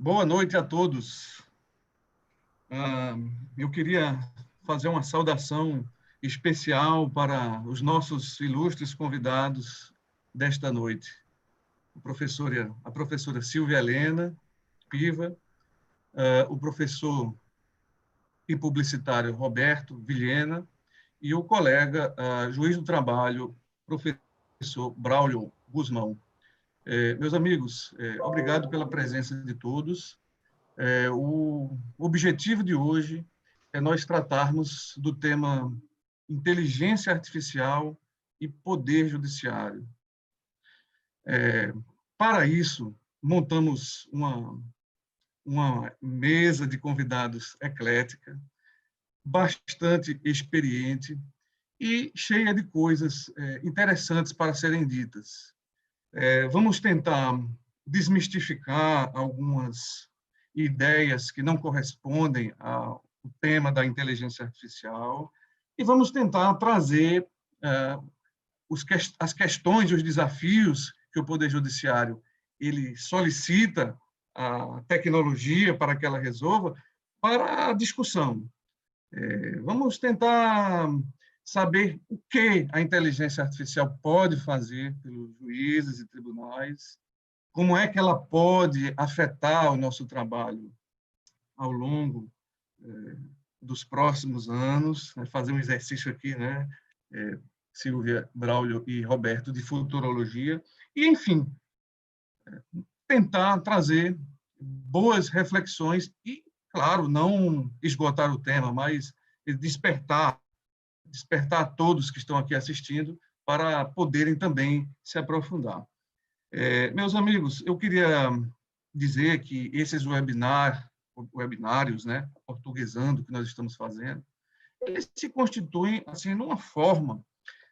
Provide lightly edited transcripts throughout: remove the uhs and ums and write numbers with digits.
Boa noite a todos. Ah, eu queria fazer uma saudação especial para os nossos ilustres convidados desta noite. A professora Silvia Helena Piva, o professor e publicitário Roberto Vilhena e o colega, juiz do trabalho, professor Braulio Guzmão. Meus amigos, obrigado pela presença de todos. O objetivo de hoje é nós tratarmos do tema inteligência artificial e poder judiciário. Para isso, montamos uma mesa de convidados eclética, bastante experiente e cheia de coisas interessantes para serem ditas. Vamos tentar desmistificar algumas ideias que não correspondem ao tema da inteligência artificial e vamos tentar trazer as questões e os desafios que o Poder Judiciário ele solicita a tecnologia para que ela resolva para a discussão. Vamos tentar saber o que a inteligência artificial pode fazer pelos juízes e tribunais, como é que ela pode afetar o nosso trabalho ao longo dos próximos anos, fazer um exercício aqui, né, Silvia, Braulio e Roberto, de futurologia, e, enfim, tentar trazer boas reflexões e, claro, não esgotar o tema, mas despertar todos que estão aqui assistindo para poderem também se aprofundar. Meus amigos, eu queria dizer que esses webinários, né, portuguesando que nós estamos fazendo, eles se constituem assim numa forma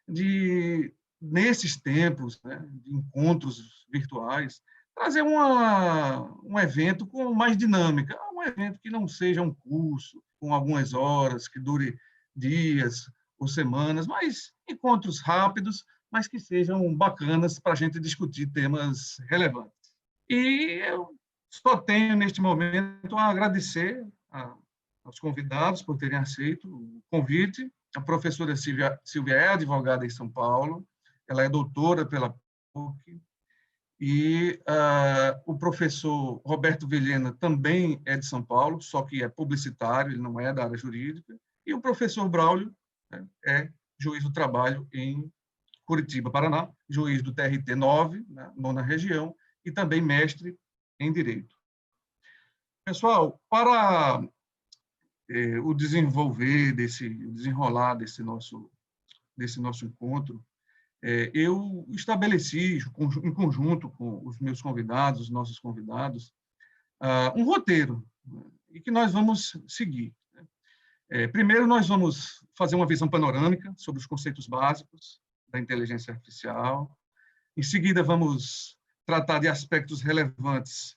de, nesses tempos, né, de encontros virtuais, trazer um evento com mais dinâmica, um evento que não seja um curso com algumas horas, que dure dias ou semanas, mas encontros rápidos, mas que sejam bacanas para a gente discutir temas relevantes. E eu só tenho, neste momento, a agradecer aos convidados por terem aceito o convite. A professora Silvia é advogada em São Paulo, ela é doutora pela PUC, e o professor Roberto Vilhena também é de São Paulo, só que é publicitário, ele não é da área jurídica, e o professor Braulio, né, é juiz do trabalho em Curitiba, Paraná, juiz do TRT 9, né, nona região, e também mestre em Direito. Pessoal, para o desenrolar desse nosso encontro, eu estabeleci, em conjunto com os meus convidados, os nossos convidados, um roteiro, né, e que nós vamos seguir. Primeiro, nós vamos fazer uma visão panorâmica sobre os conceitos básicos da inteligência artificial. Em seguida, vamos tratar de aspectos relevantes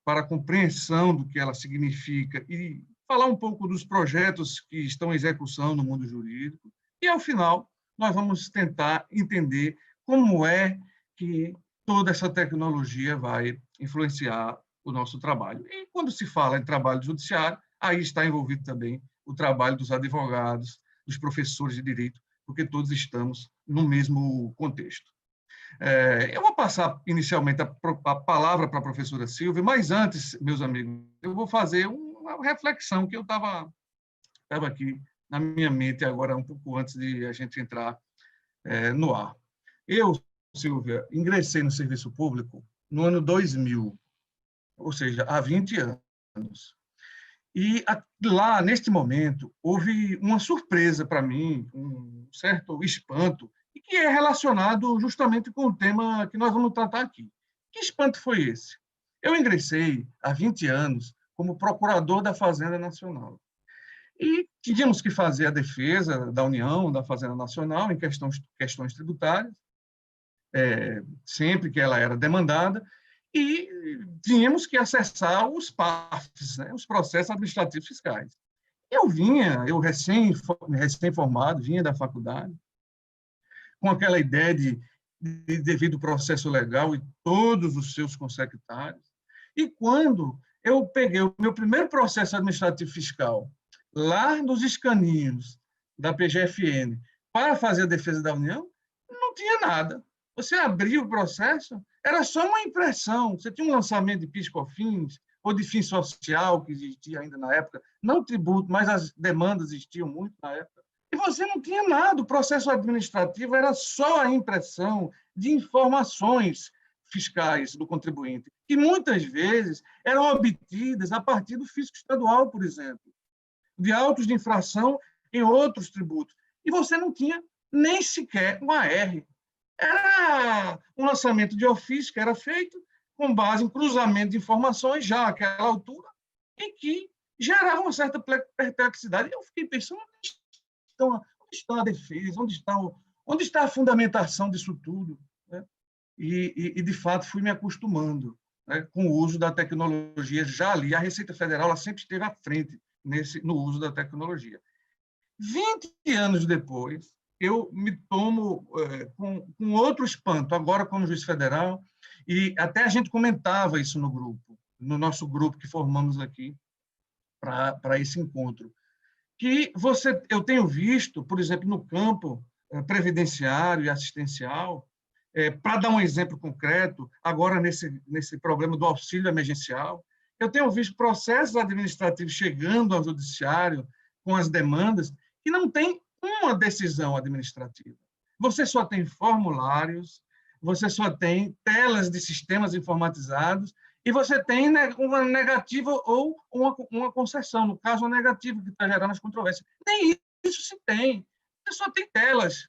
para a compreensão do que ela significa e falar um pouco dos projetos que estão em execução no mundo jurídico. E, ao final, nós vamos tentar entender como é que toda essa tecnologia vai influenciar o nosso trabalho. E, quando se fala em trabalho judiciário, aí está envolvido também o trabalho dos advogados, dos professores de direito, porque todos estamos no mesmo contexto. Eu vou passar inicialmente a palavra para a professora Silvia, mas antes, meus amigos, eu vou fazer uma reflexão que eu estava aqui na minha mente agora, um pouco antes de a gente entrar no ar. Eu, Silvia, ingressei no serviço público no ano 2000, ou seja, há 20 anos. E lá, neste momento, houve uma surpresa para mim, um certo espanto, e que é relacionado justamente com o tema que nós vamos tratar aqui. Que espanto foi esse? Eu ingressei há 20 anos como procurador da Fazenda Nacional. E tínhamos que fazer a defesa da União, da Fazenda Nacional, em questões tributárias, sempre que ela era demandada, e tínhamos que acessar os PAFs, né, os processos administrativos fiscais. Eu recém-formado, vinha da faculdade, com aquela ideia de devido processo legal e todos os seus consecutários. E quando eu peguei o meu primeiro processo administrativo fiscal lá nos escaninhos da PGFN para fazer a defesa da União, não tinha nada. Você abria o processo, era só uma impressão. Você tinha um lançamento de PIS/COFINS ou de FIM social, que existia ainda na época, não tributo, mas as demandas existiam muito na época. E você não tinha nada. O processo administrativo era só a impressão de informações fiscais do contribuinte, que muitas vezes eram obtidas a partir do fisco estadual, por exemplo, de autos de infração em outros tributos. E você não tinha nem sequer um AR. Era um lançamento de ofício que era feito com base em cruzamento de informações já àquela altura, e que gerava uma certa perplexidade. Eu fiquei pensando, onde está a defesa? Onde está a fundamentação disso tudo? Né? E, de fato, fui me acostumando, né, com o uso da tecnologia já ali. A Receita Federal ela sempre esteve à frente no uso da tecnologia. 20 anos depois, eu me tomo com outro espanto, agora como juiz federal, e até a gente comentava isso no grupo, no nosso grupo que formamos aqui para esse encontro, que eu tenho visto, por exemplo, no campo previdenciário e assistencial, para dar um exemplo concreto, agora nesse problema do auxílio emergencial, eu tenho visto processos administrativos chegando ao judiciário com as demandas que não tem uma decisão administrativa. Você só tem formulários, você só tem telas de sistemas informatizados e você tem uma negativa ou uma concessão, no caso, uma negativa que está gerando as controvérsias. Nem isso se tem. Você só tem telas.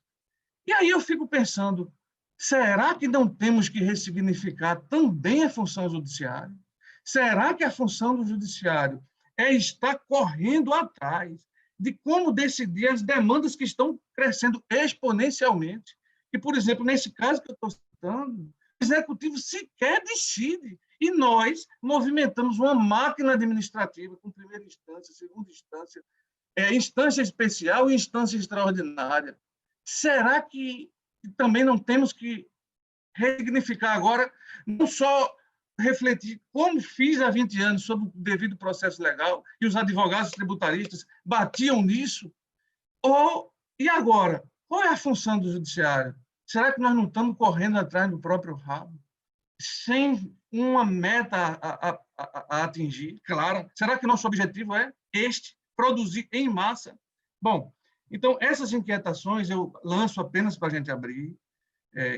E aí eu fico pensando, será que não temos que ressignificar também a função judiciária? Será que a função do judiciário é estar correndo atrás de como decidir as demandas que estão crescendo exponencialmente? E, por exemplo, nesse caso que eu estou citando, o executivo sequer decide. E nós movimentamos uma máquina administrativa com primeira instância, segunda instância, instância especial e instância extraordinária. Será que também não temos que resignificar agora, não só refletir como fiz há 20 anos sobre o devido processo legal, e os advogados tributaristas batiam nisso, e agora, qual é a função do judiciário? Será que nós não estamos correndo atrás do próprio rabo, sem uma meta a atingir, claro? Será que nosso objetivo é produzir em massa? Bom, então, essas inquietações eu lanço apenas para a gente abrir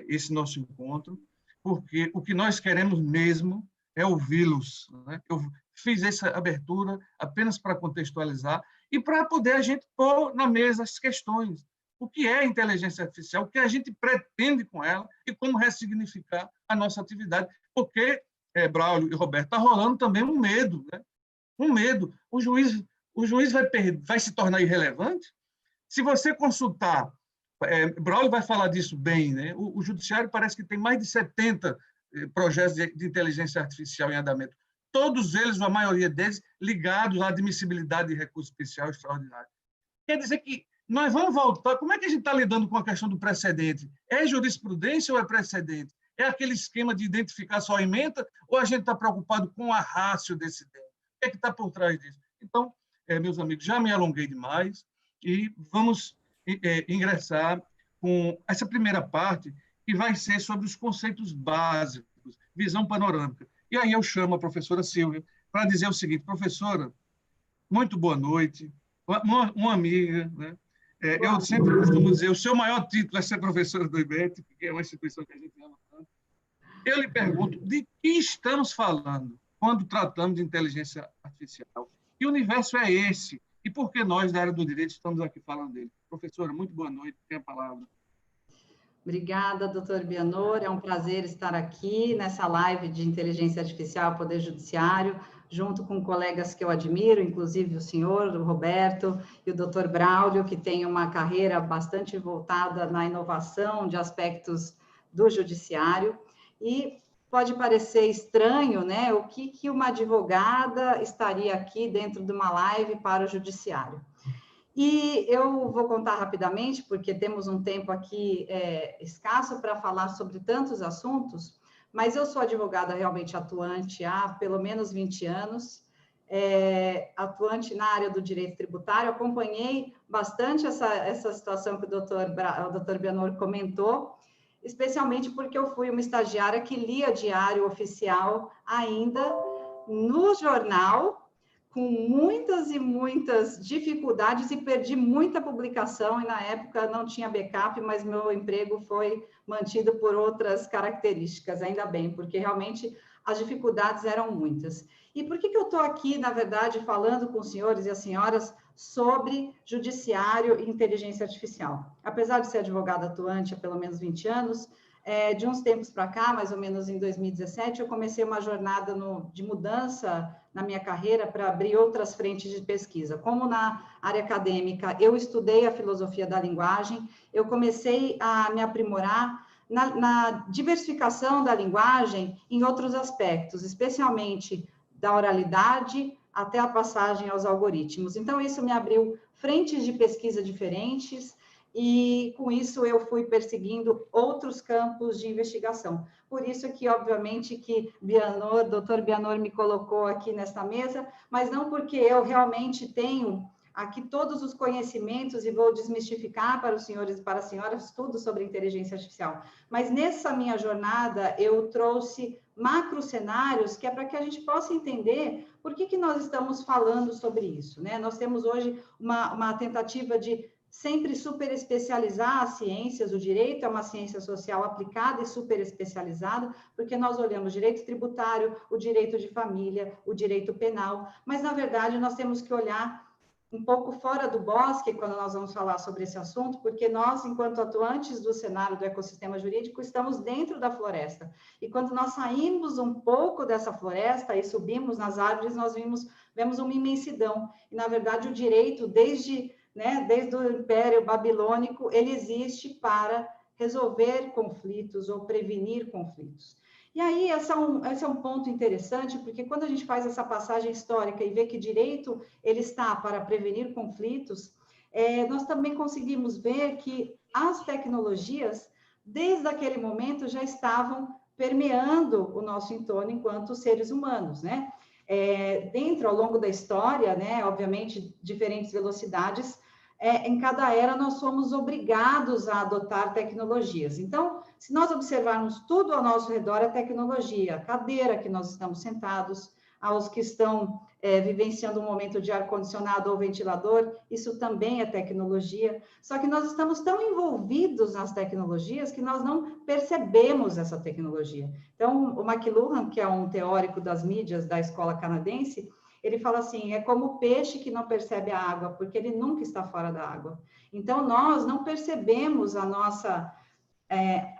esse nosso encontro, porque o que nós queremos mesmo é ouvi-los. Né? Eu fiz essa abertura apenas para contextualizar e para poder a gente pôr na mesa as questões. O que é inteligência artificial, o que a gente pretende com ela e como ressignificar a nossa atividade. Porque, Braulio e Roberto, está rolando também um medo. Né? Um medo. O juiz vai se tornar irrelevante? Se você consultar, Braulio vai falar disso bem, né? O judiciário parece que tem mais de 70 projetos de inteligência artificial em andamento. Todos eles, a maioria deles, ligados à admissibilidade de recurso especial extraordinário. Quer dizer que nós vamos voltar... Como é que a gente está lidando com a questão do precedente? É jurisprudência ou é precedente? É aquele esquema de identificar só a ementa ou a gente está preocupado com a ratio desse tema? O que é que está por trás disso? Então, meus amigos, já me alonguei demais e vamos ingressar com essa primeira parte, que vai ser sobre os conceitos básicos, visão panorâmica. E aí eu chamo a professora Silvia para dizer o seguinte: professora, muito boa noite, uma amiga, né? Eu sempre costumo dizer, o seu maior título é ser professora do IBET, porque é uma instituição que a gente ama tanto. Eu lhe pergunto, de que estamos falando quando tratamos de inteligência artificial? Que universo é esse? E por que nós, da área do direito, estamos aqui falando dele? Professora, muito boa noite, tem a palavra. Obrigada, doutor Bianor. É um prazer estar aqui nessa live de inteligência artificial, Poder Judiciário, junto com colegas que eu admiro, inclusive o senhor, o Roberto, e o doutor Braulio, que tem uma carreira bastante voltada na inovação de aspectos do judiciário. E pode parecer estranho, né? O que uma advogada estaria aqui dentro de uma live para o judiciário? E eu vou contar rapidamente, porque temos um tempo aqui escasso para falar sobre tantos assuntos, mas eu sou advogada realmente atuante há pelo menos 20 anos, atuante na área do direito tributário, acompanhei bastante essa situação que o doutor Bianor comentou, especialmente porque eu fui uma estagiária que lia diário oficial ainda no jornal, com muitas e muitas dificuldades, e perdi muita publicação, e na época não tinha backup, mas meu emprego foi mantido por outras características, ainda bem, porque realmente as dificuldades eram muitas. E por que eu estou aqui, na verdade, falando com os senhores e as senhoras sobre judiciário e inteligência artificial? Apesar de ser advogada atuante há pelo menos 20 anos, de uns tempos para cá, mais ou menos em 2017, eu comecei uma jornada de mudança na minha carreira para abrir outras frentes de pesquisa. Como na área acadêmica eu estudei a filosofia da linguagem, eu comecei a me aprimorar na diversificação da linguagem em outros aspectos, especialmente da oralidade até a passagem aos algoritmos. Então, isso me abriu frentes de pesquisa diferentes, e com isso eu fui perseguindo outros campos de investigação. Por isso que, obviamente, que doutor Bianor me colocou aqui nesta mesa, mas não porque eu realmente tenho aqui todos os conhecimentos e vou desmistificar para os senhores e para as senhoras tudo sobre inteligência artificial. Mas nessa minha jornada eu trouxe macro cenários que é para que a gente possa entender por que nós estamos falando sobre isso, né? Nós temos hoje uma tentativa de sempre super especializar as ciências. O direito é uma ciência social aplicada e super especializada, porque nós olhamos direito tributário, o direito de família, o direito penal, mas, na verdade, nós temos que olhar um pouco fora do bosque quando nós vamos falar sobre esse assunto, porque nós, enquanto atuantes do cenário do ecossistema jurídico, estamos dentro da floresta. E quando nós saímos um pouco dessa floresta e subimos nas árvores, nós vemos uma imensidão. E, na verdade, o direito, desde o Império Babilônico, ele existe para resolver conflitos ou prevenir conflitos. E aí, esse é um ponto interessante, porque quando a gente faz essa passagem histórica e vê que direito ele está para prevenir conflitos, nós também conseguimos ver que as tecnologias, desde aquele momento, já estavam permeando o nosso entorno enquanto seres humanos, né? Ao longo da história, né, obviamente, diferentes velocidades, em cada era nós somos obrigados a adotar tecnologias. Então, se nós observarmos tudo ao nosso redor, é tecnologia, a cadeira que nós estamos sentados, aos que estão vivenciando um momento de ar-condicionado ou ventilador, isso também é tecnologia. Só que nós estamos tão envolvidos nas tecnologias que nós não percebemos essa tecnologia. Então, o McLuhan, que é um teórico das mídias da escola canadense, ele fala assim, é como o peixe que não percebe a água, porque ele nunca está fora da água. Então, nós não percebemos a nossa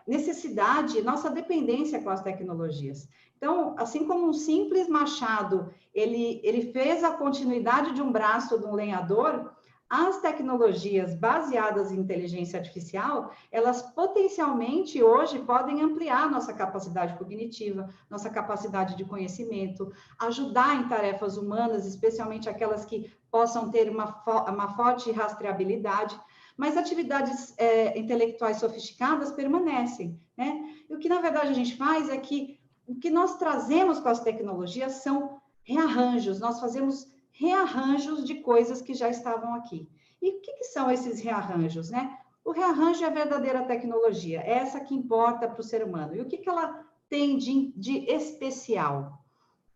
necessidade, nossa dependência com as tecnologias. Então, assim como um simples machado, ele fez a continuidade de um braço de um lenhador, as tecnologias baseadas em inteligência artificial, elas potencialmente hoje podem ampliar nossa capacidade cognitiva, nossa capacidade de conhecimento, ajudar em tarefas humanas, especialmente aquelas que possam ter uma forte rastreabilidade, mas atividades intelectuais sofisticadas permanecem, né? E o que, na verdade, a gente faz é que o que nós trazemos com as tecnologias são rearranjos, nós fazemos rearranjos de coisas que já estavam aqui. E o que são esses rearranjos, né? O rearranjo é a verdadeira tecnologia, é essa que importa para o ser humano. E o que ela tem de especial?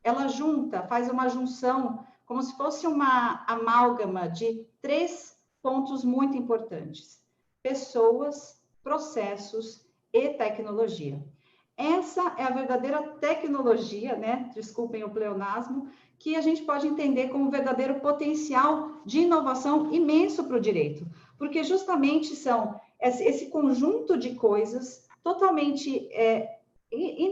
Ela faz uma junção, como se fosse uma amálgama de 3 pontos muito importantes: pessoas, processos e tecnologia. Essa é a verdadeira tecnologia, né? Desculpem o pleonasmo, que a gente pode entender como um verdadeiro potencial de inovação imenso para o direito, porque justamente são esse conjunto de coisas totalmente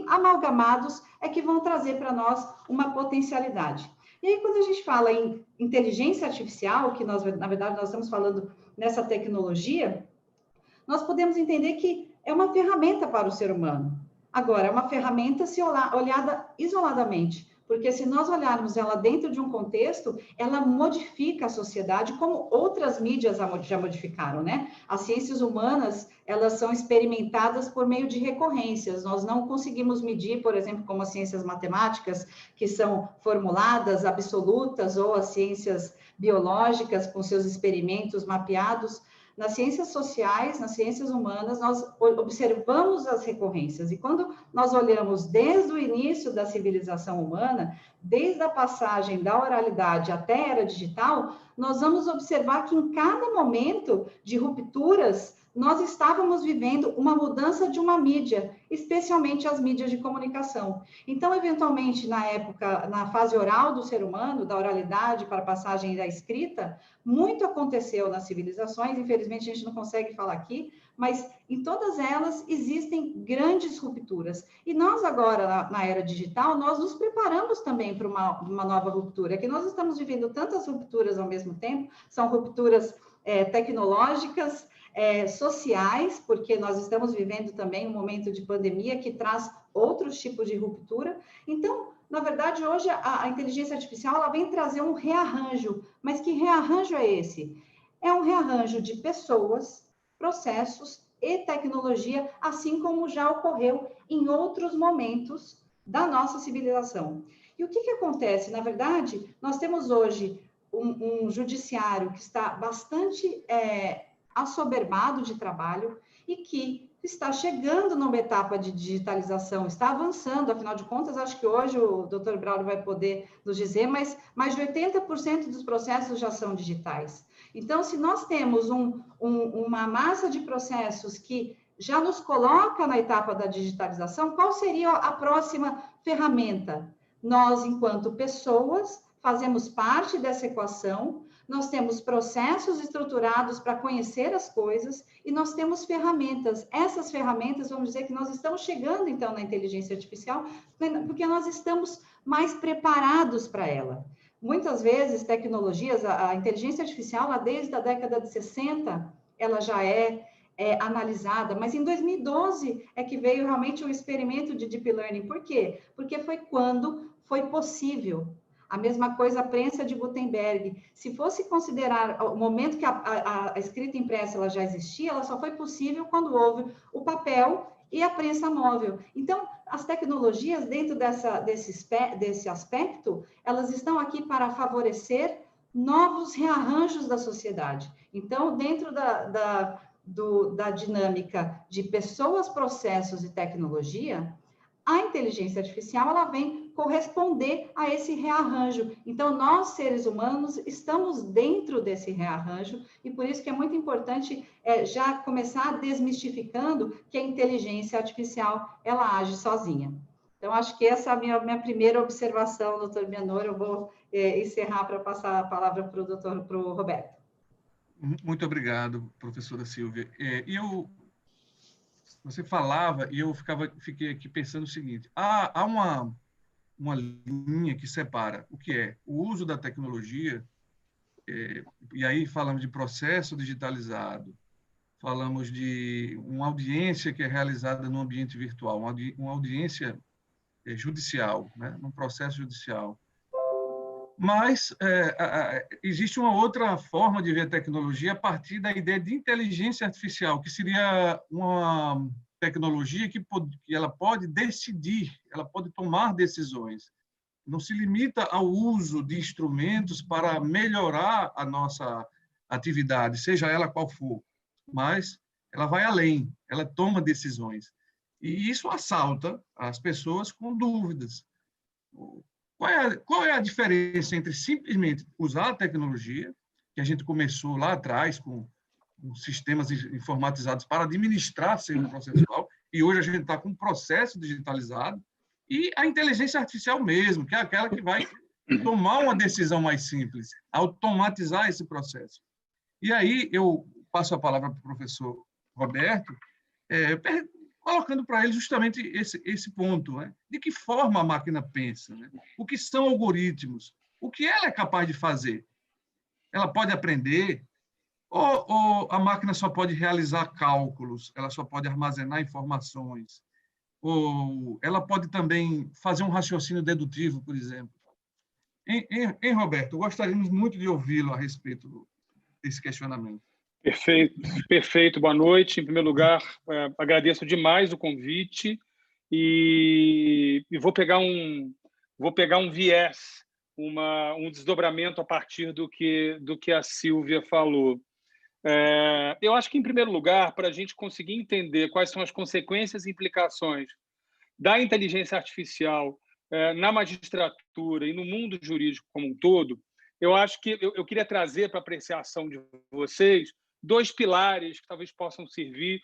amalgamados que vão trazer para nós uma potencialidade. E aí, quando a gente fala em inteligência artificial, que nós, na verdade, nós estamos falando nessa tecnologia, nós podemos entender que é uma ferramenta para o ser humano. Agora, é uma ferramenta se olhada isoladamente, Porque se nós olharmos ela dentro de um contexto, ela modifica a sociedade como outras mídias já modificaram, né? As ciências humanas, elas são experimentadas por meio de recorrências. Nós não conseguimos medir, por exemplo, como as ciências matemáticas, que são formuladas, absolutas, ou as ciências biológicas, com seus experimentos mapeados. Nas ciências sociais, nas ciências humanas, nós observamos as recorrências. E quando nós olhamos desde o início da civilização humana, desde a passagem da oralidade até a era digital, nós vamos observar que em cada momento de rupturas, nós estávamos vivendo uma mudança de uma mídia, especialmente as mídias de comunicação. Então, eventualmente, na época, na fase oral do ser humano, da oralidade para a passagem da escrita, muito aconteceu nas civilizações, infelizmente a gente não consegue falar aqui, mas em todas elas existem grandes rupturas. E nós agora, na era digital, nós nos preparamos também para uma nova ruptura, que nós estamos vivendo tantas rupturas ao mesmo tempo, são rupturas tecnológicas, sociais, porque nós estamos vivendo também um momento de pandemia que traz outros tipos de ruptura. Então, na verdade, hoje a inteligência artificial ela vem trazer um rearranjo. Mas que rearranjo é esse? É um rearranjo de pessoas, processos e tecnologia, assim como já ocorreu em outros momentos da nossa civilização. E o que acontece? Na verdade, nós temos hoje um judiciário que está bastante assoberbado de trabalho e que está chegando numa etapa de digitalização, está avançando, afinal de contas, acho que hoje o Dr. Braulio vai poder nos dizer, mas mais de 80% dos processos já são digitais. Então, se nós temos uma massa de processos que já nos coloca na etapa da digitalização, qual seria a próxima ferramenta? Nós, enquanto pessoas, fazemos parte dessa equação, nós temos processos estruturados para conhecer as coisas e nós temos ferramentas. Essas ferramentas, vamos dizer que nós estamos chegando, então, na inteligência artificial, porque nós estamos mais preparados para ela. Muitas vezes, tecnologias, a inteligência artificial, lá desde a década de 60, ela já é analisada, mas em 2012 é que veio realmente o experimento de Deep Learning. Por quê? Porque foi quando foi possível. A mesma coisa a prensa de Gutenberg. Se fosse considerar o momento que a escrita impressa ela já existia, ela só foi possível quando houve o papel e a prensa móvel. Então, as tecnologias, dentro desse aspecto, elas estão aqui para favorecer novos rearranjos da sociedade. Então, dentro da dinâmica de pessoas, processos e tecnologia, a inteligência artificial ela vem corresponder a esse rearranjo. Então, nós, seres humanos, estamos dentro desse rearranjo e por isso que é muito importante já começar desmistificando que a inteligência artificial ela age sozinha. Então, acho que essa é a minha primeira observação, doutor Bianor. Eu vou encerrar para passar a palavra para o Roberto. Muito obrigado, professora Silvia. Você falava e eu fiquei aqui pensando o seguinte: há uma linha que separa o que é o uso da tecnologia, e aí falamos de processo digitalizado, falamos de uma audiência que é realizada no ambiente virtual, uma audiência judicial, né, num processo judicial. Mas existe uma outra forma de ver a tecnologia a partir da ideia de inteligência artificial, que seria uma tecnologia que ela pode decidir, ela pode tomar decisões. Não se limita ao uso de instrumentos para melhorar a nossa atividade, seja ela qual for, mas ela vai além, ela toma decisões. E isso assalta as pessoas com dúvidas. Qual é a diferença entre simplesmente usar a tecnologia, que a gente começou lá atrás com sistemas informatizados para administrar sistema processual, e hoje a gente está com um processo digitalizado, e a inteligência artificial mesmo, que é aquela que vai tomar uma decisão mais simples, automatizar esse processo. E aí eu passo a palavra para o professor Roberto, colocando para ele justamente esse ponto, né? De que forma a máquina pensa, né? O que são algoritmos, o que ela é capaz de fazer. Ela pode aprender, ou a máquina só pode realizar cálculos, ela só pode armazenar informações, ou ela pode também fazer um raciocínio dedutivo, por exemplo? Em Roberto, gostaríamos muito de ouvi-lo a respeito desse questionamento. Perfeito, perfeito. Boa noite. Em primeiro lugar, agradeço demais o convite e vou pegar um viés, um desdobramento a partir do que a Sílvia falou. Eu acho que, em primeiro lugar, para a gente conseguir entender quais são as consequências e implicações da inteligência artificial na magistratura e no mundo jurídico como um todo, eu acho que eu queria trazer para a apreciação de vocês 2 pilares que talvez possam servir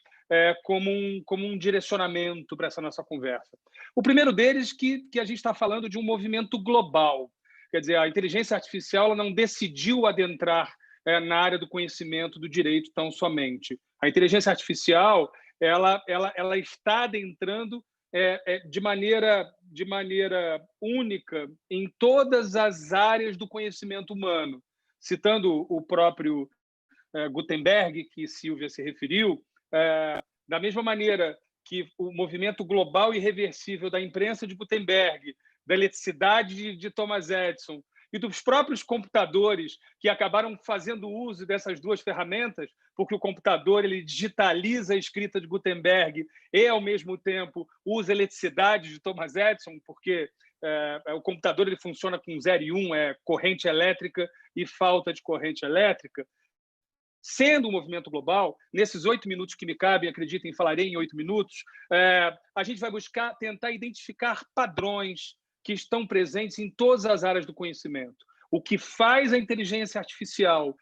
como um direcionamento para essa nossa conversa. O primeiro deles que a gente está falando de um movimento global. Quer dizer, a inteligência artificial ela não decidiu adentrar na área do conhecimento do direito tão somente. A inteligência artificial ela está adentrando de maneira única em todas as áreas do conhecimento humano. Citando o próprio Gutenberg, que Sílvia se referiu, da mesma maneira que o movimento global e irreversível da imprensa de Gutenberg, da eletricidade de Thomas Edison e dos próprios computadores que acabaram fazendo uso dessas 2 ferramentas, porque o computador ele digitaliza a escrita de Gutenberg e, ao mesmo tempo, usa a eletricidade de Thomas Edison, porque o computador ele funciona com 0 e 1, corrente elétrica e falta de corrente elétrica. Sendo um movimento global, nesses 8 minutos que me cabem, acreditem, falarei em 8 minutos, a gente vai tentar identificar padrões que estão presentes em todas as áreas do conhecimento. O que faz a inteligência artificial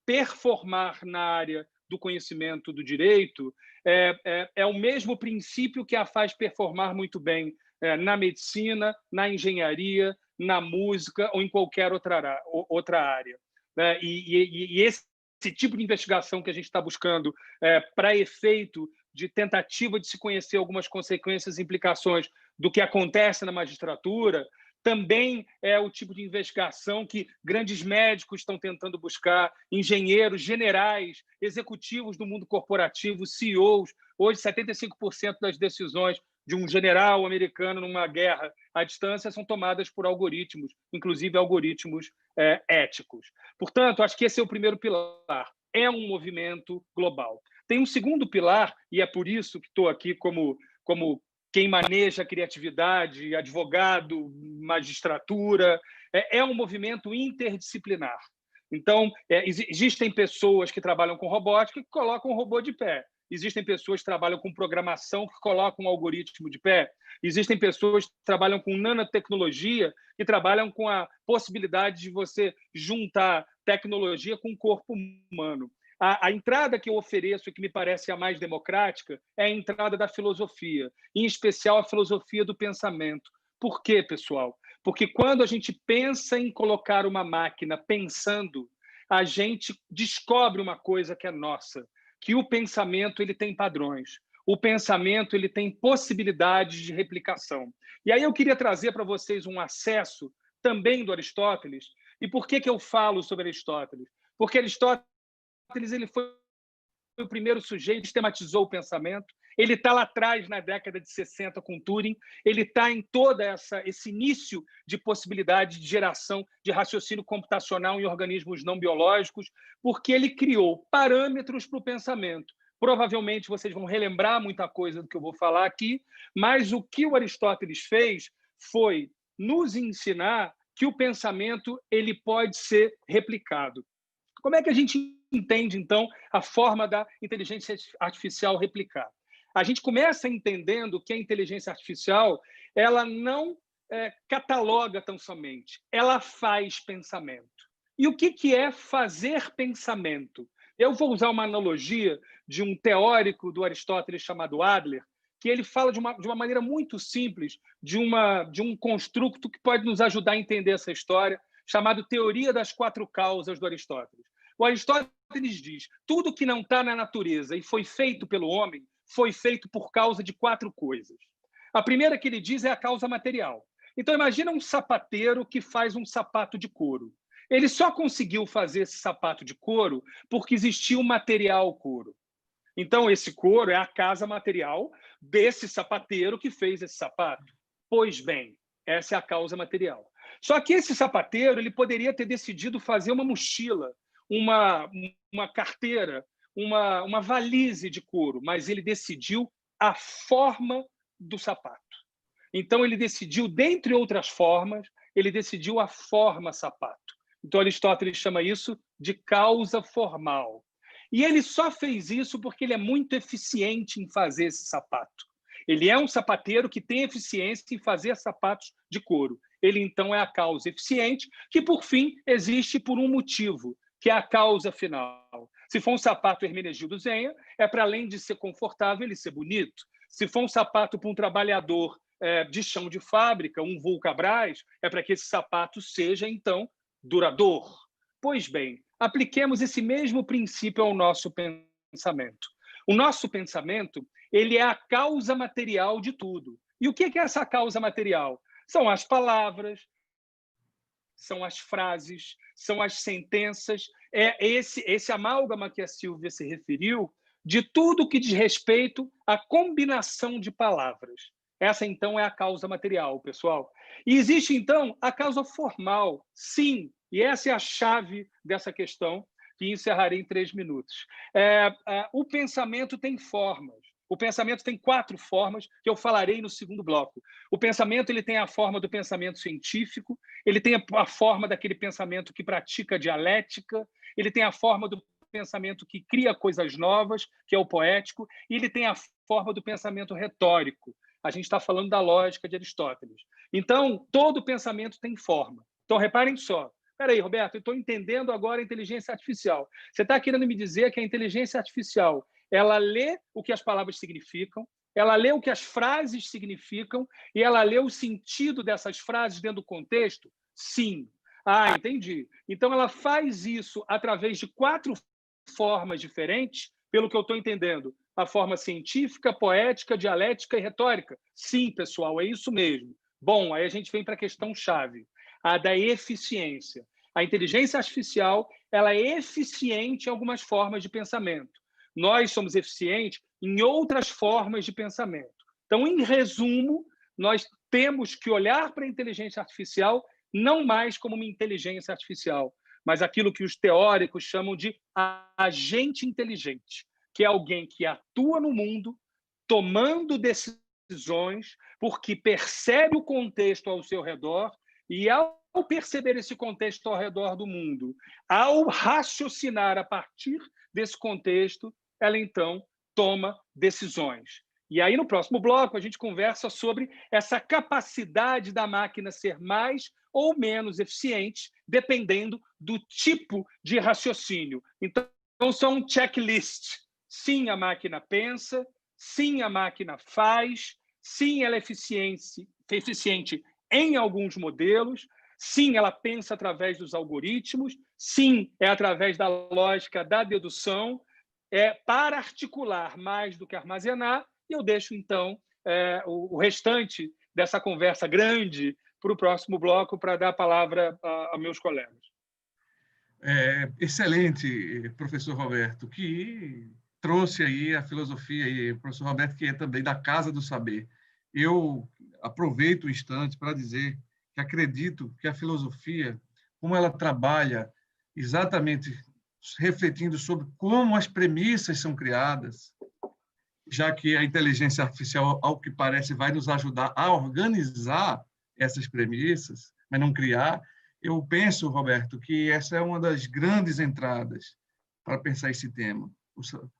performar na área do conhecimento do direito é o mesmo princípio que a faz performar muito bem na medicina, na engenharia, na música ou em qualquer outra área. E esse tipo de investigação que a gente está buscando para efeito de tentativa de se conhecer algumas consequências e implicações do que acontece na magistratura, também é o tipo de investigação que grandes médicos estão tentando buscar, engenheiros, generais, executivos do mundo corporativo, CEOs. Hoje, 75% das decisões de um general americano numa guerra à distância são tomadas por algoritmos, inclusive algoritmos éticos. Portanto, acho que esse é o primeiro pilar. É um movimento global. Tem um segundo pilar, e é por isso que estou aqui como quem maneja a criatividade, advogado, magistratura, é um movimento interdisciplinar. Então, existem pessoas que trabalham com robótica que colocam um robô de pé. Existem pessoas que trabalham com programação que colocam um algoritmo de pé. Existem pessoas que trabalham com nanotecnologia que trabalham com a possibilidade de você juntar tecnologia com o corpo humano. A entrada que eu ofereço, e que me parece a mais democrática, é a entrada da filosofia, em especial a filosofia do pensamento. Por quê, pessoal? Porque quando a gente pensa em colocar uma máquina pensando, a gente descobre uma coisa que é nossa, que o pensamento ele tem padrões. O pensamento ele tem possibilidades de replicação. E aí eu queria trazer para vocês um acesso também do Aristóteles. E por que eu falo sobre Aristóteles? Porque Aristóteles ele foi o primeiro sujeito que sistematizou o pensamento. Ele está lá atrás, na década de 60, com Turing. Ele está em todo esse início de possibilidade de geração de raciocínio computacional em organismos não biológicos, porque ele criou parâmetros para o pensamento. Provavelmente vocês vão relembrar muita coisa do que eu vou falar aqui, mas o que o Aristóteles fez foi nos ensinar que o pensamento ele pode ser replicado. Como é que a gente entende, então, a forma da inteligência artificial replicar? A gente começa entendendo que a inteligência artificial ela não cataloga tão somente, ela faz pensamento. E o que é fazer pensamento? Eu vou usar uma analogia de um teórico do Aristóteles chamado Adler, que ele fala de uma maneira muito simples de um construto que pode nos ajudar a entender essa história, chamado Teoria das 4 Causas do Aristóteles. O Aristóteles diz: tudo que não está na natureza e foi feito pelo homem foi feito por causa de 4 coisas. A primeira que ele diz é a causa material. Então, imagina um sapateiro que faz um sapato de couro. Ele só conseguiu fazer esse sapato de couro porque existia o material couro. Então, esse couro é a casa material, desse sapateiro que fez esse sapato. Pois bem, essa é a causa material. Só que esse sapateiro ele poderia ter decidido fazer uma mochila, uma carteira, uma valise de couro, mas ele decidiu a forma do sapato. Então, ele decidiu, dentre outras formas, ele decidiu a forma sapato. Então, Aristóteles chama isso de causa formal. E ele só fez isso porque ele é muito eficiente em fazer esse sapato. Ele é um sapateiro que tem eficiência em fazer sapatos de couro. Ele, então, é a causa eficiente, que, por fim, existe por um motivo, que é a causa final. Se for um sapato Hermenegildo Zenha, é para, além de ser confortável, ele ser bonito. Se for um sapato para um trabalhador de chão de fábrica, um Vulcabras, é para que esse sapato seja, então, duradouro. Pois bem, apliquemos esse mesmo princípio ao nosso pensamento. O nosso pensamento ele é a causa material de tudo. E o que é essa causa material? São as palavras, são as frases, são as sentenças. É esse amálgama que a Silvia se referiu de tudo que diz respeito à combinação de palavras. Essa, então, é a causa material, pessoal. E existe, então, a causa formal, sim, e essa é a chave dessa questão, que encerrarei em 3 minutos. O pensamento tem formas. O pensamento tem 4 formas, que eu falarei no segundo bloco. O pensamento ele tem a forma do pensamento científico, ele tem a forma daquele pensamento que pratica dialética, ele tem a forma do pensamento que cria coisas novas, que é o poético, e ele tem a forma do pensamento retórico. A gente está falando da lógica de Aristóteles. Então, todo pensamento tem forma. Então, reparem só. Espera aí, Roberto, eu estou entendendo agora a inteligência artificial. Você está querendo me dizer que a inteligência artificial ela lê o que as palavras significam, ela lê o que as frases significam e ela lê o sentido dessas frases dentro do contexto? Sim. Ah, entendi. Então, ela faz isso através de 4 formas diferentes, pelo que eu estou entendendo. A forma científica, poética, dialética e retórica? Sim, pessoal, é isso mesmo. Bom, aí a gente vem para a questão-chave, a da eficiência. A inteligência artificial ela é eficiente em algumas formas de pensamento. Nós somos eficientes em outras formas de pensamento. Então, em resumo, nós temos que olhar para a inteligência artificial não mais como uma inteligência artificial, mas aquilo que os teóricos chamam de agente inteligente, que é alguém que atua no mundo, tomando decisões, porque percebe o contexto ao seu redor e, ao perceber esse contexto ao redor do mundo, ao raciocinar a partir desse contexto, ela, então, toma decisões. E aí, no próximo bloco, a gente conversa sobre essa capacidade da máquina ser mais ou menos eficiente, dependendo do tipo de raciocínio. Então, são um checklist. Sim, a máquina pensa, sim, a máquina faz, sim, ela é eficiente em alguns modelos, sim, ela pensa através dos algoritmos, sim, é através da lógica da dedução, para articular mais do que armazenar, e eu deixo, então, o restante dessa conversa grande para o próximo bloco, para dar a palavra a meus colegas. Excelente, professor Roberto, que trouxe aí a filosofia, e o professor Roberto, que é também da Casa do Saber. Eu aproveito o instante para dizer que acredito que a filosofia, como ela trabalha exatamente refletindo sobre como as premissas são criadas, já que a inteligência artificial, ao que parece, vai nos ajudar a organizar essas premissas, mas não criar. Eu penso, Roberto, que essa é uma das grandes entradas para pensar esse tema,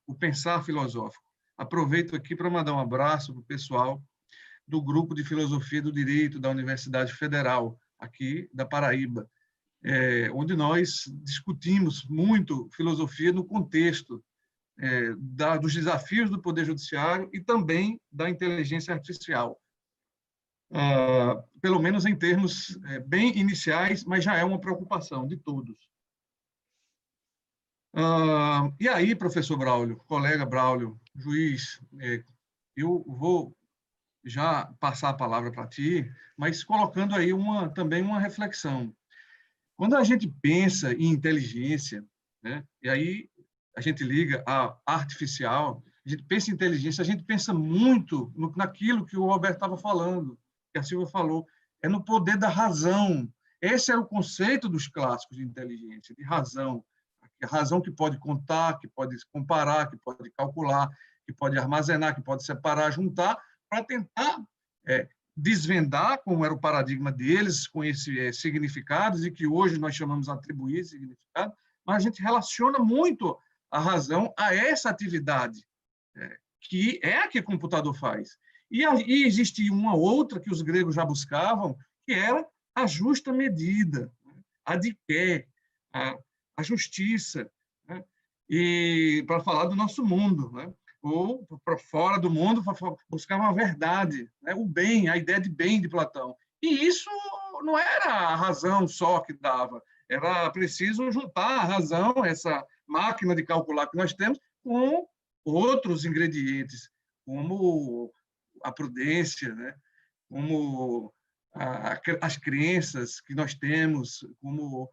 o pensar filosófico. Aproveito aqui para mandar um abraço para o pessoal do Grupo de Filosofia do Direito da Universidade Federal, aqui da Paraíba, onde nós discutimos muito filosofia no contexto dos desafios do Poder Judiciário e também da inteligência artificial. Pelo menos em termos bem iniciais, mas já é uma preocupação de todos. E aí, professor Braulio, colega Braulio, juiz, eu vou já passar a palavra para ti, mas colocando aí também uma reflexão. Quando a gente pensa em inteligência, né, e aí a gente liga a artificial, a gente pensa em inteligência, a gente pensa muito naquilo que o Roberto estava falando, que a Silvia falou, é no poder da razão. Esse é o conceito dos clássicos de inteligência, de razão. A razão que pode contar, que pode comparar, que pode calcular, que pode armazenar, que pode separar, juntar, para tentar desvendar, como era o paradigma deles, com esses significados, e que hoje nós chamamos de atribuir significado, mas a gente relaciona muito a razão a essa atividade, que é a que o computador faz. E existe uma outra que os gregos já buscavam, que era a justa medida, a diké, a justiça, né? E para falar do nosso mundo, né? Ou para fora do mundo, para buscar uma verdade, né? O bem, a ideia de bem de Platão. E isso não era a razão só que dava, era preciso juntar a razão, essa máquina de calcular que nós temos, com outros ingredientes, como a prudência, né? Como as crenças que nós temos, como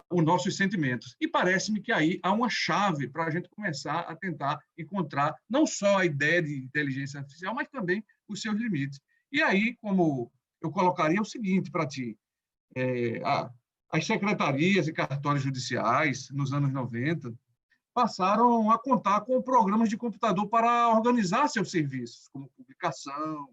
os nossos sentimentos. E parece-me que aí há uma chave para a gente começar a tentar encontrar não só a ideia de inteligência artificial, mas também os seus limites. E aí, como eu colocaria o seguinte para ti, as secretarias e cartórios judiciais, nos anos 90, passaram a contar com programas de computador para organizar seus serviços, como publicação,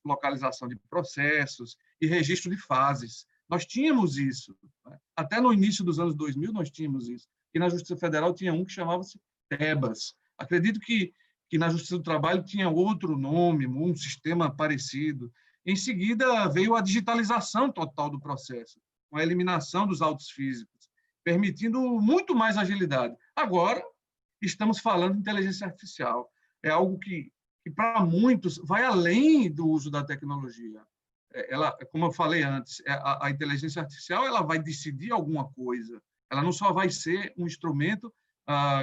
localização de processos e registro de fases. Nós tínhamos isso. Né? Até no início dos anos 2000, nós tínhamos isso. E na Justiça Federal tinha um que chamava-se TEBAS. Acredito que na Justiça do Trabalho tinha outro nome, um sistema parecido. Em seguida, veio a digitalização total do processo, com a eliminação dos autos físicos, permitindo muito mais agilidade. Agora, estamos falando de inteligência artificial. É algo que para muitos, vai além do uso da tecnologia. Ela, como eu falei antes, a inteligência artificial ela vai decidir alguma coisa. Ela não só vai ser um instrumento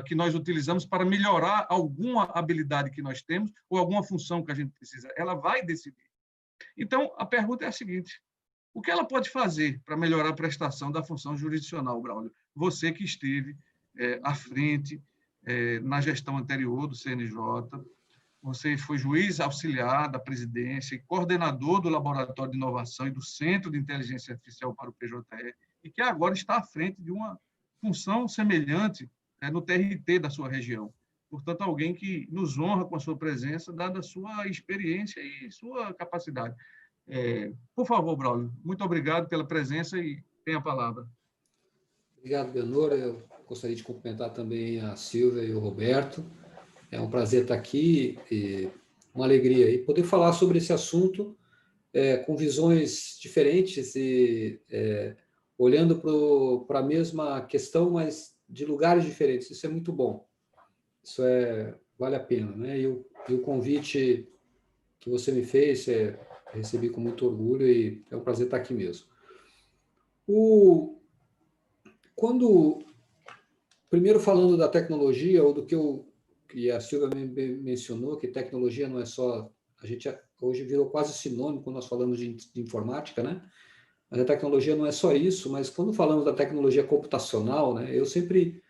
que nós utilizamos para melhorar alguma habilidade que nós temos ou alguma função que a gente precisa. Ela vai decidir. Então, a pergunta é a seguinte: o que ela pode fazer para melhorar a prestação da função jurisdicional, Braulio? Você que esteve à frente na gestão anterior do CNJ, você foi juiz auxiliar da presidência e coordenador do Laboratório de Inovação e do Centro de Inteligência Artificial para o PJE, e que agora está à frente de uma função semelhante no TRT da sua região. Portanto, alguém que nos honra com a sua presença, dada a sua experiência e sua capacidade. Por favor, Braulio, muito obrigado pela presença e tenha a palavra. Obrigado, Bianor. Eu gostaria de cumprimentar também a Silvia e o Roberto. É um prazer estar aqui, e uma alegria. E poder falar sobre esse assunto com visões diferentes e olhando para a mesma questão, mas de lugares diferentes. Isso é muito bom. Isso vale a pena, né? E o convite que você me fez, recebi com muito orgulho e é um prazer estar aqui mesmo. Primeiro falando da tecnologia, ou do que a Silvia mencionou, que tecnologia não é só... A gente hoje virou quase sinônimo quando nós falamos de informática, né? Mas a tecnologia não é só isso, mas quando falamos da tecnologia computacional, né, eu sempre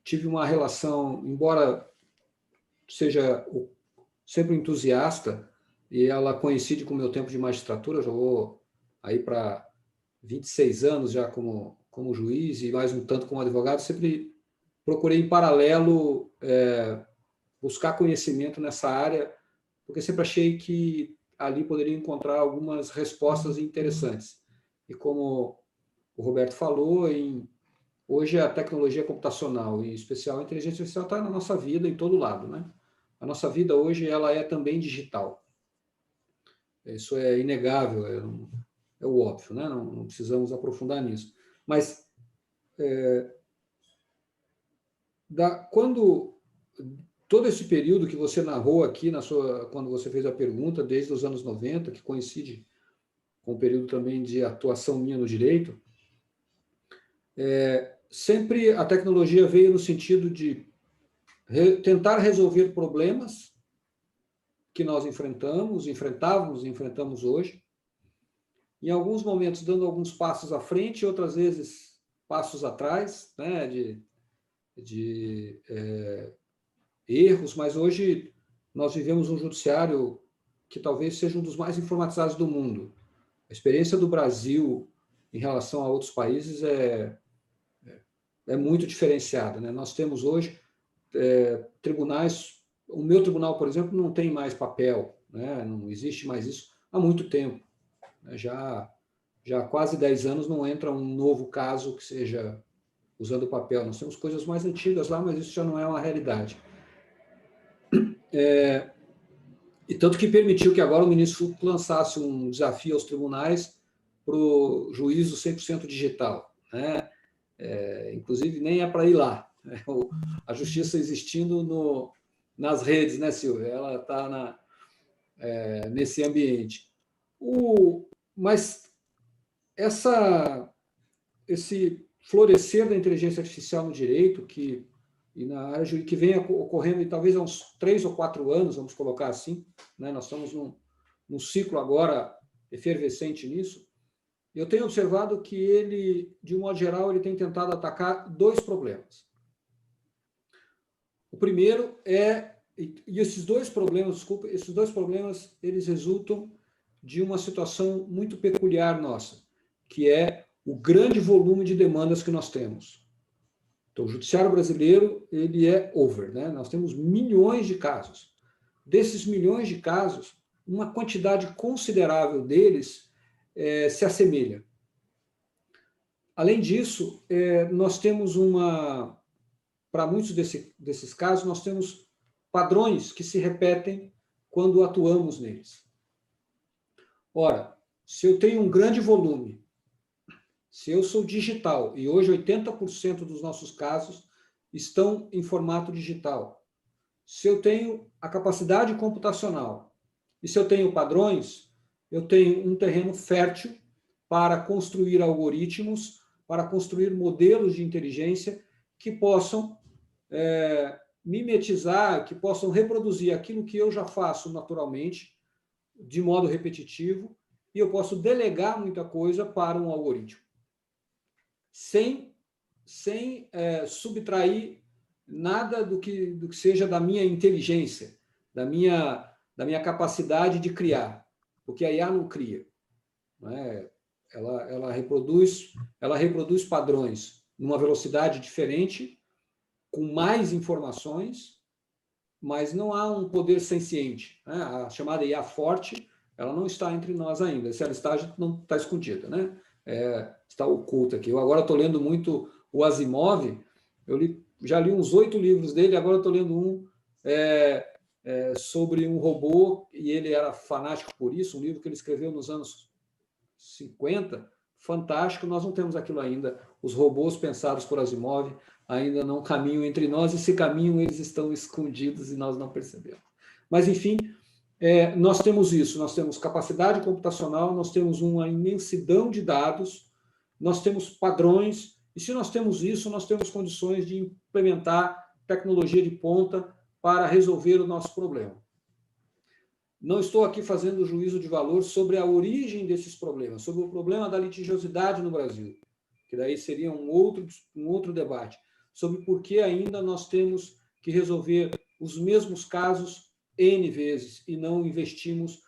tive uma relação, embora seja sempre entusiasta, e ela coincide com o meu tempo de magistratura, eu já vou aí para 26 anos já como juiz e mais um tanto como advogado, sempre procurei em paralelo buscar conhecimento nessa área, porque sempre achei que ali poderia encontrar algumas respostas interessantes. E como o Roberto falou, hoje a tecnologia computacional, em especial a inteligência artificial, está na nossa vida em todo lado, né? A nossa vida hoje ela é também digital. Isso é inegável, é o óbvio, né? Não precisamos aprofundar nisso. Mas quando todo esse período que você narrou aqui quando você fez a pergunta, desde os anos 90, que coincide com o período também de atuação minha no direito, sempre a tecnologia veio no sentido de tentar resolver problemas que nós enfrentamos hoje, em alguns momentos dando alguns passos à frente, outras vezes passos atrás, né, de erros, mas hoje nós vivemos um judiciário que talvez seja um dos mais informatizados do mundo. A experiência do Brasil em relação a outros países é muito diferenciada, né? Nós temos hoje tribunais, o meu tribunal, por exemplo, não tem mais papel, né? Não existe mais isso há muito tempo. Já há quase 10 anos não entra um novo caso que seja usando papel. Nós temos coisas mais antigas lá, mas isso já não é uma realidade. E tanto que permitiu que agora o ministro Fux lançasse um desafio aos tribunais para o juízo 100% digital, né? Inclusive, nem é para ir lá. Né? A justiça existindo nas redes, né, Silvia? Ela está nesse ambiente. Mas esse florescer da inteligência artificial no direito, e na área jurídica, que vem ocorrendo e talvez há uns 3 ou 4 anos, vamos colocar assim, né? Nós estamos num ciclo agora efervescente nisso. Eu tenho observado que ele, de um modo geral, ele tem tentado atacar 2 problemas. O primeiro e esses 2 problemas, eles resultam de uma situação muito peculiar nossa, que é o grande volume de demandas que nós temos. Então, o judiciário brasileiro, ele é over, né? Nós temos milhões de casos. Desses milhões de casos, uma quantidade considerável deles se assemelha. Além disso, nós temos para muitos desses casos, nós temos padrões que se repetem quando atuamos neles. Ora, se eu tenho um grande volume, se eu sou digital, e hoje 80% dos nossos casos estão em formato digital, se eu tenho a capacidade computacional e se eu tenho padrões, eu tenho um terreno fértil para construir algoritmos, para construir modelos de inteligência que possam mimetizar, que possam reproduzir aquilo que eu já faço naturalmente, de modo repetitivo, e eu posso delegar muita coisa para um algoritmo, sem subtrair nada do que seja da minha inteligência, da minha capacidade de criar, porque a IA não cria, não é? Ela reproduz padrões numa velocidade diferente, com mais informações, mas não há um poder senciente, né? A chamada IA forte, ela não está entre nós ainda. Se ela está, a gente não está escondida, né? Está oculta aqui. Eu agora estou lendo muito o Asimov, já li uns 8 livros dele, agora estou lendo um sobre um robô, e ele era fanático por isso, um livro que ele escreveu nos anos 50, fantástico. Nós não temos aquilo ainda. Os robôs pensados por Asimov ainda não caminham entre nós, e se caminham, eles estão escondidos e nós não percebemos. Mas, enfim, nós temos isso, nós temos capacidade computacional, nós temos uma imensidão de dados, nós temos padrões, e se nós temos isso, nós temos condições de implementar tecnologia de ponta para resolver o nosso problema. Não estou aqui fazendo juízo de valor sobre a origem desses problemas, sobre o problema da litigiosidade no Brasil, que daí seria um outro debate, sobre por que ainda nós temos que resolver os mesmos casos N vezes e não investimos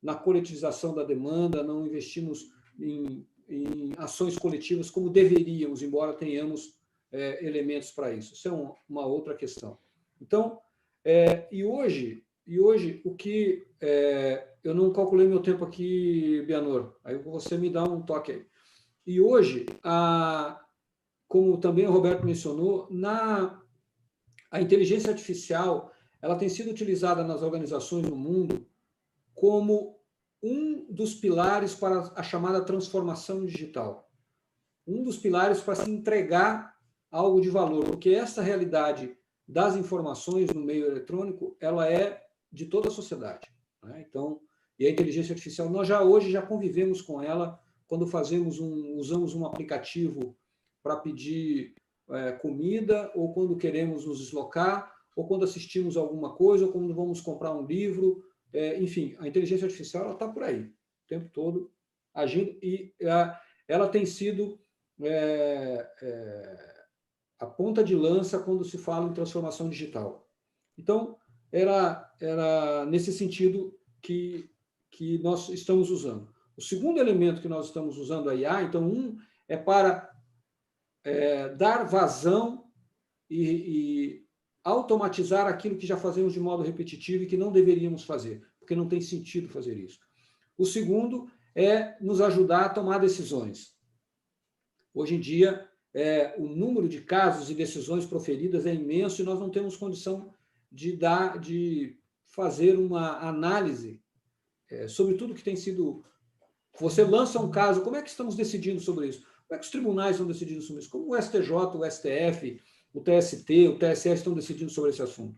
na coletivização da demanda, não investimos em ações coletivas como deveríamos, embora tenhamos elementos para isso. Isso é uma outra questão. Então, e hoje o que... eu não calculei meu tempo aqui, Bianor, aí você me dá um toque aí. E hoje, como também o Roberto mencionou, a inteligência artificial ela tem sido utilizada nas organizações no mundo como um dos pilares para a chamada transformação digital. Um dos pilares para se entregar algo de valor, porque essa realidade das informações no meio eletrônico, ela é de toda a sociedade, né? Então, e a inteligência artificial, nós hoje já convivemos com ela quando usamos um aplicativo para pedir comida, ou quando queremos nos deslocar, ou quando assistimos alguma coisa, ou quando vamos comprar um livro. Enfim, a inteligência artificial está por aí, o tempo todo agindo, e ela tem sido a ponta de lança quando se fala em transformação digital. Então, era nesse sentido que nós estamos usando. O segundo elemento que nós estamos usando a IA, então, é para dar vazão e automatizar aquilo que já fazemos de modo repetitivo e que não deveríamos fazer, porque não tem sentido fazer isso. O segundo é nos ajudar a tomar decisões. Hoje em dia, o número de casos e decisões proferidas é imenso e nós não temos condição de fazer uma análise sobre tudo que tem sido... Você lança um caso, como é que estamos decidindo sobre isso? Como é que os tribunais estão decidindo sobre isso? Como o STJ, o STF, o TST, o TSE estão decidindo sobre esse assunto,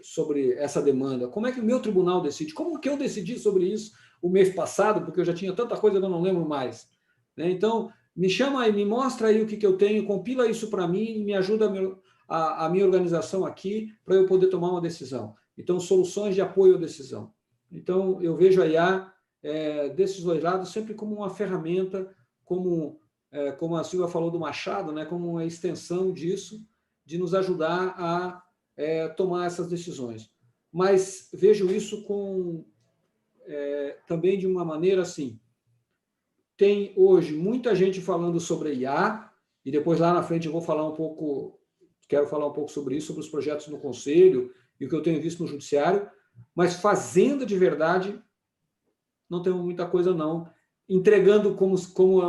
sobre essa demanda? Como é que o meu tribunal decide? Como que eu decidi sobre isso o mês passado, porque eu já tinha tanta coisa que eu não lembro mais? Então, me chama aí, me mostra aí o que eu tenho, compila isso para mim e me ajuda a minha organização aqui para eu poder tomar uma decisão. Então, soluções de apoio à decisão. Então, eu vejo a IA desses dois lados sempre como uma ferramenta, como a Silvia falou do Machado, né, como uma extensão disso, de nos ajudar a tomar essas decisões. Mas vejo isso também de uma maneira assim, tem hoje muita gente falando sobre IA, e depois lá na frente eu vou falar quero falar um pouco sobre isso, sobre os projetos no Conselho e o que eu tenho visto no Judiciário, mas fazendo de verdade, não temos muita coisa não. Entregando, como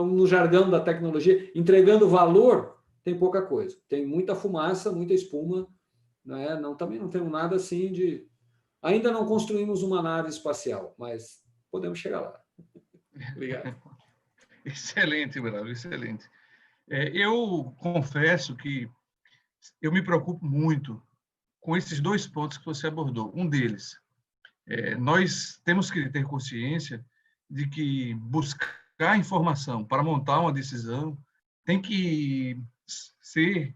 no jargão da tecnologia, entregando valor, tem pouca coisa. Tem muita fumaça, muita espuma, né? Também não temos nada assim de... Ainda não construímos uma nave espacial, mas podemos chegar lá. Obrigado. Excelente, Braulio, excelente. Eu confesso que eu me preocupo muito com esses dois pontos que você abordou. Um deles, nós temos que ter consciência de que buscar informação para montar uma decisão tem que ser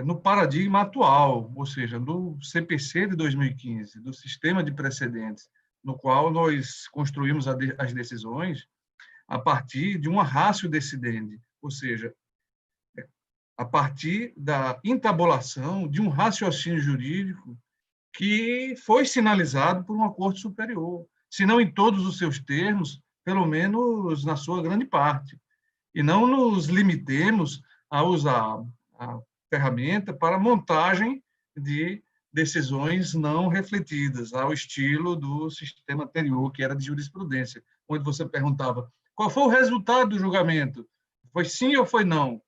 no paradigma atual, ou seja, no CPC de 2015, do sistema de precedentes, no qual nós construímos as decisões a partir de uma ratio decidendi, ou seja, a partir da entabulação de um raciocínio jurídico que foi sinalizado por uma corte superior, se não em todos os seus termos, pelo menos na sua grande parte. E não nos limitemos a usar a ferramenta para montagem de decisões não refletidas, ao estilo do sistema anterior, que era de jurisprudência, onde você perguntava qual foi o resultado do julgamento, foi sim ou foi não?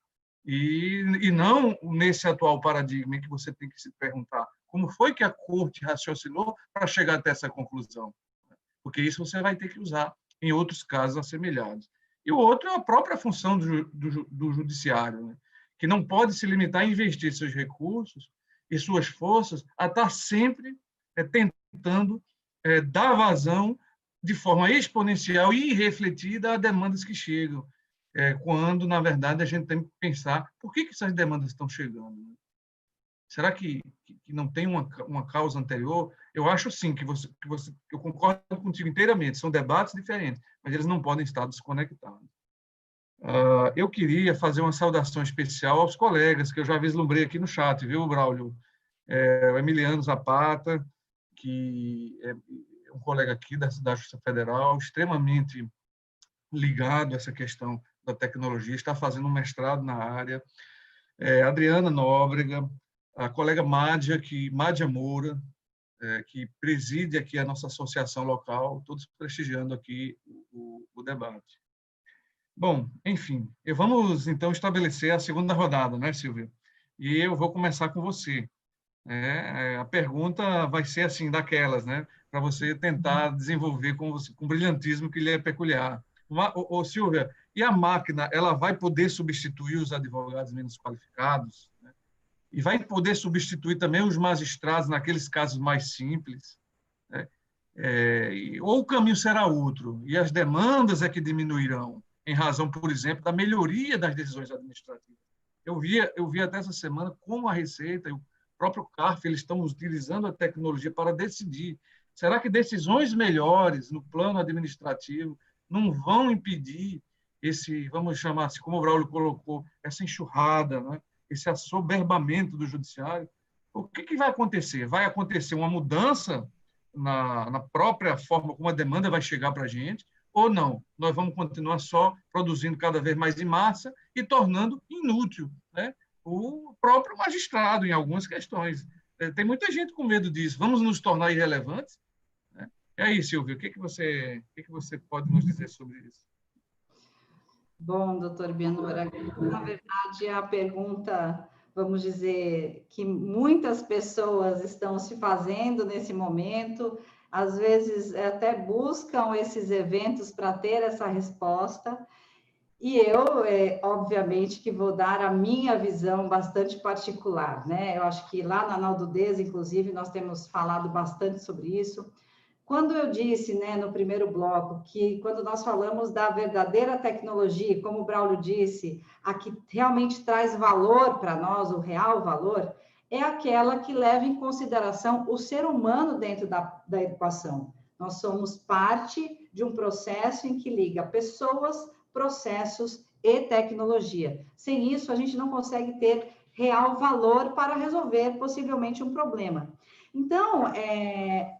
E não nesse atual paradigma em que você tem que se perguntar como foi que a corte raciocinou para chegar até essa conclusão, porque isso você vai ter que usar em outros casos assemelhados. E o outro é a própria função do judiciário, né? Que não pode se limitar a investir seus recursos e suas forças a estar sempre tentando dar vazão de forma exponencial e irrefletida a demandas que chegam, quando, na verdade, a gente tem que pensar por que essas demandas estão chegando, né? Será que não tem uma causa anterior? Eu acho, sim, que eu concordo contigo inteiramente. São debates diferentes, mas eles não podem estar desconectados. Eu queria fazer uma saudação especial aos colegas, que eu já vislumbrei aqui no chat, viu, Braulio? O Emiliano Zapata, que é um colega aqui da Justiça Federal, extremamente ligado a essa questão da tecnologia, está fazendo um mestrado na área. Adriana Nóbrega, a colega Mádia Moura, que preside aqui a nossa associação local, todos prestigiando aqui o debate. Bom, enfim, vamos então estabelecer a segunda rodada, né, Silvia? E eu vou começar com você. A pergunta vai ser assim, daquelas, né, para você tentar desenvolver com o brilhantismo que lhe é peculiar. Silvia, e a máquina, ela vai poder substituir os advogados menos qualificados? Né? E vai poder substituir também os magistrados naqueles casos mais simples? Né? Ou o caminho será outro? E as demandas é que diminuirão, em razão, por exemplo, da melhoria das decisões administrativas. Eu vi até essa semana como a Receita e o próprio CARF eles estão utilizando a tecnologia para decidir. Será que decisões melhores no plano administrativo não vão impedir vamos chamar assim, como o Braulio colocou, essa enxurrada, né? Esse assoberbamento do judiciário? o que vai acontecer? Vai acontecer uma mudança na própria forma como a demanda vai chegar para a gente, ou não? Nós vamos continuar só produzindo cada vez mais em massa e tornando inútil, né, o próprio magistrado em algumas questões. Tem muita gente com medo disso. Vamos nos tornar irrelevantes? Né? E aí, Silvio, o que você pode nos dizer sobre isso? Bom, doutor Bianor, na verdade, a pergunta, vamos dizer, que muitas pessoas estão se fazendo nesse momento, às vezes até buscam esses eventos para ter essa resposta, e eu, obviamente, que vou dar a minha visão bastante particular, né? Eu acho que lá na Naldudez, inclusive, nós temos falado bastante sobre isso. Quando eu disse, né, no primeiro bloco, que quando nós falamos da verdadeira tecnologia, como o Braulio disse, a que realmente traz valor para nós, o real valor, é aquela que leva em consideração o ser humano dentro da equação. Nós somos parte de um processo em que liga pessoas, processos e tecnologia. Sem isso, a gente não consegue ter real valor para resolver, possivelmente, um problema. Então,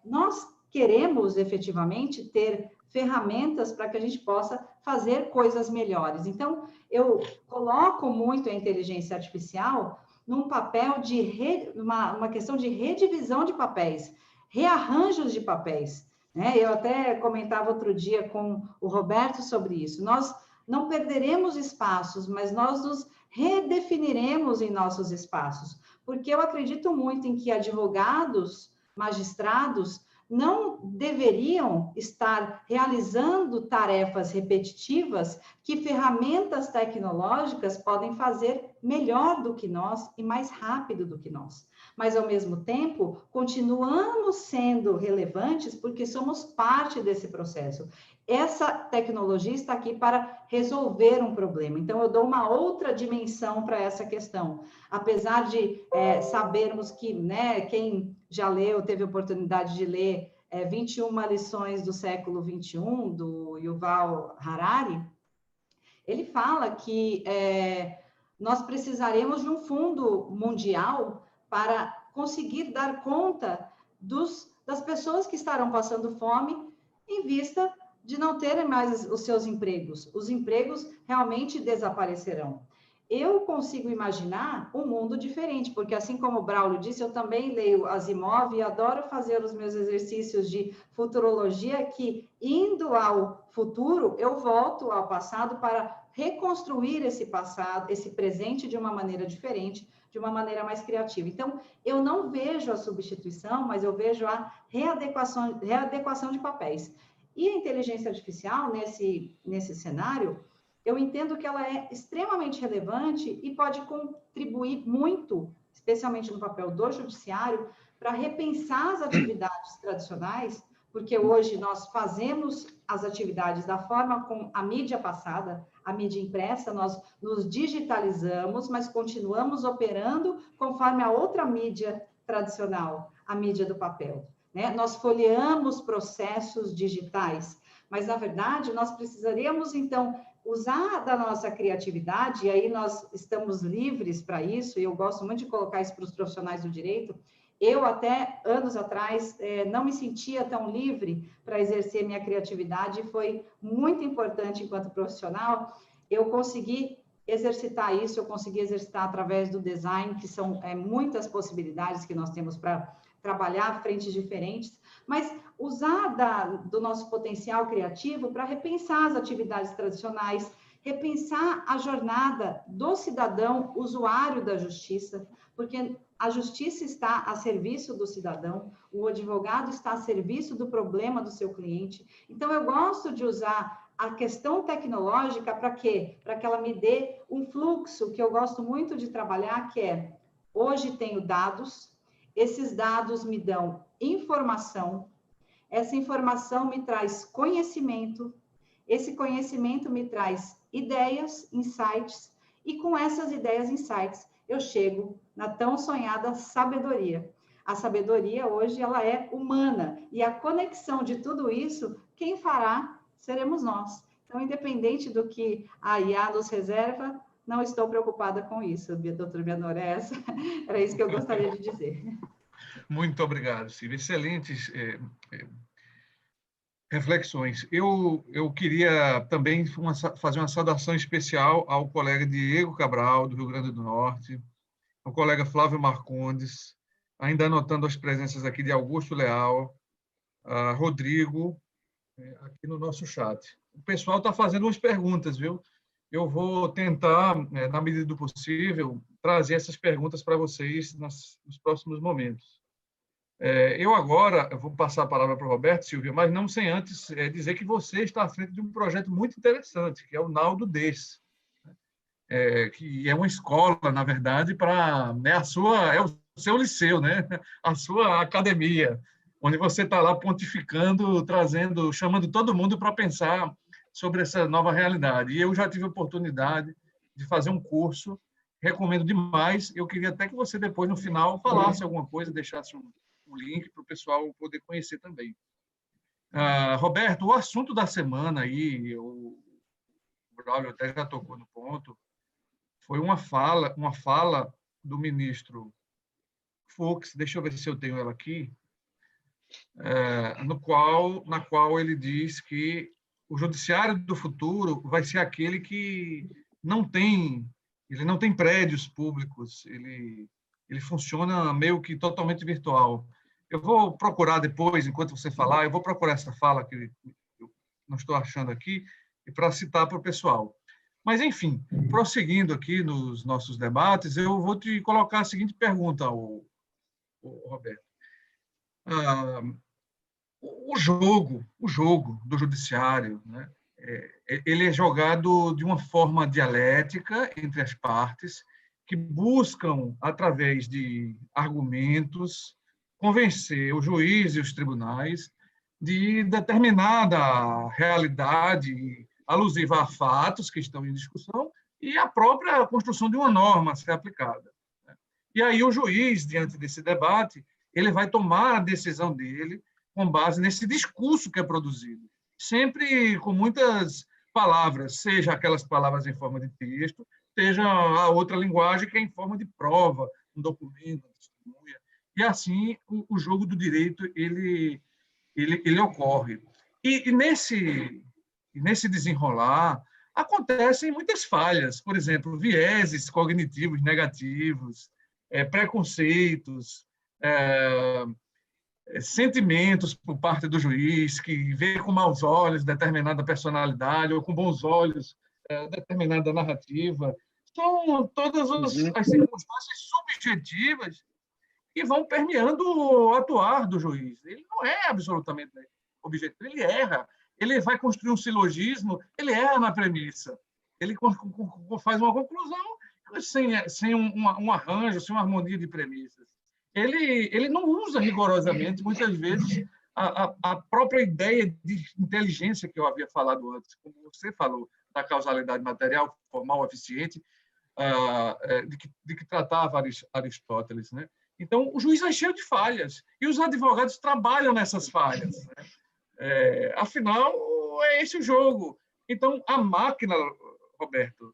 nós queremos, efetivamente, ter ferramentas para que a gente possa fazer coisas melhores. Então, eu coloco muito a inteligência artificial num papel de uma questão de redivisão de papéis, rearranjos de papéis, né? Eu até comentava outro dia com o Roberto sobre isso. Nós não perderemos espaços, mas nós nos redefiniremos em nossos espaços, porque eu acredito muito em que advogados, magistrados, não deveriam estar realizando tarefas repetitivas que ferramentas tecnológicas podem fazer melhor do que nós e mais rápido do que nós. Mas, ao mesmo tempo, continuamos sendo relevantes porque somos parte desse processo. Essa tecnologia está aqui para resolver um problema. Então, eu dou uma outra dimensão para essa questão. Apesar de sabermos que, né, quem já leu, teve oportunidade de ler 21 lições do século XXI, do Yuval Harari, ele fala que nós precisaremos de um fundo mundial para conseguir dar conta das pessoas que estarão passando fome em vista de não terem mais os seus empregos. Os empregos realmente desaparecerão. Eu consigo imaginar um mundo diferente, porque assim como o Braulio disse, eu também leio Asimov e adoro fazer os meus exercícios de futurologia, que indo ao futuro, eu volto ao passado para reconstruir esse passado, esse presente de uma maneira diferente, de uma maneira mais criativa. Então, eu não vejo a substituição, mas eu vejo a readequação de papéis. E a inteligência artificial, nesse cenário, eu entendo que ela é extremamente relevante e pode contribuir muito, especialmente no papel do judiciário, para repensar as atividades tradicionais, porque hoje nós fazemos as atividades da forma com a mídia passada, a mídia impressa, nós nos digitalizamos, mas continuamos operando conforme a outra mídia tradicional, a mídia do papel, né? Nós folheamos processos digitais, mas, na verdade, nós precisaríamos, então, usar da nossa criatividade, e aí nós estamos livres para isso, e eu gosto muito de colocar isso para os profissionais do direito. Eu, até anos atrás, não me sentia tão livre para exercer minha criatividade, e foi muito importante enquanto profissional, eu consegui exercitar isso, eu consegui exercitar através do design, que são muitas possibilidades que nós temos para trabalhar frentes diferentes, mas usar do nosso potencial criativo para repensar as atividades tradicionais, repensar a jornada do cidadão usuário da justiça, porque a justiça está a serviço do cidadão, o advogado está a serviço do problema do seu cliente. Então, eu gosto de usar a questão tecnológica para quê? Para que ela me dê um fluxo que eu gosto muito de trabalhar, que é, hoje tenho dados, esses dados me dão informação, essa informação me traz conhecimento, esse conhecimento me traz ideias, insights, e com essas ideias, insights, eu chego na tão sonhada sabedoria. A sabedoria, hoje, ela é humana, e a conexão de tudo isso, quem fará seremos nós. Então, independente do que a IA nos reserva, não estou preocupada com isso, doutor Bianor, era isso que eu gostaria de dizer. Muito obrigado, Silvia. Excelentes reflexões. Eu queria também fazer uma saudação especial ao colega Diego Cabral, do Rio Grande do Norte, ao colega Flávio Marcondes, ainda anotando as presenças aqui de Augusto Leal, Rodrigo, aqui no nosso chat. O pessoal está fazendo umas perguntas, viu? Eu vou tentar, na medida do possível, trazer essas perguntas para vocês nos próximos momentos. Eu vou passar a palavra para o Roberto, Silvia, mas não sem antes dizer que você está à frente de um projeto muito interessante, que é o Naldo Des, que é uma escola, na verdade, para é o seu liceu, né? A sua academia, onde você está lá pontificando, chamando todo mundo para pensar sobre essa nova realidade. E eu já tive a oportunidade de fazer um curso, recomendo demais. Eu queria até que você depois, no final, falasse alguma coisa, deixasse um link para o pessoal poder conhecer também. Roberto, o assunto da semana aí, o Braulio até já tocou no ponto, foi uma fala do ministro Fux, deixa eu ver se eu tenho ela aqui, na qual ele diz que o judiciário do futuro vai ser aquele que não tem prédios públicos, ele funciona meio que totalmente virtual. Eu vou procurar depois, enquanto você falar, eu vou procurar essa fala que eu não estou achando aqui, e para citar para o pessoal. Mas, enfim, prosseguindo aqui nos nossos debates, eu vou te colocar a seguinte pergunta, Roberto. O jogo do judiciário, né, ele é jogado de uma forma dialética entre as partes que buscam, através de argumentos, convencer o juiz e os tribunais de determinada realidade alusiva a fatos que estão em discussão e a própria construção de uma norma a ser aplicada. E aí o juiz, diante desse debate, ele vai tomar a decisão dele com base nesse discurso que é produzido, sempre com muitas palavras, seja aquelas palavras em forma de texto, seja a outra linguagem que é em forma de prova, um documento, uma testemunha. E assim o jogo do direito ele ocorre. E nesse desenrolar acontecem muitas falhas, por exemplo, vieses cognitivos negativos, preconceitos, sentimentos por parte do juiz, que vê com maus olhos determinada personalidade ou com bons olhos determinada narrativa. São todas as circunstâncias subjetivas que vão permeando o atuar do juiz. Ele não é absolutamente objetivo, ele erra. Ele vai construir um silogismo, ele erra na premissa. Ele faz uma conclusão sem um arranjo, sem uma harmonia de premissas. Ele não usa rigorosamente, muitas vezes, a própria ideia de inteligência que eu havia falado antes, como você falou, da causalidade material, formal, eficiente, de que tratava Aristóteles, né? Então, o juiz é cheio de falhas, e os advogados trabalham nessas falhas, né? Afinal, é esse o jogo. Então, a máquina, Roberto,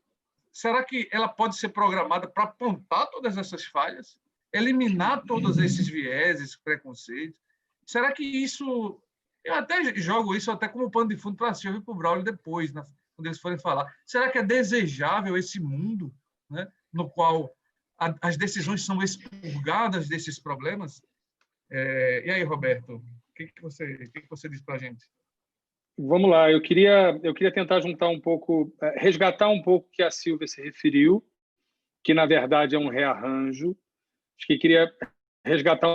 será que ela pode ser programada para apontar todas essas falhas? Eliminar todos esses vieses, preconceitos? Será que isso... Eu até jogo isso até como pano de fundo para a Silvia e para o Braulio depois, né, quando eles forem falar. Será que é desejável esse mundo, né, no qual as decisões são expurgadas desses problemas? E aí, Roberto, o que você diz para a gente? Vamos lá, eu queria tentar juntar um pouco, resgatar um pouco o que a Silvia se referiu, que, na verdade, é um rearranjo. Acho que queria resgatar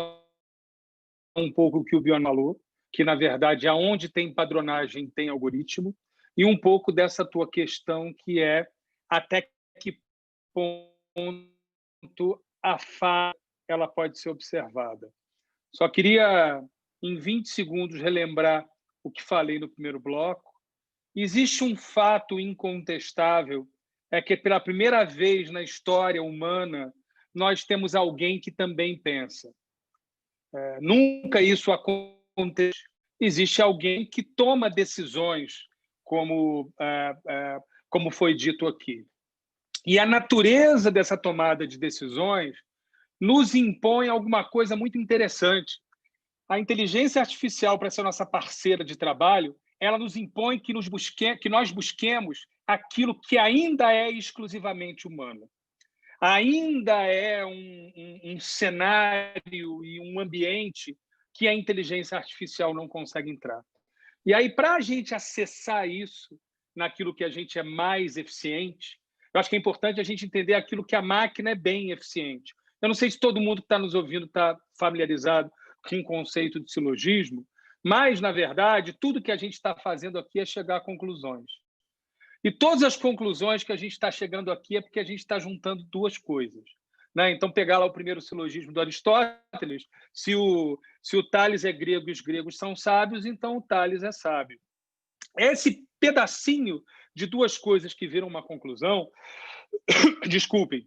um pouco o que o Bion falou, que, na verdade, aonde tem padronagem, tem algoritmo, e um pouco dessa tua questão, que é até que ponto a fala ela pode ser observada. Só queria, em 20 segundos, relembrar o que falei no primeiro bloco. Existe um fato incontestável, é que, pela primeira vez na história humana, nós temos alguém que também pensa. Nunca isso acontece. Existe alguém que toma decisões, como foi dito aqui. E a natureza dessa tomada de decisões nos impõe alguma coisa muito interessante. A inteligência artificial, para ser nossa parceira de trabalho, ela nos impõe que nós busquemos aquilo que ainda é exclusivamente humano. Ainda é um cenário e um ambiente que a inteligência artificial não consegue entrar. E aí, para a gente acessar isso naquilo que a gente é mais eficiente, eu acho que é importante a gente entender aquilo que a máquina é bem eficiente. Eu não sei se todo mundo que está nos ouvindo está familiarizado com o conceito de silogismo, mas, na verdade, tudo que a gente está fazendo aqui é chegar a conclusões. E todas as conclusões que a gente está chegando aqui é porque a gente está juntando duas coisas. Né? Então, pegar lá o primeiro silogismo do Aristóteles, se o Tales é grego e os gregos são sábios, então o Tales é sábio. Esse pedacinho de duas coisas que viram uma conclusão, desculpem,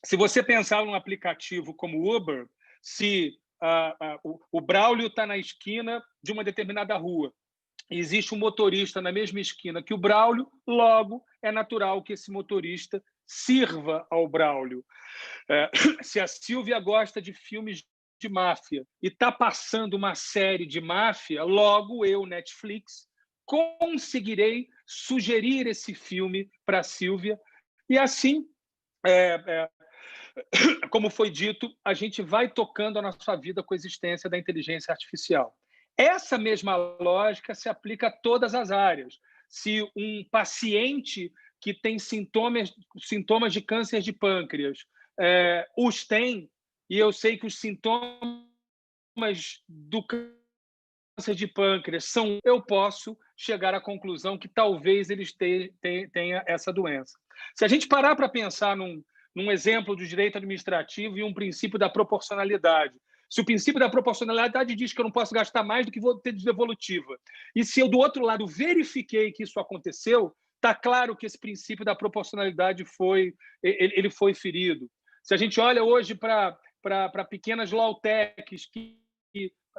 se você pensar num aplicativo como o Uber, se o Braulio está na esquina de uma determinada rua, existe um motorista na mesma esquina que o Braulio, logo é natural que esse motorista sirva ao Braulio. Se a Silvia gosta de filmes de máfia e está passando uma série de máfia, logo eu, Netflix, conseguirei sugerir esse filme para a Silvia. E assim, como foi dito, a gente vai tocando a nossa vida com a existência da inteligência artificial. Essa mesma lógica se aplica a todas as áreas. Se um paciente que tem sintomas de câncer de pâncreas os tem, e eu sei que os sintomas do câncer de pâncreas são, eu posso chegar à conclusão que talvez eles tenham essa doença. Se a gente parar para pensar num exemplo de direito administrativo e um princípio da proporcionalidade, se o princípio da proporcionalidade diz que eu não posso gastar mais do que vou ter de devolutiva, e se eu, do outro lado, verifiquei que isso aconteceu, está claro que esse princípio da proporcionalidade foi ferido. Se a gente olha hoje para pequenas law-techs que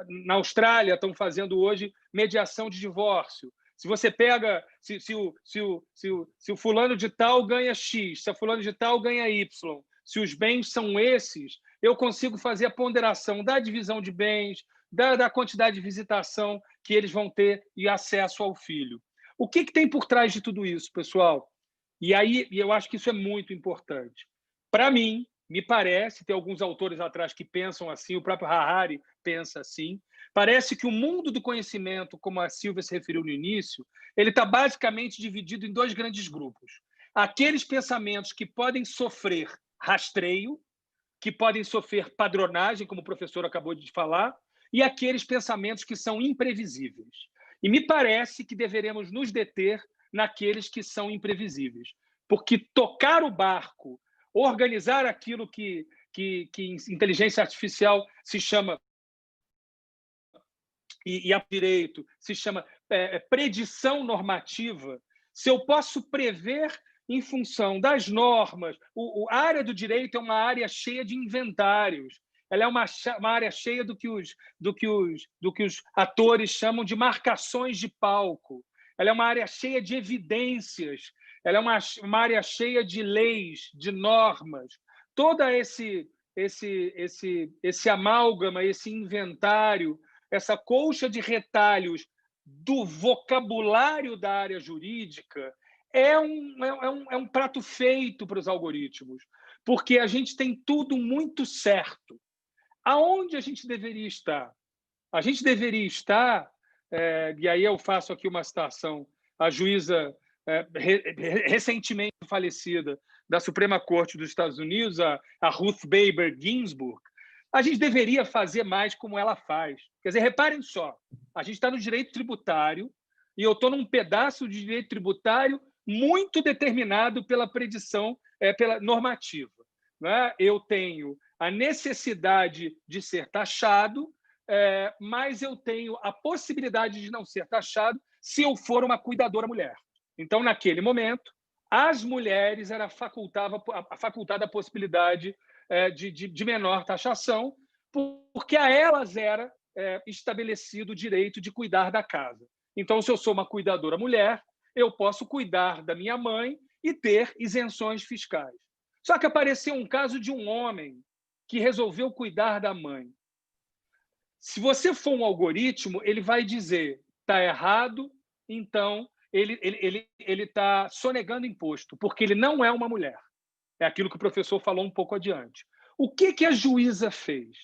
na Austrália estão fazendo hoje mediação de divórcio, se você pega, se o fulano de tal ganha X, se a fulano de tal ganha Y, se os bens são esses, eu consigo fazer a ponderação da divisão de bens, da quantidade de visitação que eles vão ter e acesso ao filho. O que tem por trás de tudo isso, pessoal? E aí eu acho que isso é muito importante. Para mim, me parece, tem alguns autores atrás que pensam assim, o próprio Harari pensa assim, parece que o mundo do conhecimento, como a Silvia se referiu no início, ele está basicamente dividido em dois grandes grupos. Aqueles pensamentos que podem sofrer rastreio, que podem sofrer padronagem, como o professor acabou de falar, e aqueles pensamentos que são imprevisíveis. E me parece que deveremos nos deter naqueles que são imprevisíveis, porque tocar o barco, organizar aquilo que em inteligência artificial se chama, e a direito se chama predição normativa, se eu posso prever em função das normas, a área do direito é uma área cheia de inventários, ela é uma área cheia do que os atores chamam de marcações de palco, ela é uma área cheia de evidências, ela é uma área cheia de leis, de normas. Todo esse amálgama, esse inventário, essa colcha de retalhos do vocabulário da área jurídica é um prato feito para os algoritmos, porque a gente tem tudo muito certo. Aonde a gente deveria estar? A gente deveria estar, e aí eu faço aqui uma citação, a juíza recentemente falecida da Suprema Corte dos Estados Unidos, a Ruth Bader Ginsburg, a gente deveria fazer mais como ela faz. Quer dizer, reparem só, a gente está no direito tributário e eu estou num pedaço de direito tributário muito determinado pela predição, pela normativa. Né? Eu tenho a necessidade de ser taxado, mas eu tenho a possibilidade de não ser taxado se eu for uma cuidadora mulher. Então, naquele momento, às mulheres era facultada a possibilidade de menor taxação, porque a elas era estabelecido o direito de cuidar da casa. Então, se eu sou uma cuidadora mulher, eu posso cuidar da minha mãe e ter isenções fiscais. Só que apareceu um caso de um homem que resolveu cuidar da mãe. Se você for um algoritmo, ele vai dizer, está errado, então ele está sonegando imposto, porque ele não é uma mulher. É aquilo que o professor falou um pouco adiante. O que a juíza fez?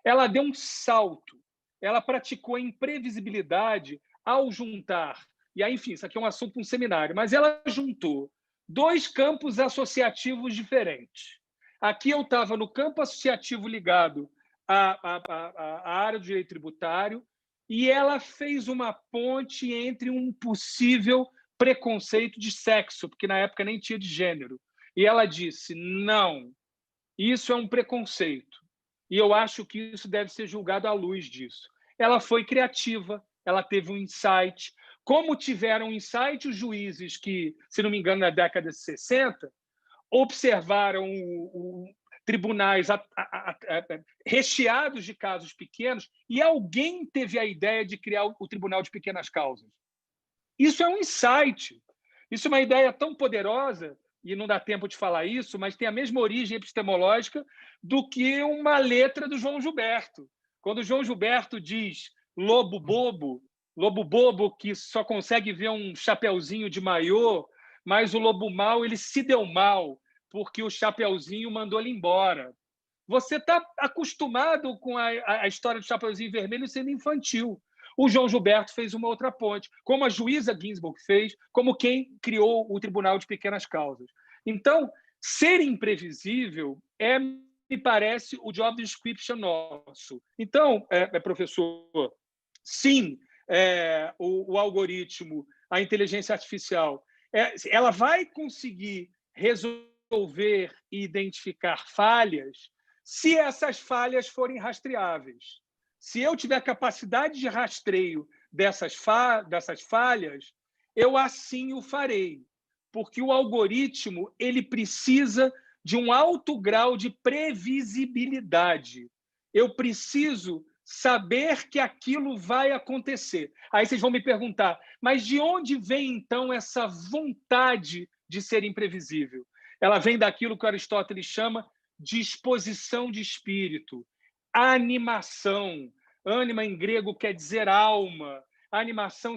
Ela deu um salto, ela praticou a imprevisibilidade ao juntar, e aí, enfim, isso aqui é um assunto para um seminário, mas ela juntou 2 campos associativos diferentes. Aqui eu estava no campo associativo ligado à área do direito tributário, e ela fez uma ponte entre um possível preconceito de sexo, porque na época nem tinha de gênero. E ela disse, não, isso é um preconceito. E eu acho que isso deve ser julgado à luz disso. Ela foi criativa, ela teve um insight. Como tiveram insight os juízes que, se não me engano, na década de 60, observaram tribunais recheados de casos pequenos e alguém teve a ideia de criar o Tribunal de Pequenas Causas. Isso é um insight. Isso é uma ideia tão poderosa, e não dá tempo de falar isso, mas tem a mesma origem epistemológica do que uma letra do João Gilberto. Quando o João Gilberto diz lobo bobo que só consegue ver um chapeuzinho de maiô, mas o lobo mau ele se deu mal porque o chapeuzinho mandou ele embora. Você está acostumado com a história do Chapeuzinho Vermelho sendo infantil. O João Gilberto fez uma outra ponte, como a juíza Ginsburg fez, como quem criou o Tribunal de Pequenas Causas. Então, ser imprevisível me parece, o job description nosso. Então, professor, sim, o algoritmo, a inteligência artificial, ela vai conseguir resolver e identificar falhas se essas falhas forem rastreáveis. Se eu tiver capacidade de rastreio dessas falhas, eu assim o farei, porque o algoritmo ele precisa de um alto grau de previsibilidade. Eu preciso saber que aquilo vai acontecer. Aí vocês vão me perguntar, mas de onde vem, então, essa vontade de ser imprevisível? Ela vem daquilo que Aristóteles chama disposição de espírito, animação. Ânima, em grego, quer dizer alma. A animação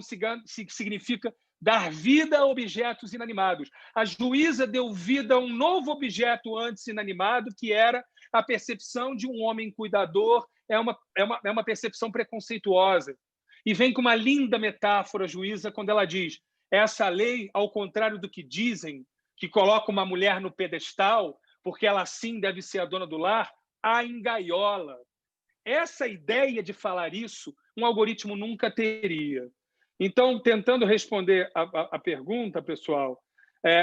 significa dar vida a objetos inanimados. A juíza deu vida a um novo objeto antes inanimado, que era a percepção de um homem cuidador. É uma percepção preconceituosa. E vem com uma linda metáfora, a juíza, quando ela diz: essa lei, ao contrário do que dizem, que coloca uma mulher no pedestal, porque ela sim deve ser a dona do lar, a engaiola. Essa ideia de falar isso, um algoritmo nunca teria. Então, tentando responder a pergunta, pessoal,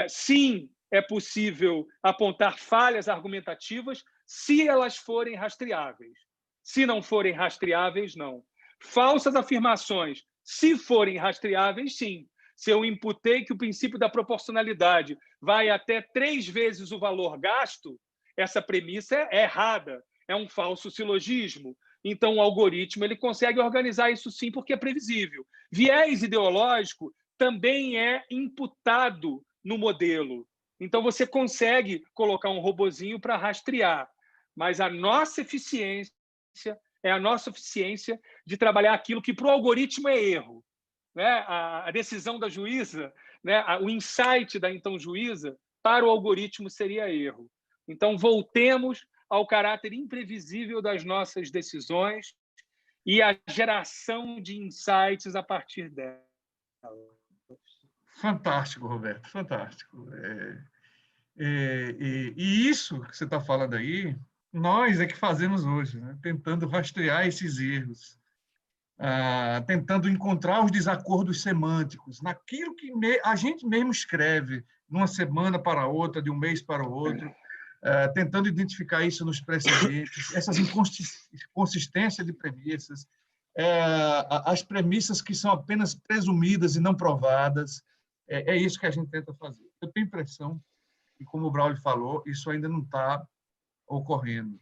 sim, é possível apontar falhas argumentativas se elas forem rastreáveis. Se não forem rastreáveis, não. Falsas afirmações, se forem rastreáveis, sim. Se eu imputei que o princípio da proporcionalidade vai até 3 vezes o valor gasto, essa premissa é errada, é um falso silogismo. Então, o algoritmo ele consegue organizar isso sim, porque é previsível. Viés ideológico também é imputado no modelo. Então, você consegue colocar um robozinho para rastrear, mas a nossa eficiência é a nossa eficiência de trabalhar aquilo que para o algoritmo é erro. Né? A decisão da juíza, né? O insight da então juíza, para o algoritmo seria erro. Então, voltemos ao caráter imprevisível das nossas decisões e à geração de insights a partir delas. Fantástico, Roberto, fantástico. E isso que você está falando aí, nós é que fazemos hoje, né? Tentando rastrear esses erros, tentando encontrar os desacordos semânticos naquilo que a gente mesmo escreve, de uma semana para outra, de um mês para o outro, tentando identificar isso nos precedentes, essas inconsistências de premissas, as premissas que são apenas presumidas e não provadas, é isso que a gente tenta fazer. Eu tenho a impressão que, como o Braulio falou, isso ainda não está ocorrendo.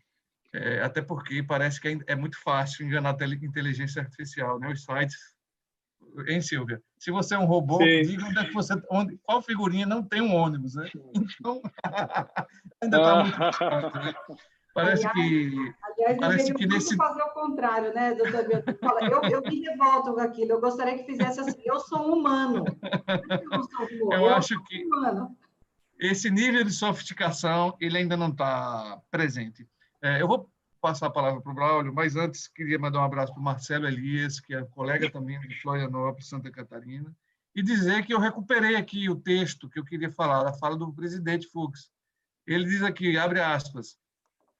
Até porque parece que é muito fácil enganar a inteligência artificial, né? Os sites Hein, Silvia? Se você é um robô, Sim. diga onde é que você, qual figurinha não tem um ônibus, né? Então, ainda está muito distante, né? Parece Aliás, que deveriam nesse... fazer o contrário, né, doutor Bianor? Eu me revolto com aquilo, eu gostaria que fizesse assim, eu sou um humano, eu não sou robô, Eu eu acho sou que um humano. esse nível de sofisticação ele ainda não está presente. Eu vou passar a palavra para o Braulio, mas antes queria mandar um abraço para o Marcelo Elias, que é colega também de Florianópolis, Santa Catarina, e dizer que eu recuperei aqui o texto que eu queria falar, a fala do presidente Fux. Ele diz aqui, abre aspas,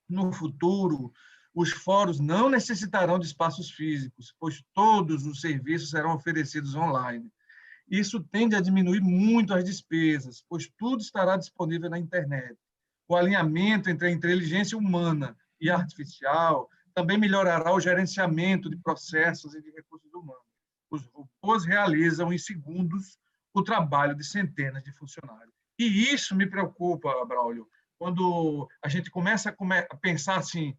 no futuro, os fóruns não necessitarão de espaços físicos, pois todos os serviços serão oferecidos online. Isso tende a diminuir muito as despesas, pois tudo estará disponível na internet. O alinhamento entre a inteligência humana e a artificial também melhorará o gerenciamento de processos e de recursos humanos. Os robôs realizam em segundos o trabalho de centenas de funcionários. E isso me preocupa, Braulio, quando a gente começa a pensar assim,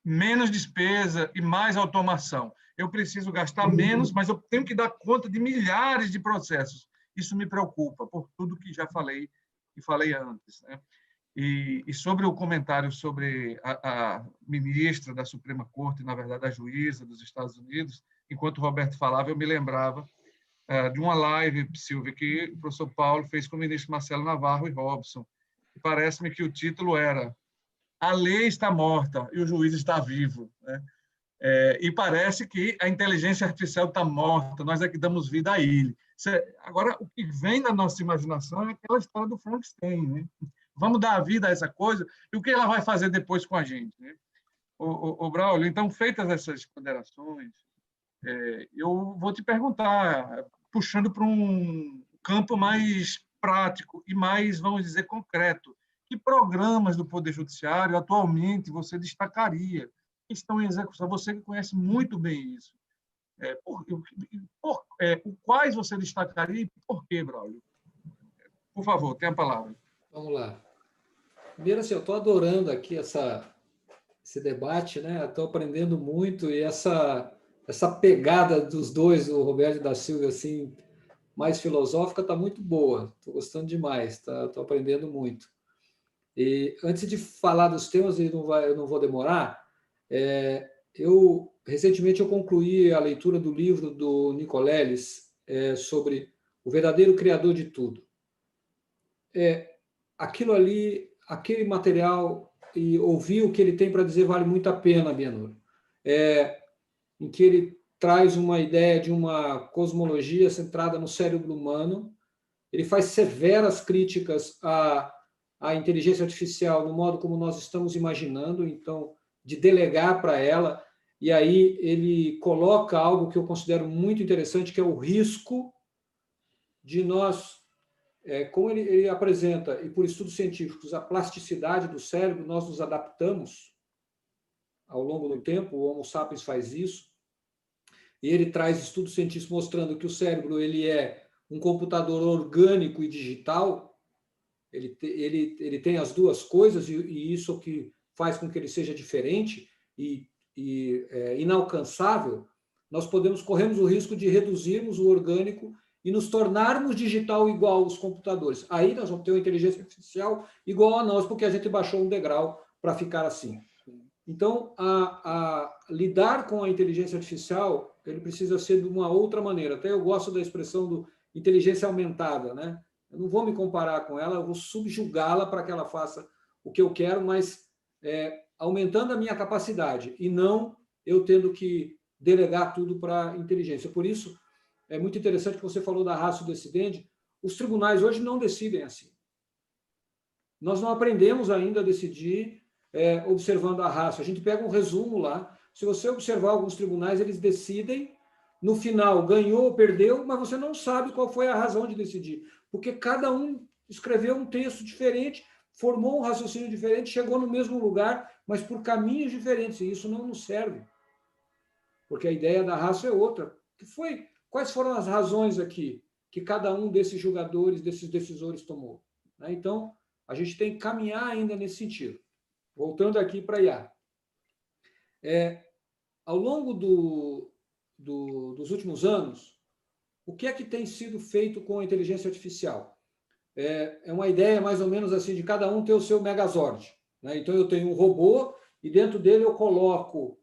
menos despesa e mais automação. Eu preciso gastar menos, mas eu tenho que dar conta de milhares de processos. Isso me preocupa, por tudo que já falei e falei antes, né? E sobre o comentário sobre a ministra da Suprema Corte, na verdade, a juíza dos Estados Unidos, enquanto o Roberto falava, eu me lembrava de uma live, Silvia, que o professor Paulo fez com o ministro Marcelo Navarro e Robson. E parece-me que o título era A Lei está morta e o juiz está vivo, né? E parece que a inteligência artificial está morta, nós é que damos vida a ele. Agora, o que vem na nossa imaginação é aquela história do Frankenstein, né? Vamos dar vida a essa coisa, e o que ela vai fazer depois com a gente, né? O Braulio, então, feitas essas ponderações, eu vou te perguntar, puxando para um campo mais prático e mais, vamos dizer, concreto, que programas do Poder Judiciário atualmente você destacaria que estão em execução? Você que conhece muito bem isso. Quais você destacaria e por quê, Braulio? Por favor, tem a palavra. Vamos lá. Primeiro, assim, eu estou adorando aqui esse debate, né? Estou aprendendo muito e essa pegada dos dois, o Roberto e da Silvia, assim, mais filosófica, está muito boa. Estou gostando demais, estou aprendendo muito. E antes de falar dos temas, eu não vou demorar, recentemente eu concluí a leitura do livro do Nicoleles sobre o verdadeiro criador de tudo. Aquilo ali, aquele material, e ouvir o que ele tem para dizer vale muito a pena, Bianor. Em que ele traz uma ideia de uma cosmologia centrada no cérebro humano, ele faz severas críticas à inteligência artificial no modo como nós estamos imaginando, então, de delegar para ela, e aí ele coloca algo que eu considero muito interessante, que é o risco de nós, como ele apresenta, e por estudos científicos, a plasticidade do cérebro, nós nos adaptamos ao longo do tempo, o Homo sapiens faz isso, e ele traz estudos científicos mostrando que o cérebro ele é um computador orgânico e digital, ele tem as duas coisas, e isso que faz com que ele seja diferente e inalcançável. Nós corremos o risco de reduzirmos o orgânico e nos tornarmos digital igual aos computadores. Aí nós vamos ter uma inteligência artificial igual a nós, porque a gente baixou um degrau para ficar assim. Então, lidar com a inteligência artificial, ele precisa ser de uma outra maneira. Até eu gosto da expressão do inteligência aumentada, né? Eu não vou me comparar com ela, eu vou subjugá-la para que ela faça o que eu quero, mas aumentando a minha capacidade e não eu tendo que delegar tudo para a inteligência. Por isso, é muito interessante que você falou da ratio decidendi. Os tribunais hoje não decidem assim. Nós não aprendemos ainda a decidir observando a ratio. A gente pega um resumo lá. Se você observar alguns tribunais, eles decidem, no final, ganhou ou perdeu, mas você não sabe qual foi a razão de decidir. Porque cada um escreveu um texto diferente, formou um raciocínio diferente, chegou no mesmo lugar, mas por caminhos diferentes. E isso não nos serve. Porque a ideia da ratio é outra. Quais foram as razões aqui que cada um desses julgadores, desses decisores tomou? Então, a gente tem que caminhar ainda nesse sentido. Voltando aqui para a IA. Ao longo dos últimos anos, o que é que tem sido feito com a inteligência artificial? É uma ideia mais ou menos assim de cada um ter o seu Megazord, né? Então, eu tenho um robô e dentro dele eu coloco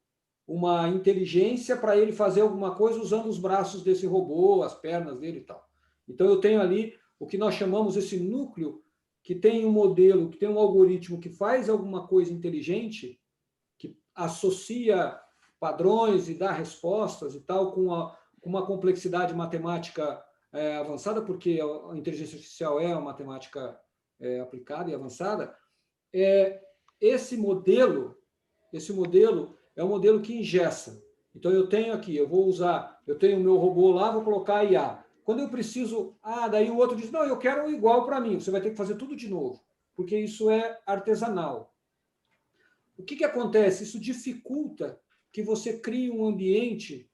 uma inteligência para ele fazer alguma coisa usando os braços desse robô, as pernas dele e tal. Então, eu tenho ali o que nós chamamos esse núcleo, que tem um modelo, que tem um algoritmo que faz alguma coisa inteligente, que associa padrões e dá respostas e tal, com uma complexidade matemática avançada, porque a inteligência artificial é uma matemática aplicada e avançada. Esse modelo é um modelo que engessa. Então, eu tenho aqui, eu tenho o meu robô lá, vou colocar IA. Quando eu preciso, daí o outro diz, não, eu quero um igual para mim, você vai ter que fazer tudo de novo, porque isso é artesanal. O que acontece? Isso dificulta que você crie um ambiente,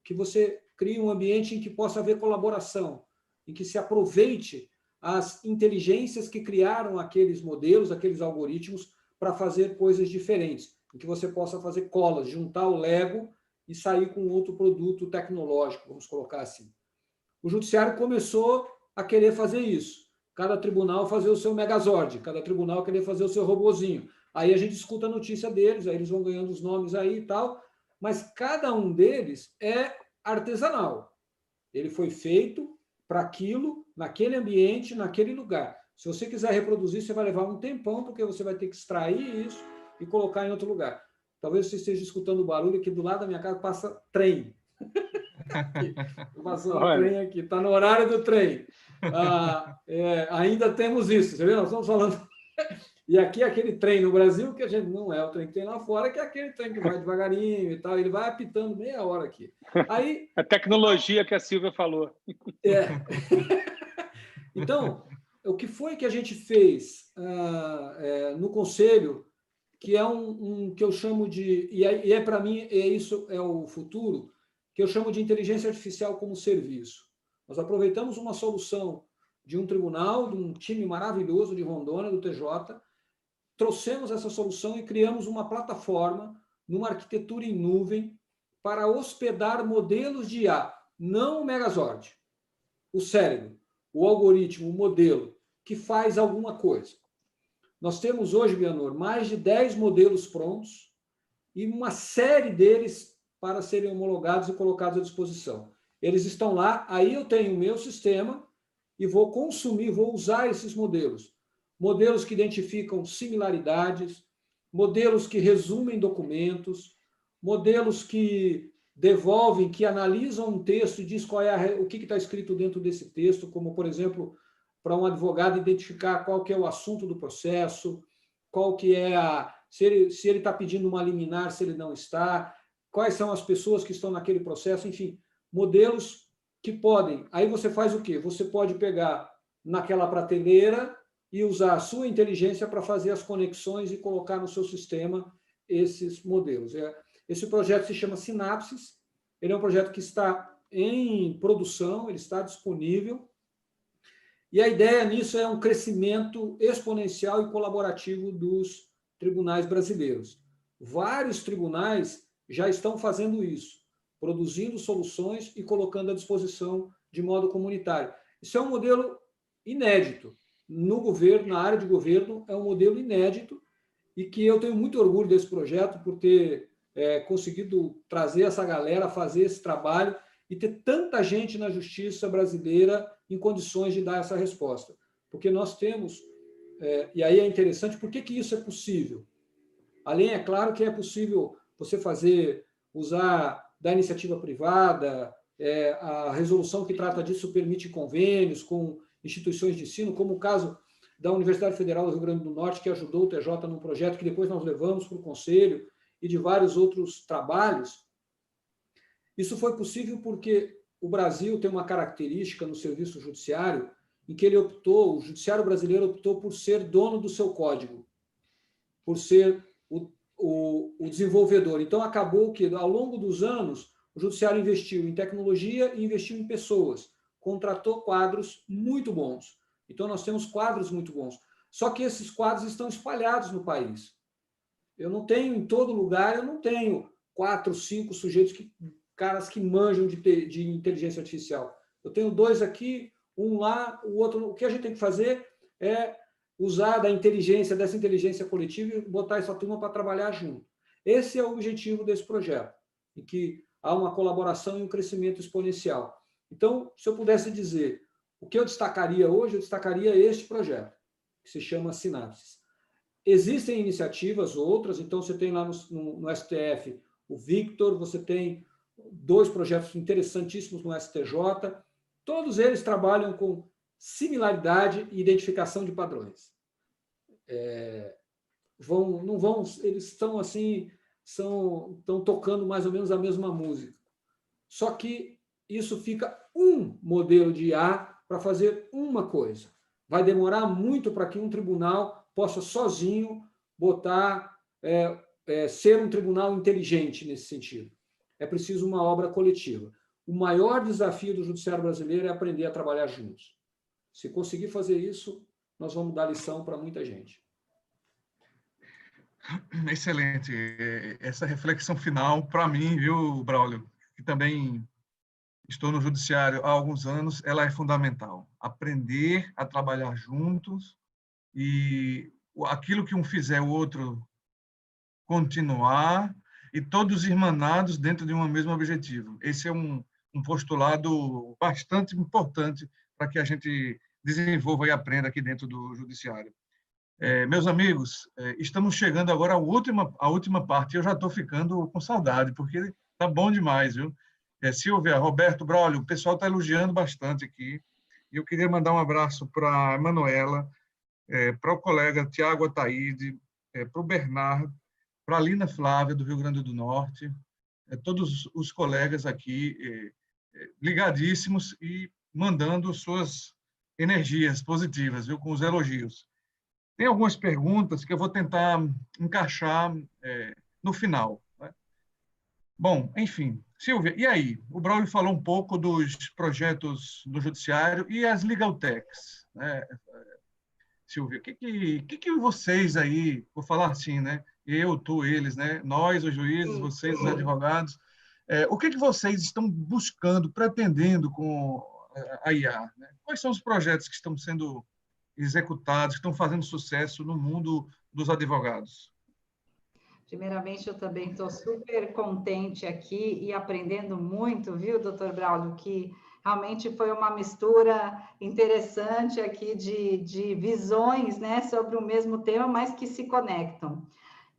que você crie um ambiente em que possa haver colaboração, em que se aproveite as inteligências que criaram aqueles modelos, aqueles algoritmos, para fazer coisas diferentes, em que você possa fazer colas, juntar o Lego e sair com outro produto tecnológico, vamos colocar assim. O judiciário começou a querer fazer isso. Cada tribunal fazer o seu Megazord, cada tribunal querer fazer o seu robozinho. Aí a gente escuta a notícia deles, aí eles vão ganhando os nomes aí e tal, mas cada um deles é artesanal. Ele foi feito para aquilo, naquele ambiente, naquele lugar. Se você quiser reproduzir, você vai levar um tempão, porque você vai ter que extrair isso e colocar em outro lugar. Talvez você esteja escutando o barulho, aqui do lado da minha casa passa trem. Passou um trem aqui, está no horário do trem. Ainda temos isso, você vê? Nós estamos falando. E aqui é aquele trem no Brasil que a gente não é o trem que tem lá fora, que é aquele trem que vai devagarinho e tal, ele vai apitando meia hora aqui. Aí, a tecnologia que a Silvia falou. Então, o que foi que a gente fez no Conselho, que é que eu chamo de, e para mim, isso é o futuro, que eu chamo de inteligência artificial como serviço. Nós aproveitamos uma solução de um tribunal, de um time maravilhoso de Rondônia, do TJ, trouxemos essa solução e criamos uma plataforma, numa arquitetura em nuvem, para hospedar modelos de IA, não o Megazord, o cérebro, o algoritmo, o modelo, que faz alguma coisa. Nós temos hoje, Bianor, mais de 10 modelos prontos e uma série deles para serem homologados e colocados à disposição. Eles estão lá, aí eu tenho o meu sistema e vou consumir, vou usar esses modelos. Modelos que identificam similaridades, modelos que resumem documentos, modelos que devolvem, que analisam um texto e diz o que está escrito dentro desse texto, como, por exemplo, para um advogado identificar qual que é o assunto do processo, qual que é se ele está pedindo uma liminar, se ele não está, quais são as pessoas que estão naquele processo, enfim, modelos que podem. Aí você faz o quê? Você pode pegar naquela prateleira e usar a sua inteligência para fazer as conexões e colocar no seu sistema esses modelos. Esse projeto se chama Sinapses, ele é um projeto que está em produção, ele está disponível, e a ideia nisso é um crescimento exponencial e colaborativo dos tribunais brasileiros. Vários tribunais já estão fazendo isso, produzindo soluções e colocando à disposição de modo comunitário. Isso é um modelo inédito. No governo, na área de governo, é um modelo inédito e que eu tenho muito orgulho desse projeto por ter conseguido trazer essa galera, fazer esse trabalho e ter tanta gente na justiça brasileira em condições de dar essa resposta. Porque nós temos, e aí é interessante, por que isso é possível? Além, é claro que é possível você usar da iniciativa privada, a resolução que trata disso permite convênios com instituições de ensino, como o caso da Universidade Federal do Rio Grande do Norte, que ajudou o TJ num projeto que depois nós levamos para o Conselho, e de vários outros trabalhos. Isso foi possível porque o Brasil tem uma característica no serviço judiciário em que o judiciário brasileiro optou por ser dono do seu código, por ser o desenvolvedor. Então, acabou que, ao longo dos anos, o judiciário investiu em tecnologia e investiu em pessoas, contratou quadros muito bons. Então, nós temos quadros muito bons. Só que esses quadros estão espalhados no país. Eu não tenho, em todo lugar, eu não tenho 4, 5 sujeitos que caras que manjam de inteligência artificial. Eu tenho 2 aqui, um lá, o outro... O que a gente tem que fazer é usar dessa inteligência coletiva e botar essa turma para trabalhar junto. Esse é o objetivo desse projeto, em que há uma colaboração e um crescimento exponencial. Então, se eu pudesse dizer o que eu destacaria hoje, eu destacaria este projeto, que se chama Sinapses. Existem iniciativas outras, então você tem lá no STF o Victor, você tem 2 projetos interessantíssimos no STJ, todos eles trabalham com similaridade e identificação de padrões. Eles estão assim, estão tocando mais ou menos a mesma música. Só que isso fica um modelo de IA para fazer uma coisa. Vai demorar muito para que um tribunal possa sozinho ser um tribunal inteligente nesse sentido. É preciso uma obra coletiva. O maior desafio do judiciário brasileiro é aprender a trabalhar juntos. Se conseguir fazer isso, nós vamos dar lição para muita gente. Excelente. Essa reflexão final, para mim, viu, Braulio, que também estou no judiciário há alguns anos, ela é fundamental. Aprender a trabalhar juntos e aquilo que um fizer, o outro continuar, e todos irmanados dentro de um mesmo objetivo. Esse é um postulado bastante importante para que a gente desenvolva e aprenda aqui dentro do judiciário. Meus amigos, estamos chegando agora à última parte. Eu já estou ficando com saudade, porque está bom demais, viu? Silvia, Roberto, Braulio, o pessoal está elogiando bastante aqui. E eu queria mandar um abraço para a Manuela, para o colega Tiago Ataíde, para o Bernardo, para a Lina Flávia, do Rio Grande do Norte, todos os colegas aqui ligadíssimos e mandando suas energias positivas, viu, com os elogios. Tem algumas perguntas que eu vou tentar encaixar no final, né? Bom, enfim, Silvia, e aí? O Braulio falou um pouco dos projetos do Judiciário e as Legal Techs, né? Silvia, o que vocês aí, vou falar assim, né? Eu, tu, eles, né? Nós, os juízes, vocês, os advogados, o que vocês estão buscando, pretendendo com a IA, né? Quais são os projetos que estão sendo executados, que estão fazendo sucesso no mundo dos advogados? Primeiramente, eu também estou super contente aqui e aprendendo muito, viu, doutor Braulio, que realmente foi uma mistura interessante aqui de visões, né, sobre o mesmo tema, mas que se conectam.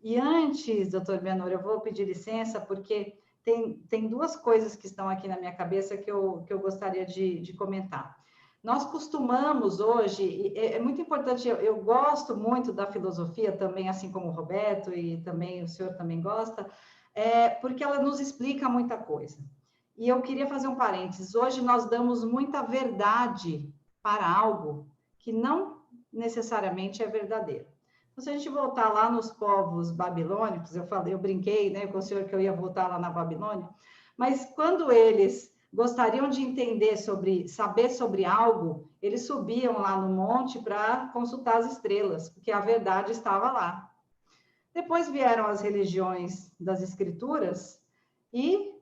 E antes, doutor Bianor, eu vou pedir licença, porque tem 2 coisas que estão aqui na minha cabeça que eu gostaria de comentar. Nós costumamos hoje, é muito importante, eu gosto muito da filosofia também, assim como o Roberto, e também o senhor também gosta, porque ela nos explica muita coisa. E eu queria fazer um parênteses. Hoje nós damos muita verdade para algo que não necessariamente é verdadeiro. Então, se a gente voltar lá nos povos babilônicos, eu brinquei, né, com o senhor que eu ia voltar lá na Babilônia, mas quando eles gostariam de saber sobre algo, eles subiam lá no monte para consultar as estrelas, porque a verdade estava lá. Depois vieram as religiões das escrituras e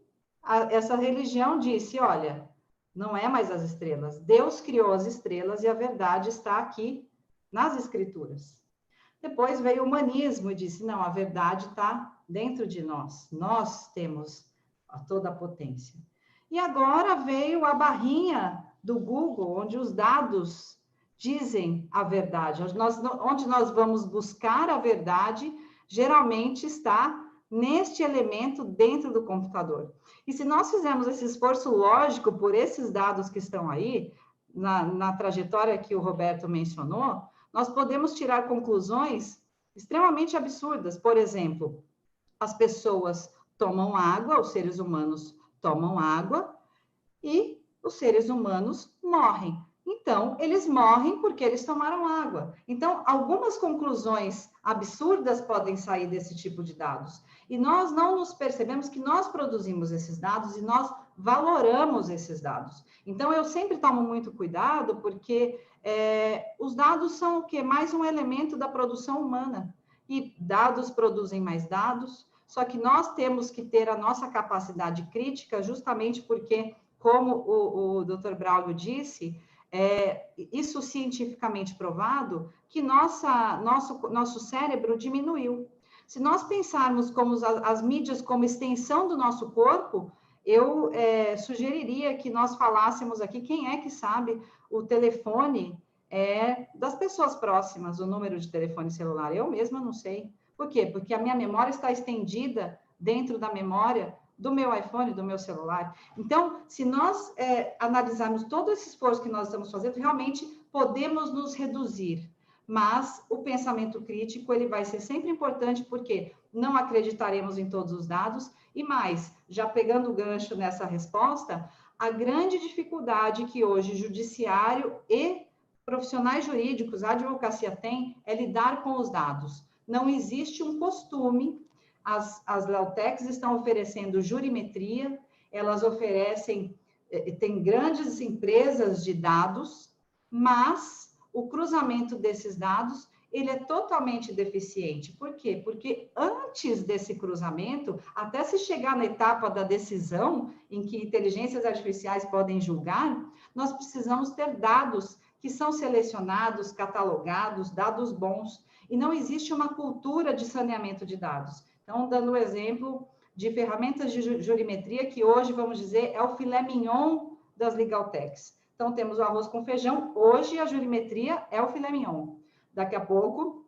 essa religião disse, olha, não é mais as estrelas, Deus criou as estrelas e a verdade está aqui nas escrituras. Depois veio o humanismo e disse, não, a verdade está dentro de nós temos toda a potência. E agora veio a barrinha do Google, onde os dados dizem a verdade. Onde nós vamos buscar a verdade, geralmente está neste elemento dentro do computador. E se nós fizermos esse esforço lógico por esses dados que estão aí, na trajetória que o Roberto mencionou, nós podemos tirar conclusões extremamente absurdas. Por exemplo, as pessoas tomam água, os seres humanos tomam água e os seres humanos morrem. Então, eles morrem porque eles tomaram água. Então, algumas conclusões absurdas podem sair desse tipo de dados. E nós não nos percebemos que nós produzimos esses dados e nós valoramos esses dados. Então, eu sempre tomo muito cuidado porque os dados são o quê? Mais um elemento da produção humana. E dados produzem mais dados. só que nós temos que ter a nossa capacidade crítica justamente porque, como o Dr. Braulio disse, isso cientificamente provado, que nosso cérebro diminuiu. Se nós pensarmos como as mídias como extensão do nosso corpo, eu sugeriria que nós falássemos aqui, quem é que sabe o telefone das pessoas próximas, o número de telefone celular? Eu mesma não sei. Por quê? Porque a minha memória está estendida dentro da memória do meu iPhone, do meu celular. Então, se nós analisarmos todo esse esforço que nós estamos fazendo, realmente podemos nos reduzir. Mas o pensamento crítico, ele vai ser sempre importante, porque não acreditaremos em todos os dados. E mais, já pegando o gancho nessa resposta, a grande dificuldade que hoje judiciário e profissionais jurídicos, a advocacia tem, é lidar com os dados. Não existe um costume. As Leotechs estão oferecendo jurimetria, elas oferecem, tem grandes empresas de dados, mas o cruzamento desses dados, ele é totalmente deficiente. Por quê? Porque antes desse cruzamento, até se chegar na etapa da decisão, em que inteligências artificiais podem julgar, nós precisamos ter dados que são selecionados, catalogados, dados bons, e não existe uma cultura de saneamento de dados. Então, dando o exemplo de ferramentas de jurimetria, que hoje, vamos dizer, é o filé mignon das legal techs. Então, temos o arroz com feijão. Hoje, a jurimetria é o filé mignon. Daqui a pouco,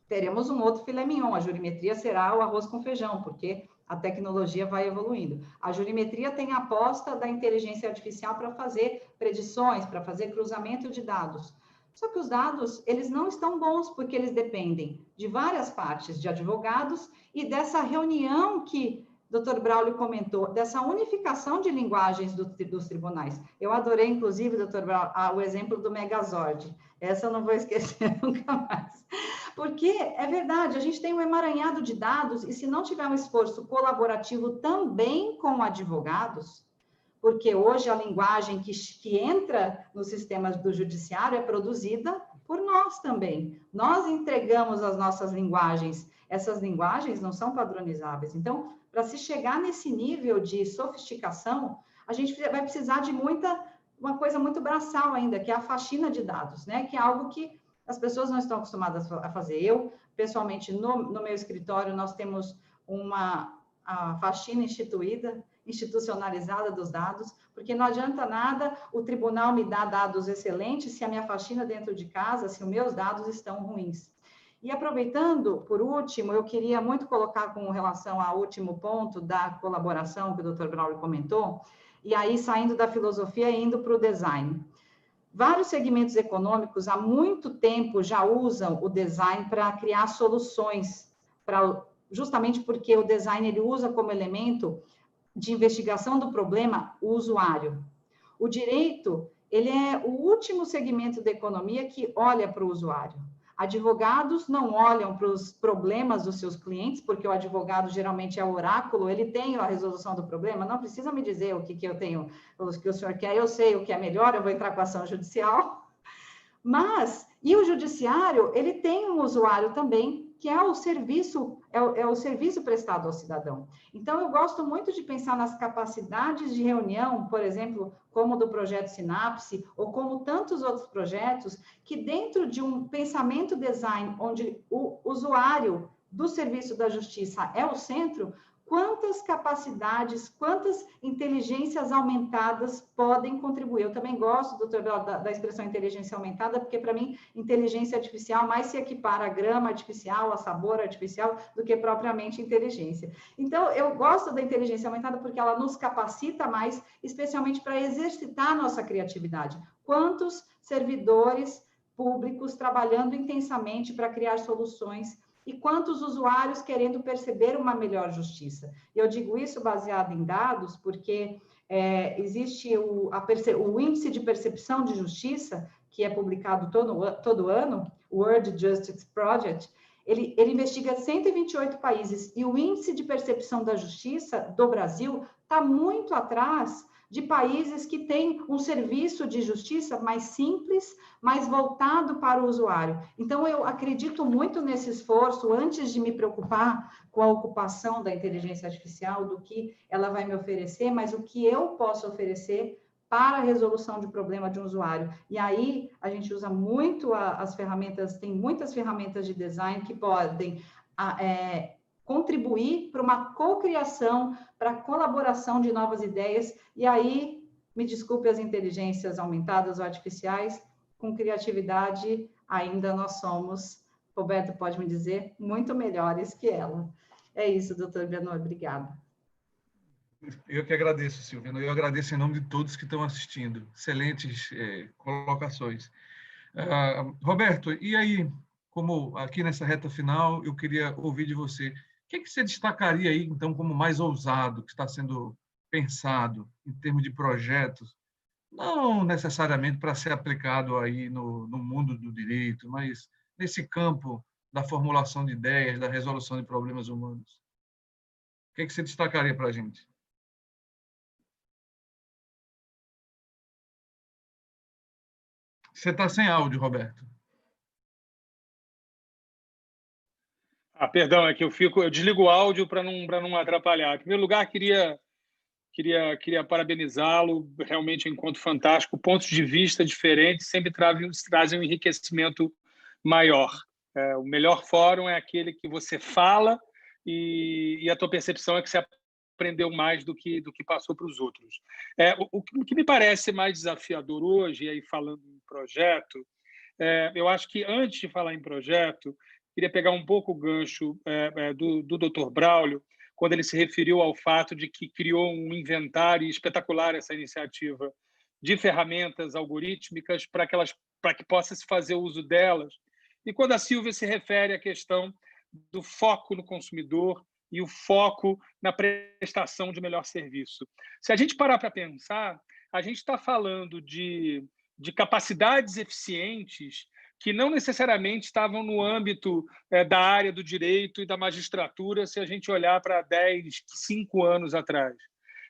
teremos um outro filé mignon. A jurimetria será o arroz com feijão, porque a tecnologia vai evoluindo. A jurimetria tem a aposta da inteligência artificial para fazer predições, para fazer cruzamento de dados. Só que os dados, eles não estão bons, porque eles dependem de várias partes, de advogados, e dessa reunião que o Dr. Braulio comentou, dessa unificação de linguagens dos tribunais. Eu adorei, inclusive, Dr. Braulio, o exemplo do Megazord. Essa eu não vou esquecer nunca mais. Porque, é verdade, a gente tem um emaranhado de dados, e se não tiver um esforço colaborativo também com advogados, porque hoje a linguagem que entra nos sistemas do judiciário é produzida por nós também. Nós entregamos as nossas linguagens, essas linguagens não são padronizáveis. Então, para se chegar nesse nível de sofisticação, a gente vai precisar de uma coisa muito braçal ainda, que é a faxina de dados, né? Que é algo que as pessoas não estão acostumadas a fazer. Eu, pessoalmente, no meu escritório, nós temos a faxina institucionalizada dos dados, porque não adianta nada o tribunal me dar dados excelentes se a minha faxina dentro de casa, se os meus dados estão ruins. E aproveitando, por último, eu queria muito colocar com relação ao último ponto da colaboração que o Dr. Braulio comentou, e aí saindo da filosofia e indo para o design. Vários segmentos econômicos há muito tempo já usam o design para criar soluções, justamente porque o design ele usa como elemento de investigação do problema o usuário. O direito, ele é o último segmento da economia que olha para o usuário. Advogados não olham para os problemas dos seus clientes, porque o advogado geralmente é o oráculo, ele tem a resolução do problema, não precisa me dizer o que eu tenho, o que o senhor quer, eu sei o que é melhor, eu vou entrar com ação judicial. Mas, e o judiciário, ele tem um usuário também, que é o serviço, o serviço prestado ao cidadão. Então, eu gosto muito de pensar nas capacidades de reunião, por exemplo, como do projeto Sinapse, ou como tantos outros projetos, que dentro de um pensamento design, onde o usuário do serviço da justiça é o centro, quantas capacidades, quantas inteligências aumentadas podem contribuir. Eu também gosto, doutor, da expressão inteligência aumentada, porque, para mim, inteligência artificial mais se equipara a grama artificial, a sabor artificial, do que propriamente inteligência. Então, eu gosto da inteligência aumentada porque ela nos capacita mais, especialmente para exercitar a nossa criatividade. Quantos servidores públicos trabalhando intensamente para criar soluções e quantos usuários querendo perceber uma melhor justiça. Eu digo isso baseado em dados, porque existe o índice de percepção de justiça, que é publicado todo ano, o World Justice Project, ele investiga 128 países, e o índice de percepção da justiça do Brasil está muito atrás de países que têm um serviço de justiça mais simples, mais voltado para o usuário. Então, eu acredito muito nesse esforço, antes de me preocupar com a ocupação da inteligência artificial, do que ela vai me oferecer, mas o que eu posso oferecer para a resolução de problema de um usuário. E aí, a gente usa muito as ferramentas, tem muitas ferramentas de design que podem contribuir para uma cocriação, para a colaboração de novas ideias, e aí, me desculpe as inteligências aumentadas ou artificiais, com criatividade, ainda nós somos, Roberto pode me dizer, muito melhores que ela. É isso, doutor Bianor, obrigada. Eu que agradeço, Silvia. Eu agradeço em nome de todos que estão assistindo. Excelentes colocações. Roberto, e aí, como aqui nessa reta final, eu queria ouvir de você, o que você destacaria aí, então, como mais ousado, que está sendo pensado em termos de projetos, não necessariamente para ser aplicado aí no mundo do direito, mas nesse campo da formulação de ideias, da resolução de problemas humanos? O que você destacaria para a gente? Você está sem áudio, Roberto. Perdão, é que eu desligo o áudio para não atrapalhar. Em primeiro lugar, queria parabenizá-lo, realmente um encontro fantástico, pontos de vista diferentes sempre trazem um enriquecimento maior. O melhor fórum é aquele que você fala e a tua percepção é que você aprendeu mais do que passou para os outros. O que me parece mais desafiador hoje, e aí falando em projeto, eu acho que antes de falar em projeto, queria pegar um pouco o gancho do Dr. Braulio, quando ele se referiu ao fato de que criou um inventário espetacular essa iniciativa de ferramentas algorítmicas para que possa se fazer uso delas. E quando a Silvia se refere à questão do foco no consumidor e o foco na prestação de melhor serviço. Se a gente parar para pensar, a gente está falando de capacidades eficientes que não necessariamente estavam no âmbito da área do direito e da magistratura, se a gente olhar para 5 anos atrás.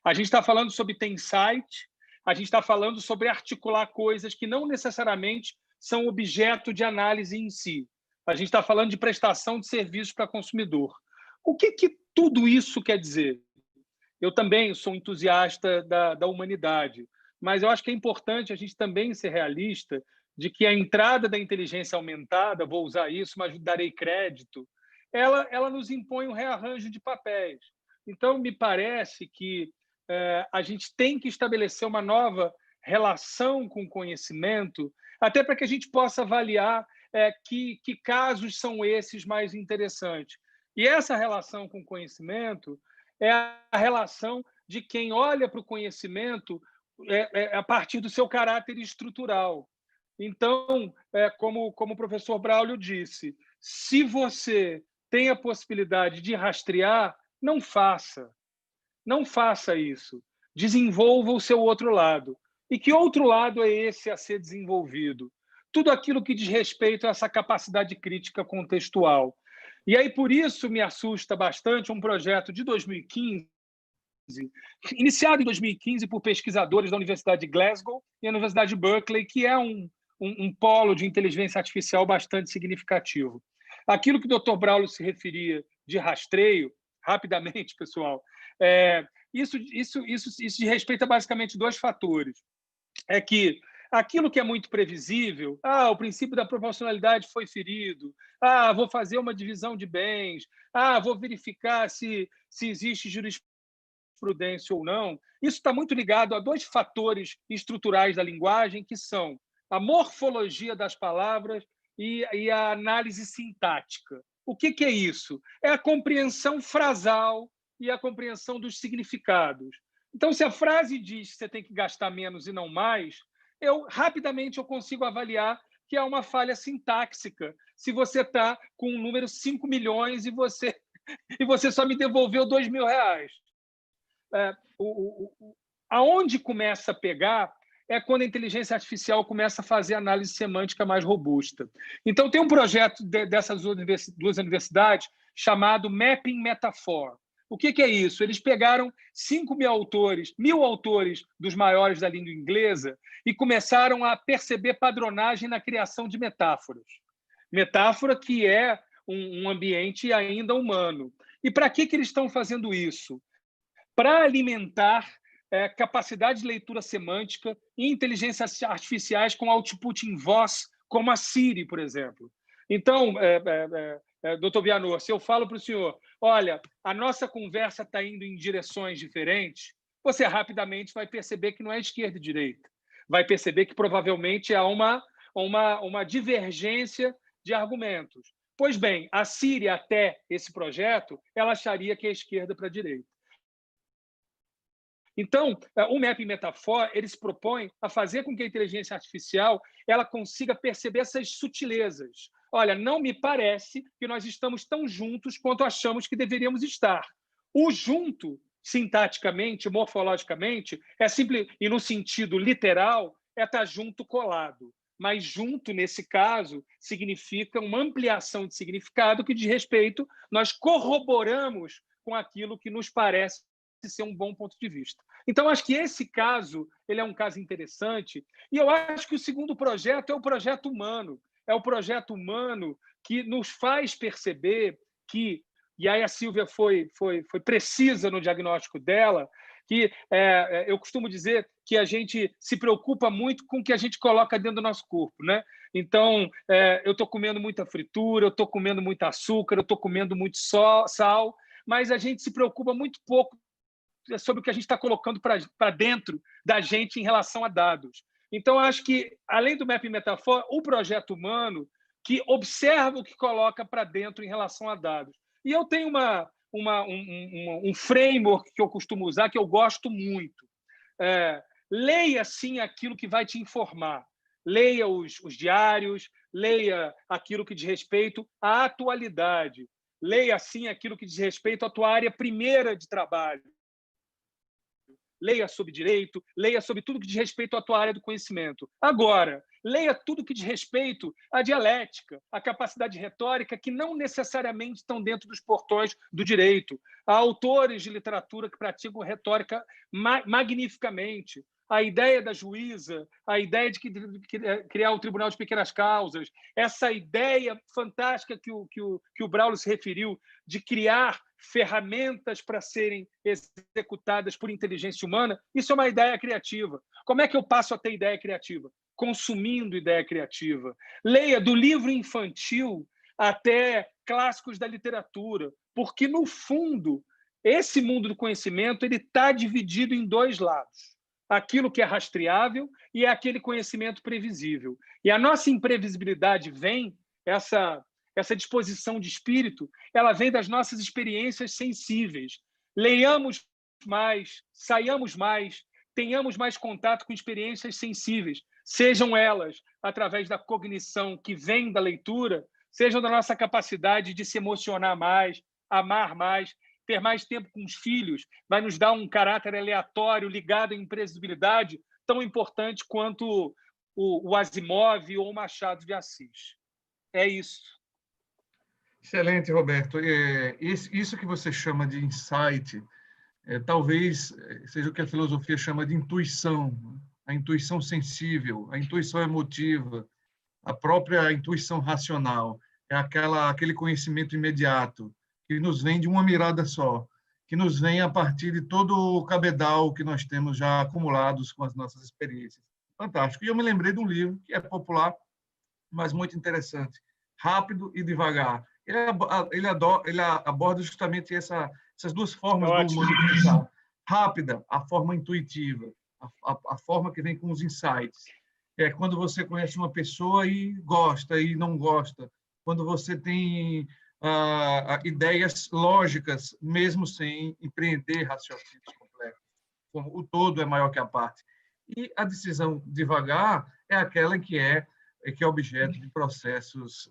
A gente está falando sobre ter insight, a gente está falando sobre articular coisas que não necessariamente são objeto de análise em si. A gente está falando de prestação de serviços para consumidor. O que tudo isso quer dizer? Eu também sou entusiasta da humanidade, mas eu acho que é importante a gente também ser realista de que a entrada da inteligência aumentada, vou usar isso, mas darei crédito, ela nos impõe um rearranjo de papéis. Então, me parece que a gente tem que estabelecer uma nova relação com o conhecimento, até para que a gente possa avaliar que casos são esses mais interessantes. E essa relação com o conhecimento é a relação de quem olha para o conhecimento a partir do seu caráter estrutural. Então, como o professor Braulio disse, se você tem a possibilidade de rastrear, não faça isso. Desenvolva o seu outro lado. E que outro lado é esse a ser desenvolvido? Tudo aquilo que diz respeito a essa capacidade crítica contextual. E aí, por isso, me assusta bastante um projeto de 2015, iniciado em 2015 por pesquisadores da Universidade de Glasgow e da Universidade de Berkeley, que é um polo de inteligência artificial bastante significativo. Aquilo que o Dr. Braulio se referia de rastreio, rapidamente, pessoal, isso diz respeito a basicamente 2 fatores. É que aquilo que é muito previsível, o princípio da proporcionalidade foi ferido, vou fazer uma divisão de bens, vou verificar se existe jurisprudência ou não, isso está muito ligado a 2 fatores estruturais da linguagem, que são a morfologia das palavras e a análise sintática. O que é isso? É a compreensão frasal e a compreensão dos significados. Então, se a frase diz que você tem que gastar menos e não mais, rapidamente eu consigo avaliar que é uma falha sintáxica. Se você está com um número 5 milhões e você só me devolveu R$2.000. Aonde começa a pegar é quando a inteligência artificial começa a fazer análise semântica mais robusta. Então, tem um projeto dessas 2 universidades chamado Mapping Metaphor. O que é isso? Eles pegaram 1.000 autores dos maiores da língua inglesa e começaram a perceber padronagem na criação de metáforas. Metáfora que é um ambiente ainda humano. E para que eles estão fazendo isso? Para alimentar capacidade de leitura semântica e inteligências artificiais com output em voz, como a Siri, por exemplo. Então, doutor Vianor, se eu falo para o senhor, olha, a nossa conversa está indo em direções diferentes, você rapidamente vai perceber que não é esquerda e direita. Vai perceber que provavelmente há uma divergência de argumentos. Pois bem, a Siri, até esse projeto, ela acharia que é esquerda para a direita. Então, o Mapping Metafor, ele se propõe a fazer com que a inteligência artificial ela consiga perceber essas sutilezas. Olha, não me parece que nós estamos tão juntos quanto achamos que deveríamos estar. O junto, sintaticamente, morfologicamente, é simples, e no sentido literal, é estar junto colado. Mas junto, nesse caso, significa uma ampliação de significado que diz respeito, nós corroboramos com aquilo que nos parece ser um bom ponto de vista. Então, acho que esse caso ele é um caso interessante, e eu acho que o segundo projeto é o projeto humano. É o projeto humano que nos faz perceber que, e aí a Sílvia foi precisa no diagnóstico dela, que eu costumo dizer que a gente se preocupa muito com o que a gente coloca dentro do nosso corpo, né? Então, eu estou comendo muita fritura, eu estou comendo muito açúcar, eu estou comendo muito sal, mas a gente se preocupa muito pouco sobre o que a gente está colocando para dentro da gente em relação a dados. Então, acho que, além do Mapping Metafor, o projeto humano que observa o que coloca para dentro em relação a dados. E eu tenho um framework que eu costumo usar, que eu gosto muito. Leia, sim, aquilo que vai te informar. Leia os diários, leia aquilo que diz respeito à atualidade. Leia, sim, aquilo que diz respeito à tua área primeira de trabalho. Leia sobre direito, leia sobre tudo que diz respeito à tua área do conhecimento. Agora, leia tudo que diz respeito à dialética, à capacidade retórica, que não necessariamente estão dentro dos portões do direito. Há autores de literatura que praticam retórica magnificamente. A ideia da juíza, a ideia de criar um tribunal de pequenas causas, essa ideia fantástica que o Braulio se referiu, de criar ferramentas para serem executadas por inteligência humana, isso é uma ideia criativa. Como é que eu passo a ter ideia criativa? Consumindo ideia criativa. Leia do livro infantil até clássicos da literatura, porque, no fundo, esse mundo do conhecimento ele está dividido em dois lados. Aquilo que é rastreável e é aquele conhecimento previsível. E a nossa imprevisibilidade vem, essa disposição de espírito, ela vem das nossas experiências sensíveis. Leiamos mais, saiamos mais, tenhamos mais contato com experiências sensíveis, sejam elas através da cognição que vem da leitura, sejam da nossa capacidade de se emocionar mais, amar mais, ter mais tempo com os filhos, vai nos dar um caráter aleatório ligado à imprevisibilidade tão importante quanto o Asimov ou o Machado de Assis. É isso. Excelente, Roberto. Isso que você chama de insight, talvez seja o que a filosofia chama de intuição, a intuição sensível, a intuição emotiva, a própria intuição racional, é aquele conhecimento imediato, que nos vem de uma mirada só, que nos vem a partir de todo o cabedal que nós temos já acumulados com as nossas experiências. Fantástico. E eu me lembrei de um livro que é popular, mas muito interessante, Rápido e Devagar. Ele aborda justamente essas duas formas do humano pensar. Rápida, a forma intuitiva, a forma que vem com os insights. É quando você conhece uma pessoa e gosta e não gosta, quando você tem ideias lógicas, mesmo sem empreender raciocínios complexos. O todo é maior que a parte. E a decisão devagar é aquela que é objeto de processos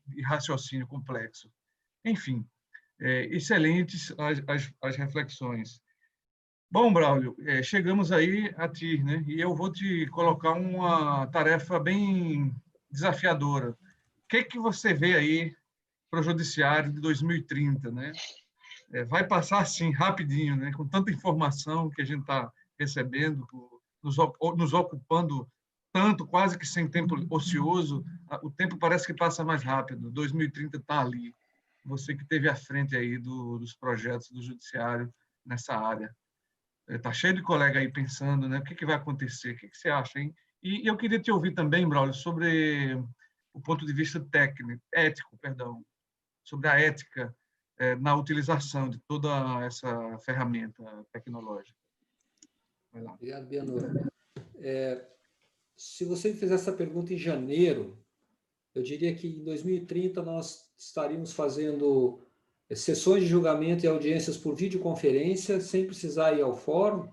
de raciocínio complexo. Enfim, excelentes as reflexões. Bom, Braulio, chegamos aí a ti, né? E eu vou te colocar uma tarefa bem desafiadora. O que você vê aí para o Judiciário de 2030, né? vai passar assim, rapidinho, né? Com tanta informação que a gente está recebendo, nos ocupando tanto, quase que sem tempo ocioso, o tempo parece que passa mais rápido. 2030 está ali. Você que esteve à frente aí dos projetos do Judiciário nessa área. Está cheio de colega aí pensando, né? O que vai acontecer? O que você acha, hein? E eu queria te ouvir também, Braulio, sobre o ponto de vista ético, sobre a ética na utilização de toda essa ferramenta tecnológica. Vai lá. Obrigado, Bianor. Se você me fizer essa pergunta em janeiro, eu diria que em 2030 nós estaríamos fazendo sessões de julgamento e audiências por videoconferência, sem precisar ir ao fórum,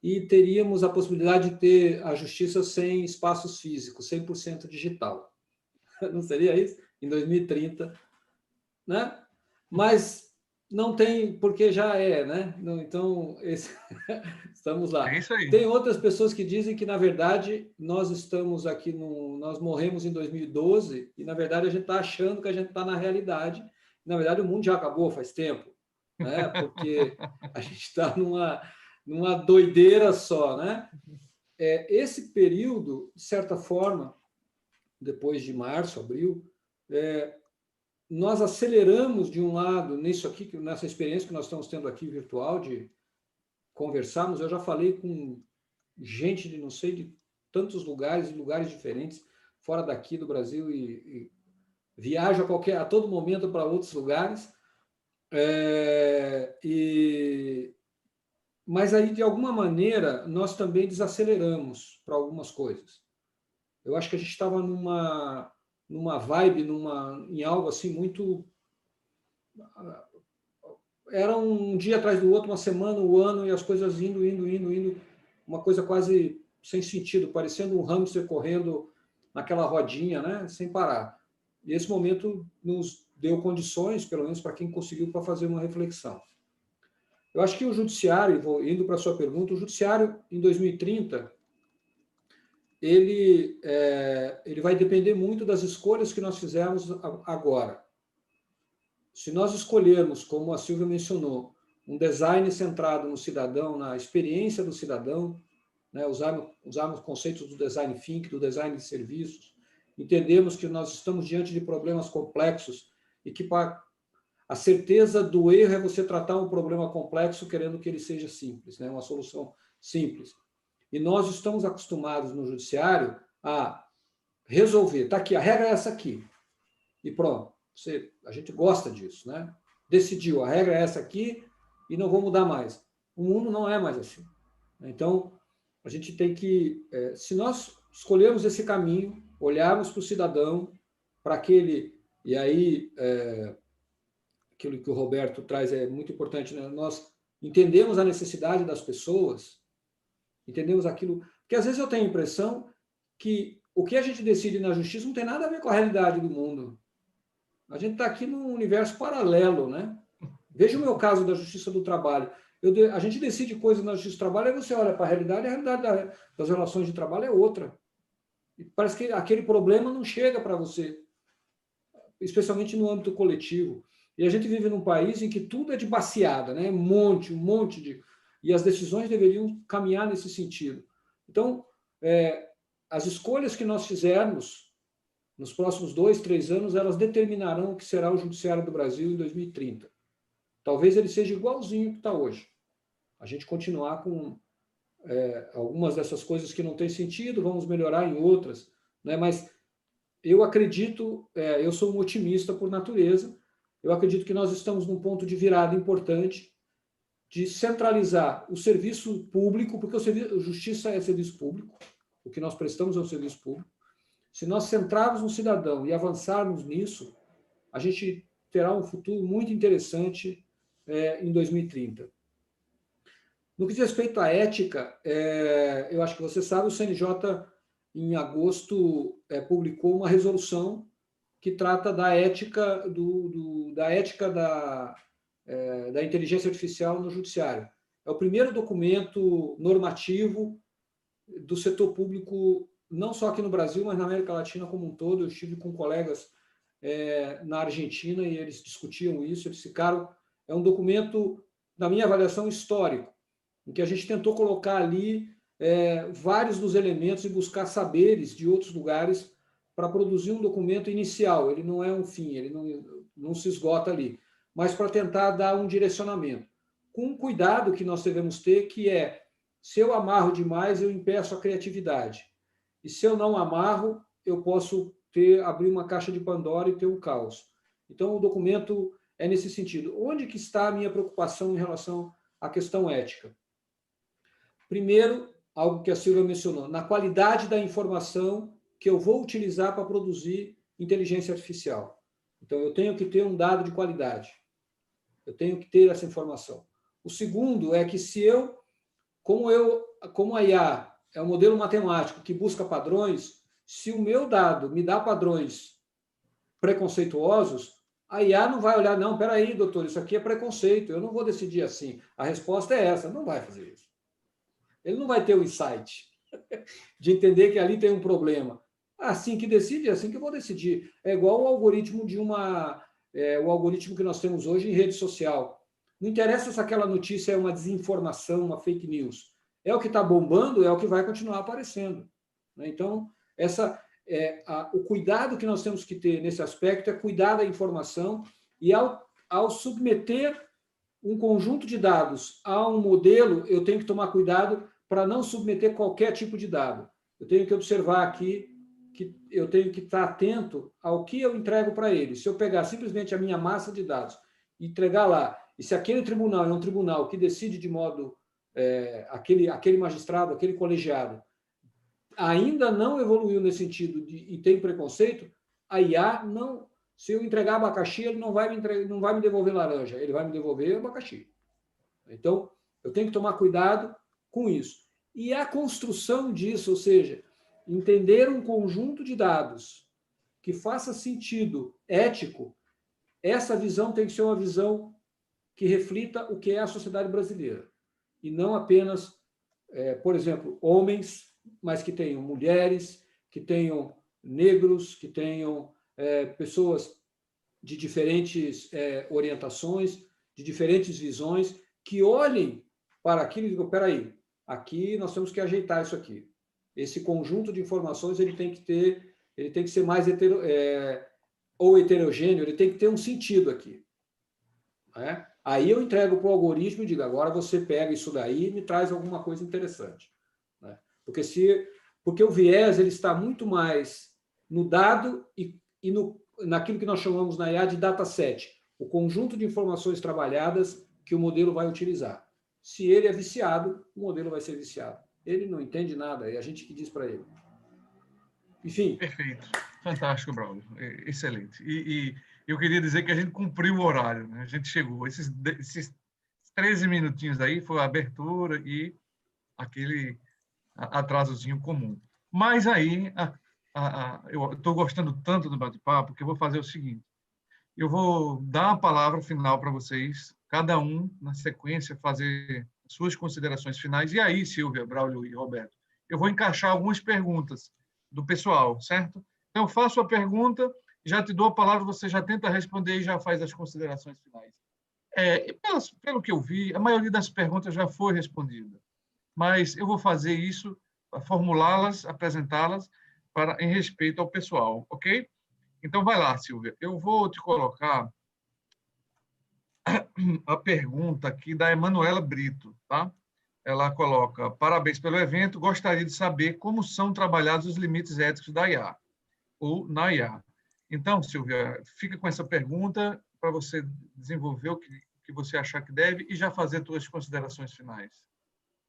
e teríamos a possibilidade de ter a justiça sem espaços físicos, 100% digital. Não seria isso? Em 2030, né? Mas não tem, porque já é, né? Então, estamos lá. É isso aí. Tem outras pessoas que dizem que, na verdade, nós estamos aqui, nós morremos em 2012 e, na verdade, a gente está achando que a gente está na realidade. Na verdade, o mundo já acabou faz tempo, né? Porque a gente está numa doideira só, né? Esse período, de certa forma, depois de março, abril, nós aceleramos de um lado nisso aqui, nessa experiência que nós estamos tendo aqui virtual de conversarmos. Eu já falei com gente de não sei de tantos lugares, de lugares diferentes, fora daqui do Brasil, e viajo a todo momento para outros lugares. Mas aí, de alguma maneira, nós também desaceleramos para algumas coisas. Eu acho que a gente estava numa vibe, em algo assim muito... Era um dia atrás do outro, uma semana, um ano, e as coisas indo, uma coisa quase sem sentido, parecendo um hamster correndo naquela rodinha, né, sem parar. E esse momento nos deu condições, pelo menos para quem conseguiu, para fazer uma reflexão. Eu acho que o judiciário, indo para a sua pergunta, o judiciário, em 2030, ele vai depender muito das escolhas que nós fizermos agora. Se nós escolhermos, como a Silvia mencionou, um design centrado no cidadão, na experiência do cidadão, né, usarmos conceitos do design thinking, do design de serviços, entendemos que nós estamos diante de problemas complexos e que a certeza do erro é você tratar um problema complexo querendo que ele seja simples, né, uma solução simples. E nós estamos acostumados no judiciário a resolver. Está aqui, a regra é essa aqui. E pronto. A gente gosta disso, né? Decidiu, a regra é essa aqui e não vou mudar mais. O mundo não é mais assim. Então, a gente tem que... se nós escolhermos esse caminho, olharmos para o cidadão, para aquele... E aí, aquilo que o Roberto traz é muito importante, né? Nós entendemos a necessidade das pessoas, entendemos aquilo... Porque, às vezes, eu tenho a impressão que o que a gente decide na justiça não tem nada a ver com a realidade do mundo. A gente está aqui num universo paralelo, né? Veja o meu caso da Justiça do Trabalho. A gente decide coisas na Justiça do Trabalho, aí você olha para a realidade das relações de trabalho é outra. E parece que aquele problema não chega para você, especialmente no âmbito coletivo. E a gente vive num país em que tudo é de baseada, né? Um monte de... E as decisões deveriam caminhar nesse sentido. Então, as escolhas que nós fizermos nos próximos 2, 3 anos, elas determinarão o que será o Judiciário do Brasil em 2030. Talvez ele seja igualzinho que está hoje. A gente continuar com algumas dessas coisas que não têm sentido, vamos melhorar em outras, né? Mas eu acredito, eu sou um otimista por natureza, eu acredito que nós estamos num ponto de virada importante de centralizar o serviço público, porque a justiça é serviço público, o que nós prestamos é um serviço público. Se nós centrarmos no cidadão e avançarmos nisso, a gente terá um futuro muito interessante em 2030. No que diz respeito à ética, eu acho que você sabe, o CNJ, em agosto, publicou uma resolução que trata da ética da inteligência artificial no judiciário. É o primeiro documento normativo do setor público, não só aqui no Brasil, mas na América Latina como um todo. Eu estive com colegas na Argentina e eles discutiam isso, eles ficaram é um documento, na minha avaliação, histórico, em que a gente tentou colocar ali vários dos elementos e buscar saberes de outros lugares para produzir um documento inicial. Ele não é um fim, ele não se esgota ali, mas para tentar dar um direcionamento. Com um cuidado que nós devemos ter, que é, se eu amarro demais, eu impeço a criatividade. E se eu não amarro, eu posso abrir uma caixa de Pandora e ter um caos. Então, o documento é nesse sentido. Onde que está a minha preocupação em relação à questão ética? Primeiro, algo que a Silvia mencionou, na qualidade da informação que eu vou utilizar para produzir inteligência artificial. Então, eu tenho que ter um dado de qualidade. Eu tenho que ter essa informação. O segundo é que como a IA é um modelo matemático que busca padrões, se o meu dado me dá padrões preconceituosos, a IA não vai olhar, não, peraí, doutor, isso aqui é preconceito, eu não vou decidir assim. A resposta é essa, não vai fazer isso. Ele não vai ter o insight de entender que ali tem um problema. Assim que decide, é assim que eu vou decidir. É igual o algoritmo o algoritmo que nós temos hoje em rede social. Não interessa se aquela notícia é uma desinformação, uma fake news. É o que está bombando, é o que vai continuar aparecendo. Então, o cuidado que nós temos que ter nesse aspecto é cuidar da informação e, ao submeter um conjunto de dados a um modelo, eu tenho que tomar cuidado para não submeter qualquer tipo de dado. Eu tenho que observar aqui que eu tenho que estar atento ao que eu entrego para ele. Se eu pegar simplesmente a minha massa de dados e entregar lá, e se aquele tribunal é um tribunal que decide de modo... aquele magistrado, aquele colegiado, ainda não evoluiu nesse sentido e tem preconceito, a IA não... Se eu entregar abacaxi, ele não vai me devolver laranja, ele vai me devolver abacaxi. Então, eu tenho que tomar cuidado com isso. E a construção disso, ou seja, entender um conjunto de dados que faça sentido ético, essa visão tem que ser uma visão que reflita o que é a sociedade brasileira. E não apenas, por exemplo, homens, mas que tenham mulheres, que tenham negros, que tenham pessoas de diferentes orientações, de diferentes visões, que olhem para aquilo e digam, peraí, aqui nós temos que ajeitar isso aqui. Esse conjunto de informações ele tem que ser mais heterogêneo, ele tem que ter um sentido aqui. Né? Aí eu entrego para o algoritmo e digo, agora você pega isso daí e me traz alguma coisa interessante. Né? Porque o viés ele está muito mais no dado e naquilo que nós chamamos na IA de dataset, o conjunto de informações trabalhadas que o modelo vai utilizar. Se ele é viciado, o modelo vai ser viciado. Ele não entende nada, é a gente que diz para ele. Enfim. Perfeito. Fantástico, Braulio. Excelente. E eu queria dizer que a gente cumpriu o horário, né? A gente chegou. Esses 13 minutinhos aí foi a abertura e aquele atrasozinho comum. Mas aí, eu estou gostando tanto do bate-papo que eu vou fazer o seguinte. Eu vou dar a palavra final para vocês, cada um, na sequência, fazer suas considerações finais. E aí, Silvia, Braulio e Roberto, eu vou encaixar algumas perguntas do pessoal, certo? Então, eu faço a pergunta, já te dou a palavra, você já tenta responder e já faz as considerações finais. Pelo que eu vi, a maioria das perguntas já foi respondida, mas eu vou fazer isso, formulá-las, apresentá-las em respeito ao pessoal, ok? Então, vai lá, Silvia. Eu vou te colocar a pergunta aqui da Emanuela Brito, tá? Ela coloca, parabéns pelo evento, gostaria de saber como são trabalhados os limites éticos da IA, ou na IA. Então, Silvia, fica com essa pergunta para você desenvolver o que você achar que deve e já fazer suas considerações finais.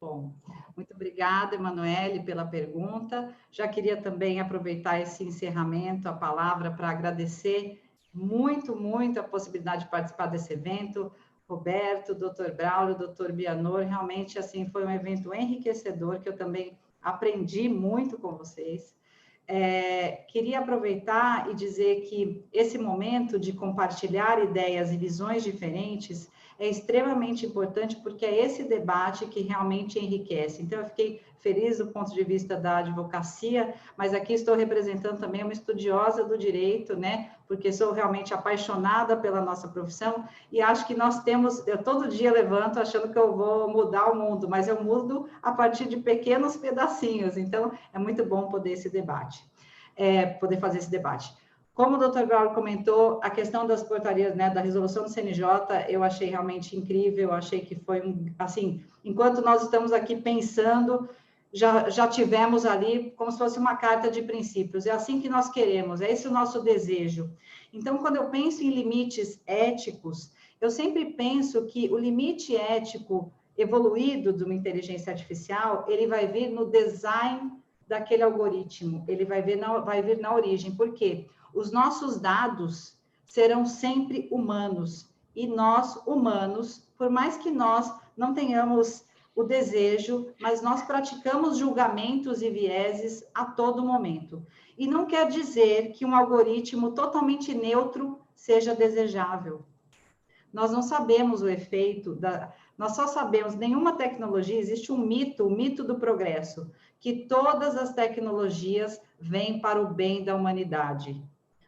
Bom, muito obrigada, Emanuele, pela pergunta. Já queria também aproveitar esse encerramento, a palavra, para agradecer muito, muito a possibilidade de participar desse evento. Roberto, Dr. Braulio, Dr. Bianor, realmente assim foi um evento enriquecedor, que eu também aprendi muito com vocês. Queria aproveitar e dizer que esse momento de compartilhar ideias e visões diferentes é extremamente importante, porque é esse debate que realmente enriquece. Então, eu fiquei feliz do ponto de vista da advocacia, mas aqui estou representando também uma estudiosa do direito, né? Porque sou realmente apaixonada pela nossa profissão e acho que nós temos, eu todo dia levanto achando que eu vou mudar o mundo, mas eu mudo a partir de pequenos pedacinhos. Então, é muito bom poder poder fazer esse debate. Como o Dr. Braulio comentou, a questão das portarias, né, da resolução do CNJ, eu achei realmente incrível, achei que foi assim, enquanto nós estamos aqui pensando, já tivemos ali como se fosse uma carta de princípios, é assim que nós queremos, é esse o nosso desejo. Então, quando eu penso em limites éticos, eu sempre penso que o limite ético evoluído de uma inteligência artificial, ele vai vir no design daquele algoritmo, ele vai vir na origem. Por quê? Os nossos dados serão sempre humanos, e nós, humanos, por mais que nós não tenhamos o desejo, mas nós praticamos julgamentos e vieses a todo momento. E não quer dizer que um algoritmo totalmente neutro seja desejável. Nós não sabemos o efeito nós só sabemos, nenhuma tecnologia, existe um mito, o mito do progresso, que todas as tecnologias vêm para o bem da humanidade.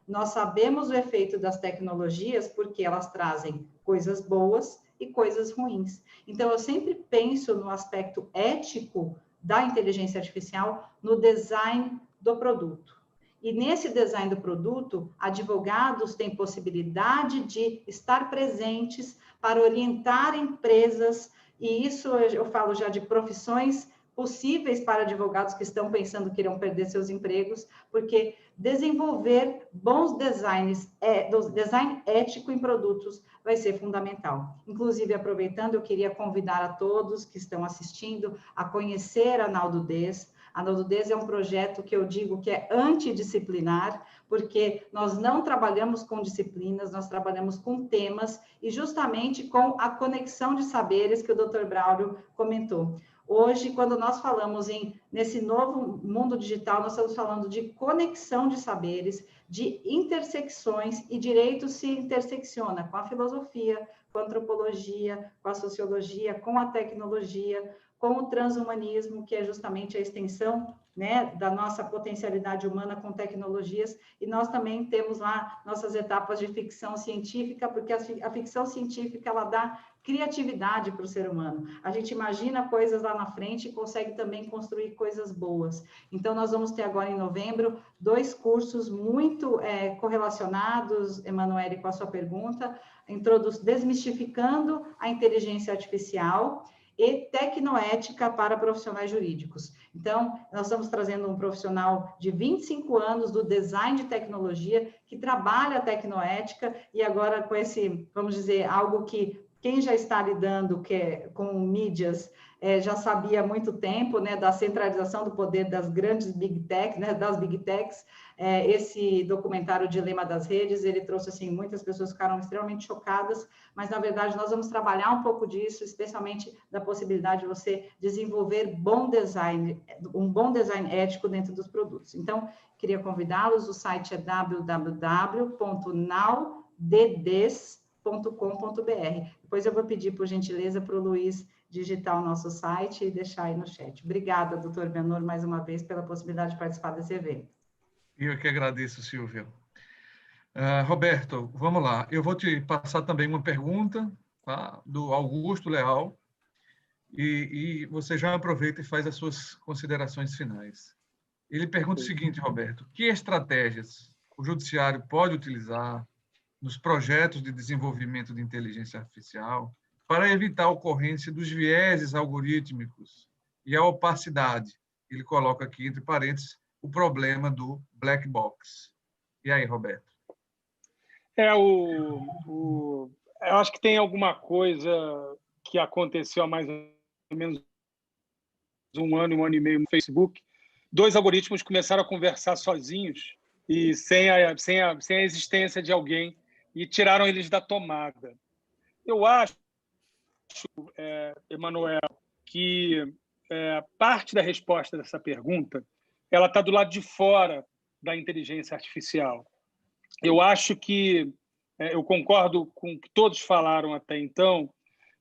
Nós sabemos o efeito das tecnologias porque elas trazem coisas boas e coisas ruins. Então, eu sempre penso no aspecto ético da inteligência artificial, no design do produto. E nesse design do produto, advogados têm possibilidade de estar presentes para orientar empresas, e isso eu falo já de profissões possíveis para advogados que estão pensando que irão perder seus empregos, porque desenvolver bons designs, design ético em produtos vai ser fundamental. Inclusive, aproveitando, eu queria convidar a todos que estão assistindo a conhecer a Naldudez. A Naldudez é um projeto que eu digo que é antidisciplinar, porque nós não trabalhamos com disciplinas, nós trabalhamos com temas e justamente com a conexão de saberes que o Dr. Braulio comentou. Hoje, quando nós falamos nesse novo mundo digital, nós estamos falando de conexão de saberes, de intersecções, e direito se intersecciona com a filosofia, com a antropologia, com a sociologia, com a tecnologia, com o transhumanismo, que é justamente a extensão, né, da nossa potencialidade humana com tecnologias, e nós também temos lá nossas etapas de ficção científica, porque a ficção científica, ela dá criatividade para o ser humano. A gente imagina coisas lá na frente e consegue também construir coisas boas. Então, nós vamos ter agora em novembro 2 cursos muito correlacionados, Emanuele, com a sua pergunta, desmistificando a inteligência artificial e tecnoética para profissionais jurídicos. Então, nós estamos trazendo um profissional de 25 anos do design de tecnologia, que trabalha a tecnoética, e agora com esse, vamos dizer, algo que quem já está lidando com mídias já sabia há muito tempo, né, da centralização do poder das grandes Big Techs, né, das Big Techs. Esse documentário Dilema das Redes, ele trouxe, assim, muitas pessoas ficaram extremamente chocadas, mas, na verdade, nós vamos trabalhar um pouco disso, especialmente da possibilidade de você desenvolver um bom design ético dentro dos produtos. Então, queria convidá-los, o site é www.naldds.com.br. Depois eu vou pedir, por gentileza, para o Luiz digitar o nosso site e deixar aí no chat. Obrigada, doutor Benor, mais uma vez, pela possibilidade de participar desse evento. Eu que agradeço, Silvia. Roberto, vamos lá. Eu vou te passar também uma pergunta, tá, do Augusto Leal, e você já aproveita e faz as suas considerações finais. Ele pergunta o seguinte, Roberto: que estratégias o judiciário pode utilizar nos projetos de desenvolvimento de inteligência artificial para evitar a ocorrência dos vieses algorítmicos e a opacidade? Ele coloca aqui, entre parênteses, o problema do black box. E aí, Roberto? Eu acho que tem alguma coisa que aconteceu há mais ou menos um ano e meio no Facebook. 2 algoritmos começaram a conversar sozinhos e sem a existência de alguém, e tiraram eles da tomada. Eu acho, Emanuel, que parte da resposta dessa pergunta ela está do lado de fora da inteligência artificial. Eu acho que eu concordo com o que todos falaram até então,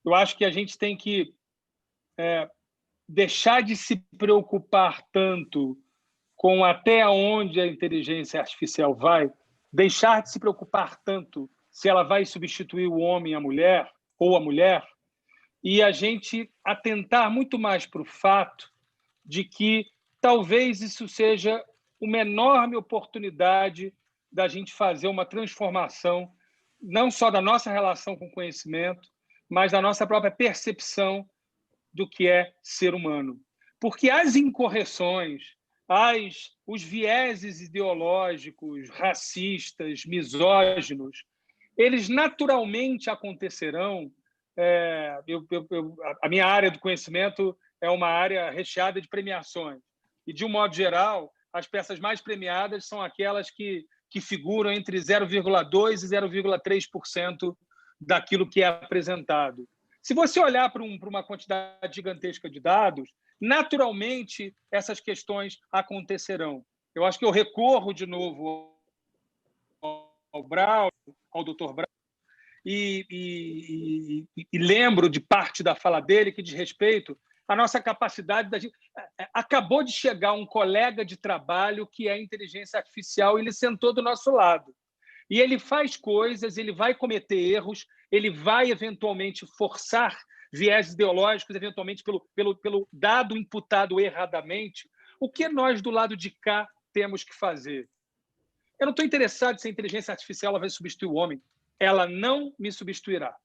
Eu acho que a gente tem que deixar de se preocupar tanto com até onde a inteligência artificial vai, deixar de se preocupar tanto se ela vai substituir o homem e a mulher, ou a mulher, e a gente atentar muito mais para o fato de que talvez isso seja uma enorme oportunidade da gente fazer uma transformação, não só da nossa relação com o conhecimento, mas da nossa própria percepção do que é ser humano. Porque as incorreções, os vieses ideológicos, racistas, misóginos, eles naturalmente acontecerão. A minha área do conhecimento é uma área recheada de premiações. E, de um modo geral, as peças mais premiadas são aquelas que figuram entre 0,2% e 0,3% daquilo que é apresentado. Se você olhar para uma quantidade gigantesca de dados, naturalmente essas questões acontecerão. Eu acho que eu recorro de novo ao Braulio, ao Dr. Braulio, e lembro de parte da fala dele que diz respeito à nossa capacidade da gente... Acabou de chegar um colega de trabalho que é inteligência artificial e ele sentou do nosso lado. E ele faz coisas, ele vai cometer erros, ele vai eventualmente forçar viés ideológicos, eventualmente pelo dado imputado erradamente. O que nós, do lado de cá, temos que fazer? Eu não estou interessado se a inteligência artificial ela vai substituir o homem. Ela não me substituirá.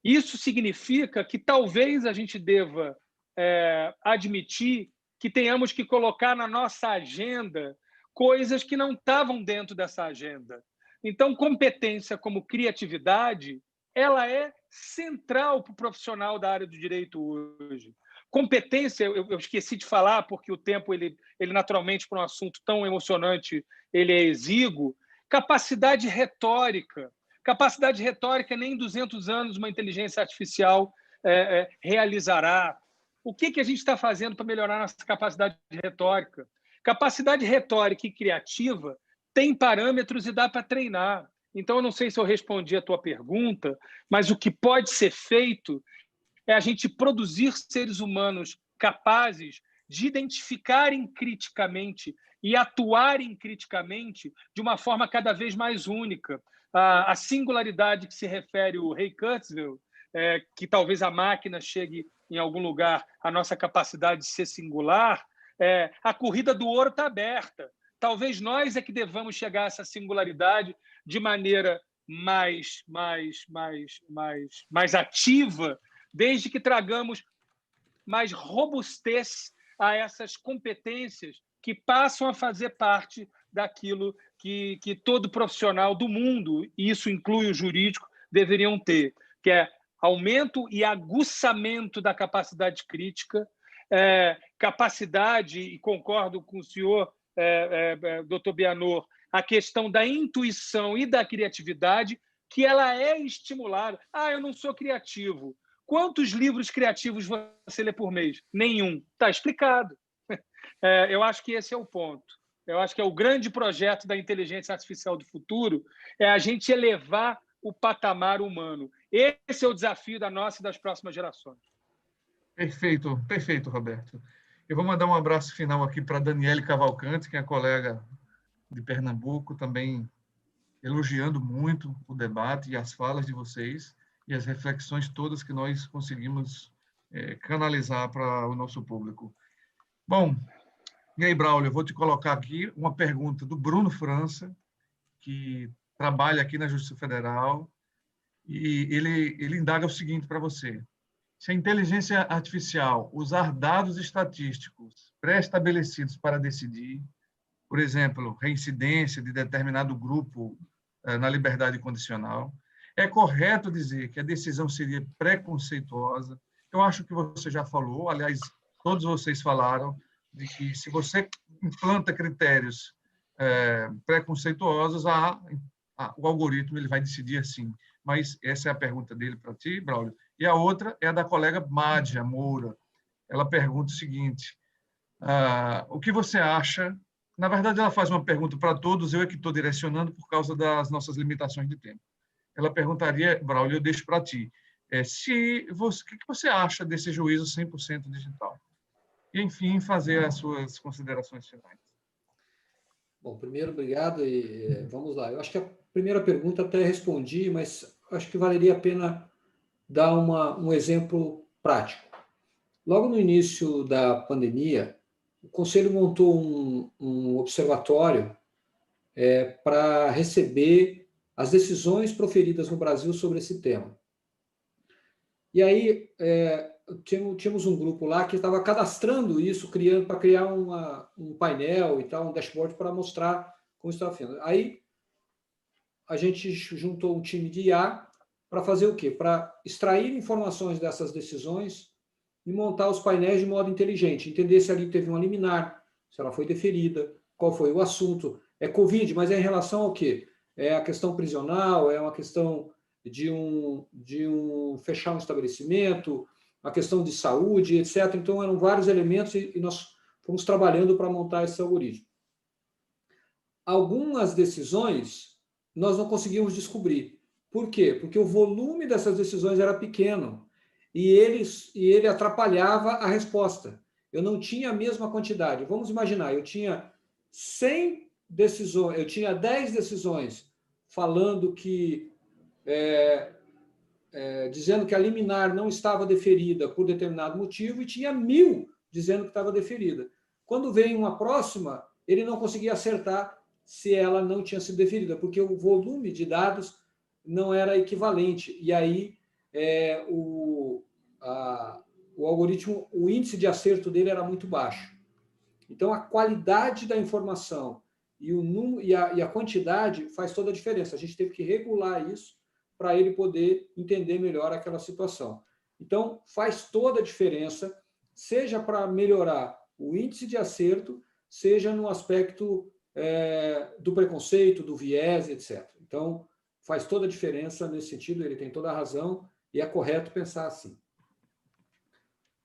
Isso significa que talvez a gente deva admitir que tenhamos que colocar na nossa agenda coisas que não estavam dentro dessa agenda. Então, competência como criatividade, ela é central para o profissional da área do direito hoje. Competência, eu esqueci de falar, porque o tempo, ele naturalmente, para um assunto tão emocionante, ele é exíguo. Capacidade retórica. Capacidade retórica, nem em 200 anos uma inteligência artificial realizará. O que a gente está fazendo para melhorar nossa capacidade retórica? Capacidade retórica e criativa tem parâmetros e dá para treinar. Então, eu não sei se eu respondi a tua pergunta, mas o que pode ser feito é a gente produzir seres humanos capazes de identificarem criticamente e atuarem criticamente de uma forma cada vez mais única. A singularidade que se refere o Ray Kurzweil, que talvez a máquina chegue em algum lugar, a nossa capacidade de ser singular, a corrida do ouro está aberta. Talvez nós é que devamos chegar a essa singularidade de maneira mais ativa, desde que tragamos mais robustez a essas competências que passam a fazer parte daquilo que todo profissional do mundo, e isso inclui o jurídico, deveriam ter, que é aumento e aguçamento da capacidade crítica, capacidade, e concordo com o senhor, Dr. Bianor, a questão da intuição e da criatividade, que ela é estimulada. Eu não sou criativo. Quantos livros criativos você lê por mês? Nenhum. Está explicado. Eu acho que esse é o ponto. Eu acho que é o grande projeto da inteligência artificial do futuro, é a gente elevar o patamar humano. Esse é o desafio da nossa e das próximas gerações. Perfeito, perfeito, Roberto. Eu vou mandar um abraço final aqui para Daniele Cavalcante, que é colega de Pernambuco, também elogiando muito o debate e as falas de vocês e as reflexões todas que nós conseguimos canalizar para o nosso público. Bom, e aí, Braulio, eu vou te colocar aqui uma pergunta do Bruno França, que trabalha aqui na Justiça Federal, e ele indaga o seguinte para você: se a inteligência artificial usar dados estatísticos pré-estabelecidos para decidir, por exemplo, reincidência de determinado grupo na liberdade condicional, é correto dizer que a decisão seria preconceituosa? Eu acho que você já falou, aliás, todos vocês falaram, de que se você implanta critérios preconceituosos, o algoritmo ele vai decidir assim. Mas essa é a pergunta dele para ti, Braulio. E a outra é a da colega Mádia Moura. Ela pergunta o seguinte: o que você acha? Na verdade, ela faz uma pergunta para todos, eu é que estou direcionando por causa das nossas limitações de tempo. Ela perguntaria, Braulio, eu deixo para ti, o que você acha desse juízo 100% digital? E, enfim, fazer as suas considerações finais. Bom, primeiro, obrigado e vamos lá. Eu acho que a primeira pergunta até respondi, mas acho que valeria a pena dar um exemplo prático. Logo no início da pandemia, o Conselho montou um observatório para receber as decisões proferidas no Brasil sobre esse tema. E aí, tínhamos um grupo lá que estava cadastrando isso, para criar um painel e tal, um dashboard para mostrar como estava sendo. Aí, a gente juntou um time de IA para fazer o quê? Para extrair informações dessas decisões e montar os painéis de modo inteligente, entender se ali teve uma liminar, se ela foi deferida, qual foi o assunto. É Covid, mas é em relação ao quê? É a questão prisional, é uma questão de fechar um estabelecimento, a questão de saúde, etc. Então, eram vários elementos e nós fomos trabalhando para montar esse algoritmo. Algumas decisões nós não conseguimos descobrir. Por quê? Porque o volume dessas decisões era pequeno e ele atrapalhava a resposta. Eu não tinha a mesma quantidade. Vamos imaginar, eu tinha 100 decisões, eu tinha 10 decisões falando que dizendo que a liminar não estava deferida por determinado motivo e tinha 1000 dizendo que estava deferida. Quando vem uma próxima, ele não conseguia acertar se ela não tinha sido deferida, porque o volume de dados não era equivalente. E aí o algoritmo, o índice de acerto dele era muito baixo. Então, a qualidade da informação e a quantidade faz toda a diferença. A gente teve que regular isso para ele poder entender melhor aquela situação. Então, faz toda a diferença, seja para melhorar o índice de acerto, seja no aspecto do preconceito, do viés, etc. Então, faz toda a diferença nesse sentido, ele tem toda a razão e é correto pensar assim.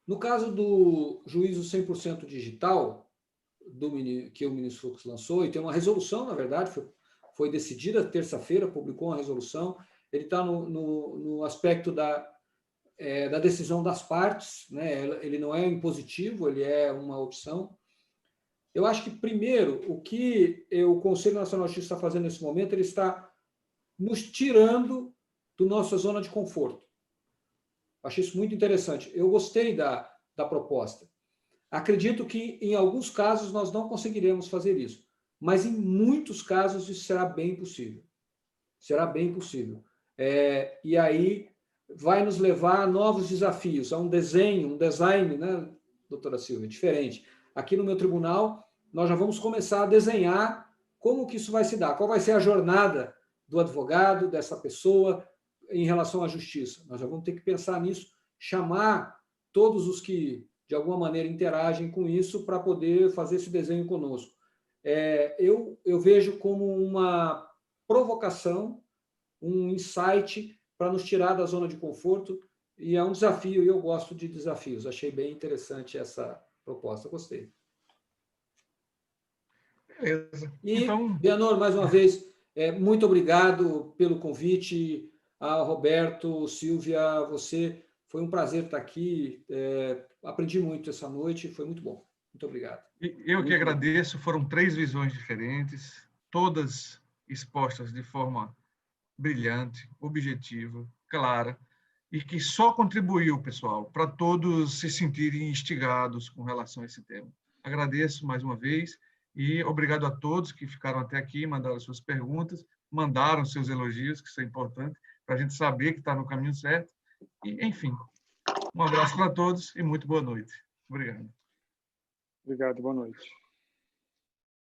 No caso do juízo 100% digital, que o ministro Fux lançou, e tem uma resolução, na verdade, foi decidida terça-feira, publicou uma resolução, ele está no aspecto da decisão das partes, né? Ele não é impositivo, ele é uma opção. Eu acho que, primeiro, o que o Conselho Nacional de Justiça está fazendo nesse momento, ele está nos tirando da nossa zona de conforto. Achei isso muito interessante. Eu gostei da proposta. Acredito que, em alguns casos, nós não conseguiremos fazer isso, mas, em muitos casos, isso será bem possível. Será bem possível. E aí vai nos levar a novos desafios, a um design, né, doutora Silvia, diferente. Aqui no meu tribunal, nós já vamos começar a desenhar como que isso vai se dar, qual vai ser a jornada do advogado, dessa pessoa, em relação à justiça. Nós já vamos ter que pensar nisso, chamar todos os que, de alguma maneira, interagem com isso para poder fazer esse desenho conosco. Eu vejo como uma provocação, um insight para nos tirar da zona de conforto, e é um desafio, e eu gosto de desafios. Achei bem interessante essa proposta, gostei. Beleza. E, então, Bianor, mais uma vez, muito obrigado pelo convite. A Roberto, Silvia, você, foi um prazer estar aqui. Aprendi muito essa noite, foi muito bom. Muito obrigado. Eu que agradeço. Foram 3 visões diferentes, todas expostas de forma brilhante, objetiva, clara, e que só contribuiu, pessoal, para todos se sentirem instigados com relação a esse tema. Agradeço mais uma vez e obrigado a todos que ficaram até aqui, mandaram suas perguntas, mandaram seus elogios, que isso é importante, para a gente saber que está no caminho certo. E, enfim, um abraço para todos e muito boa noite. Obrigado. Obrigado, boa noite.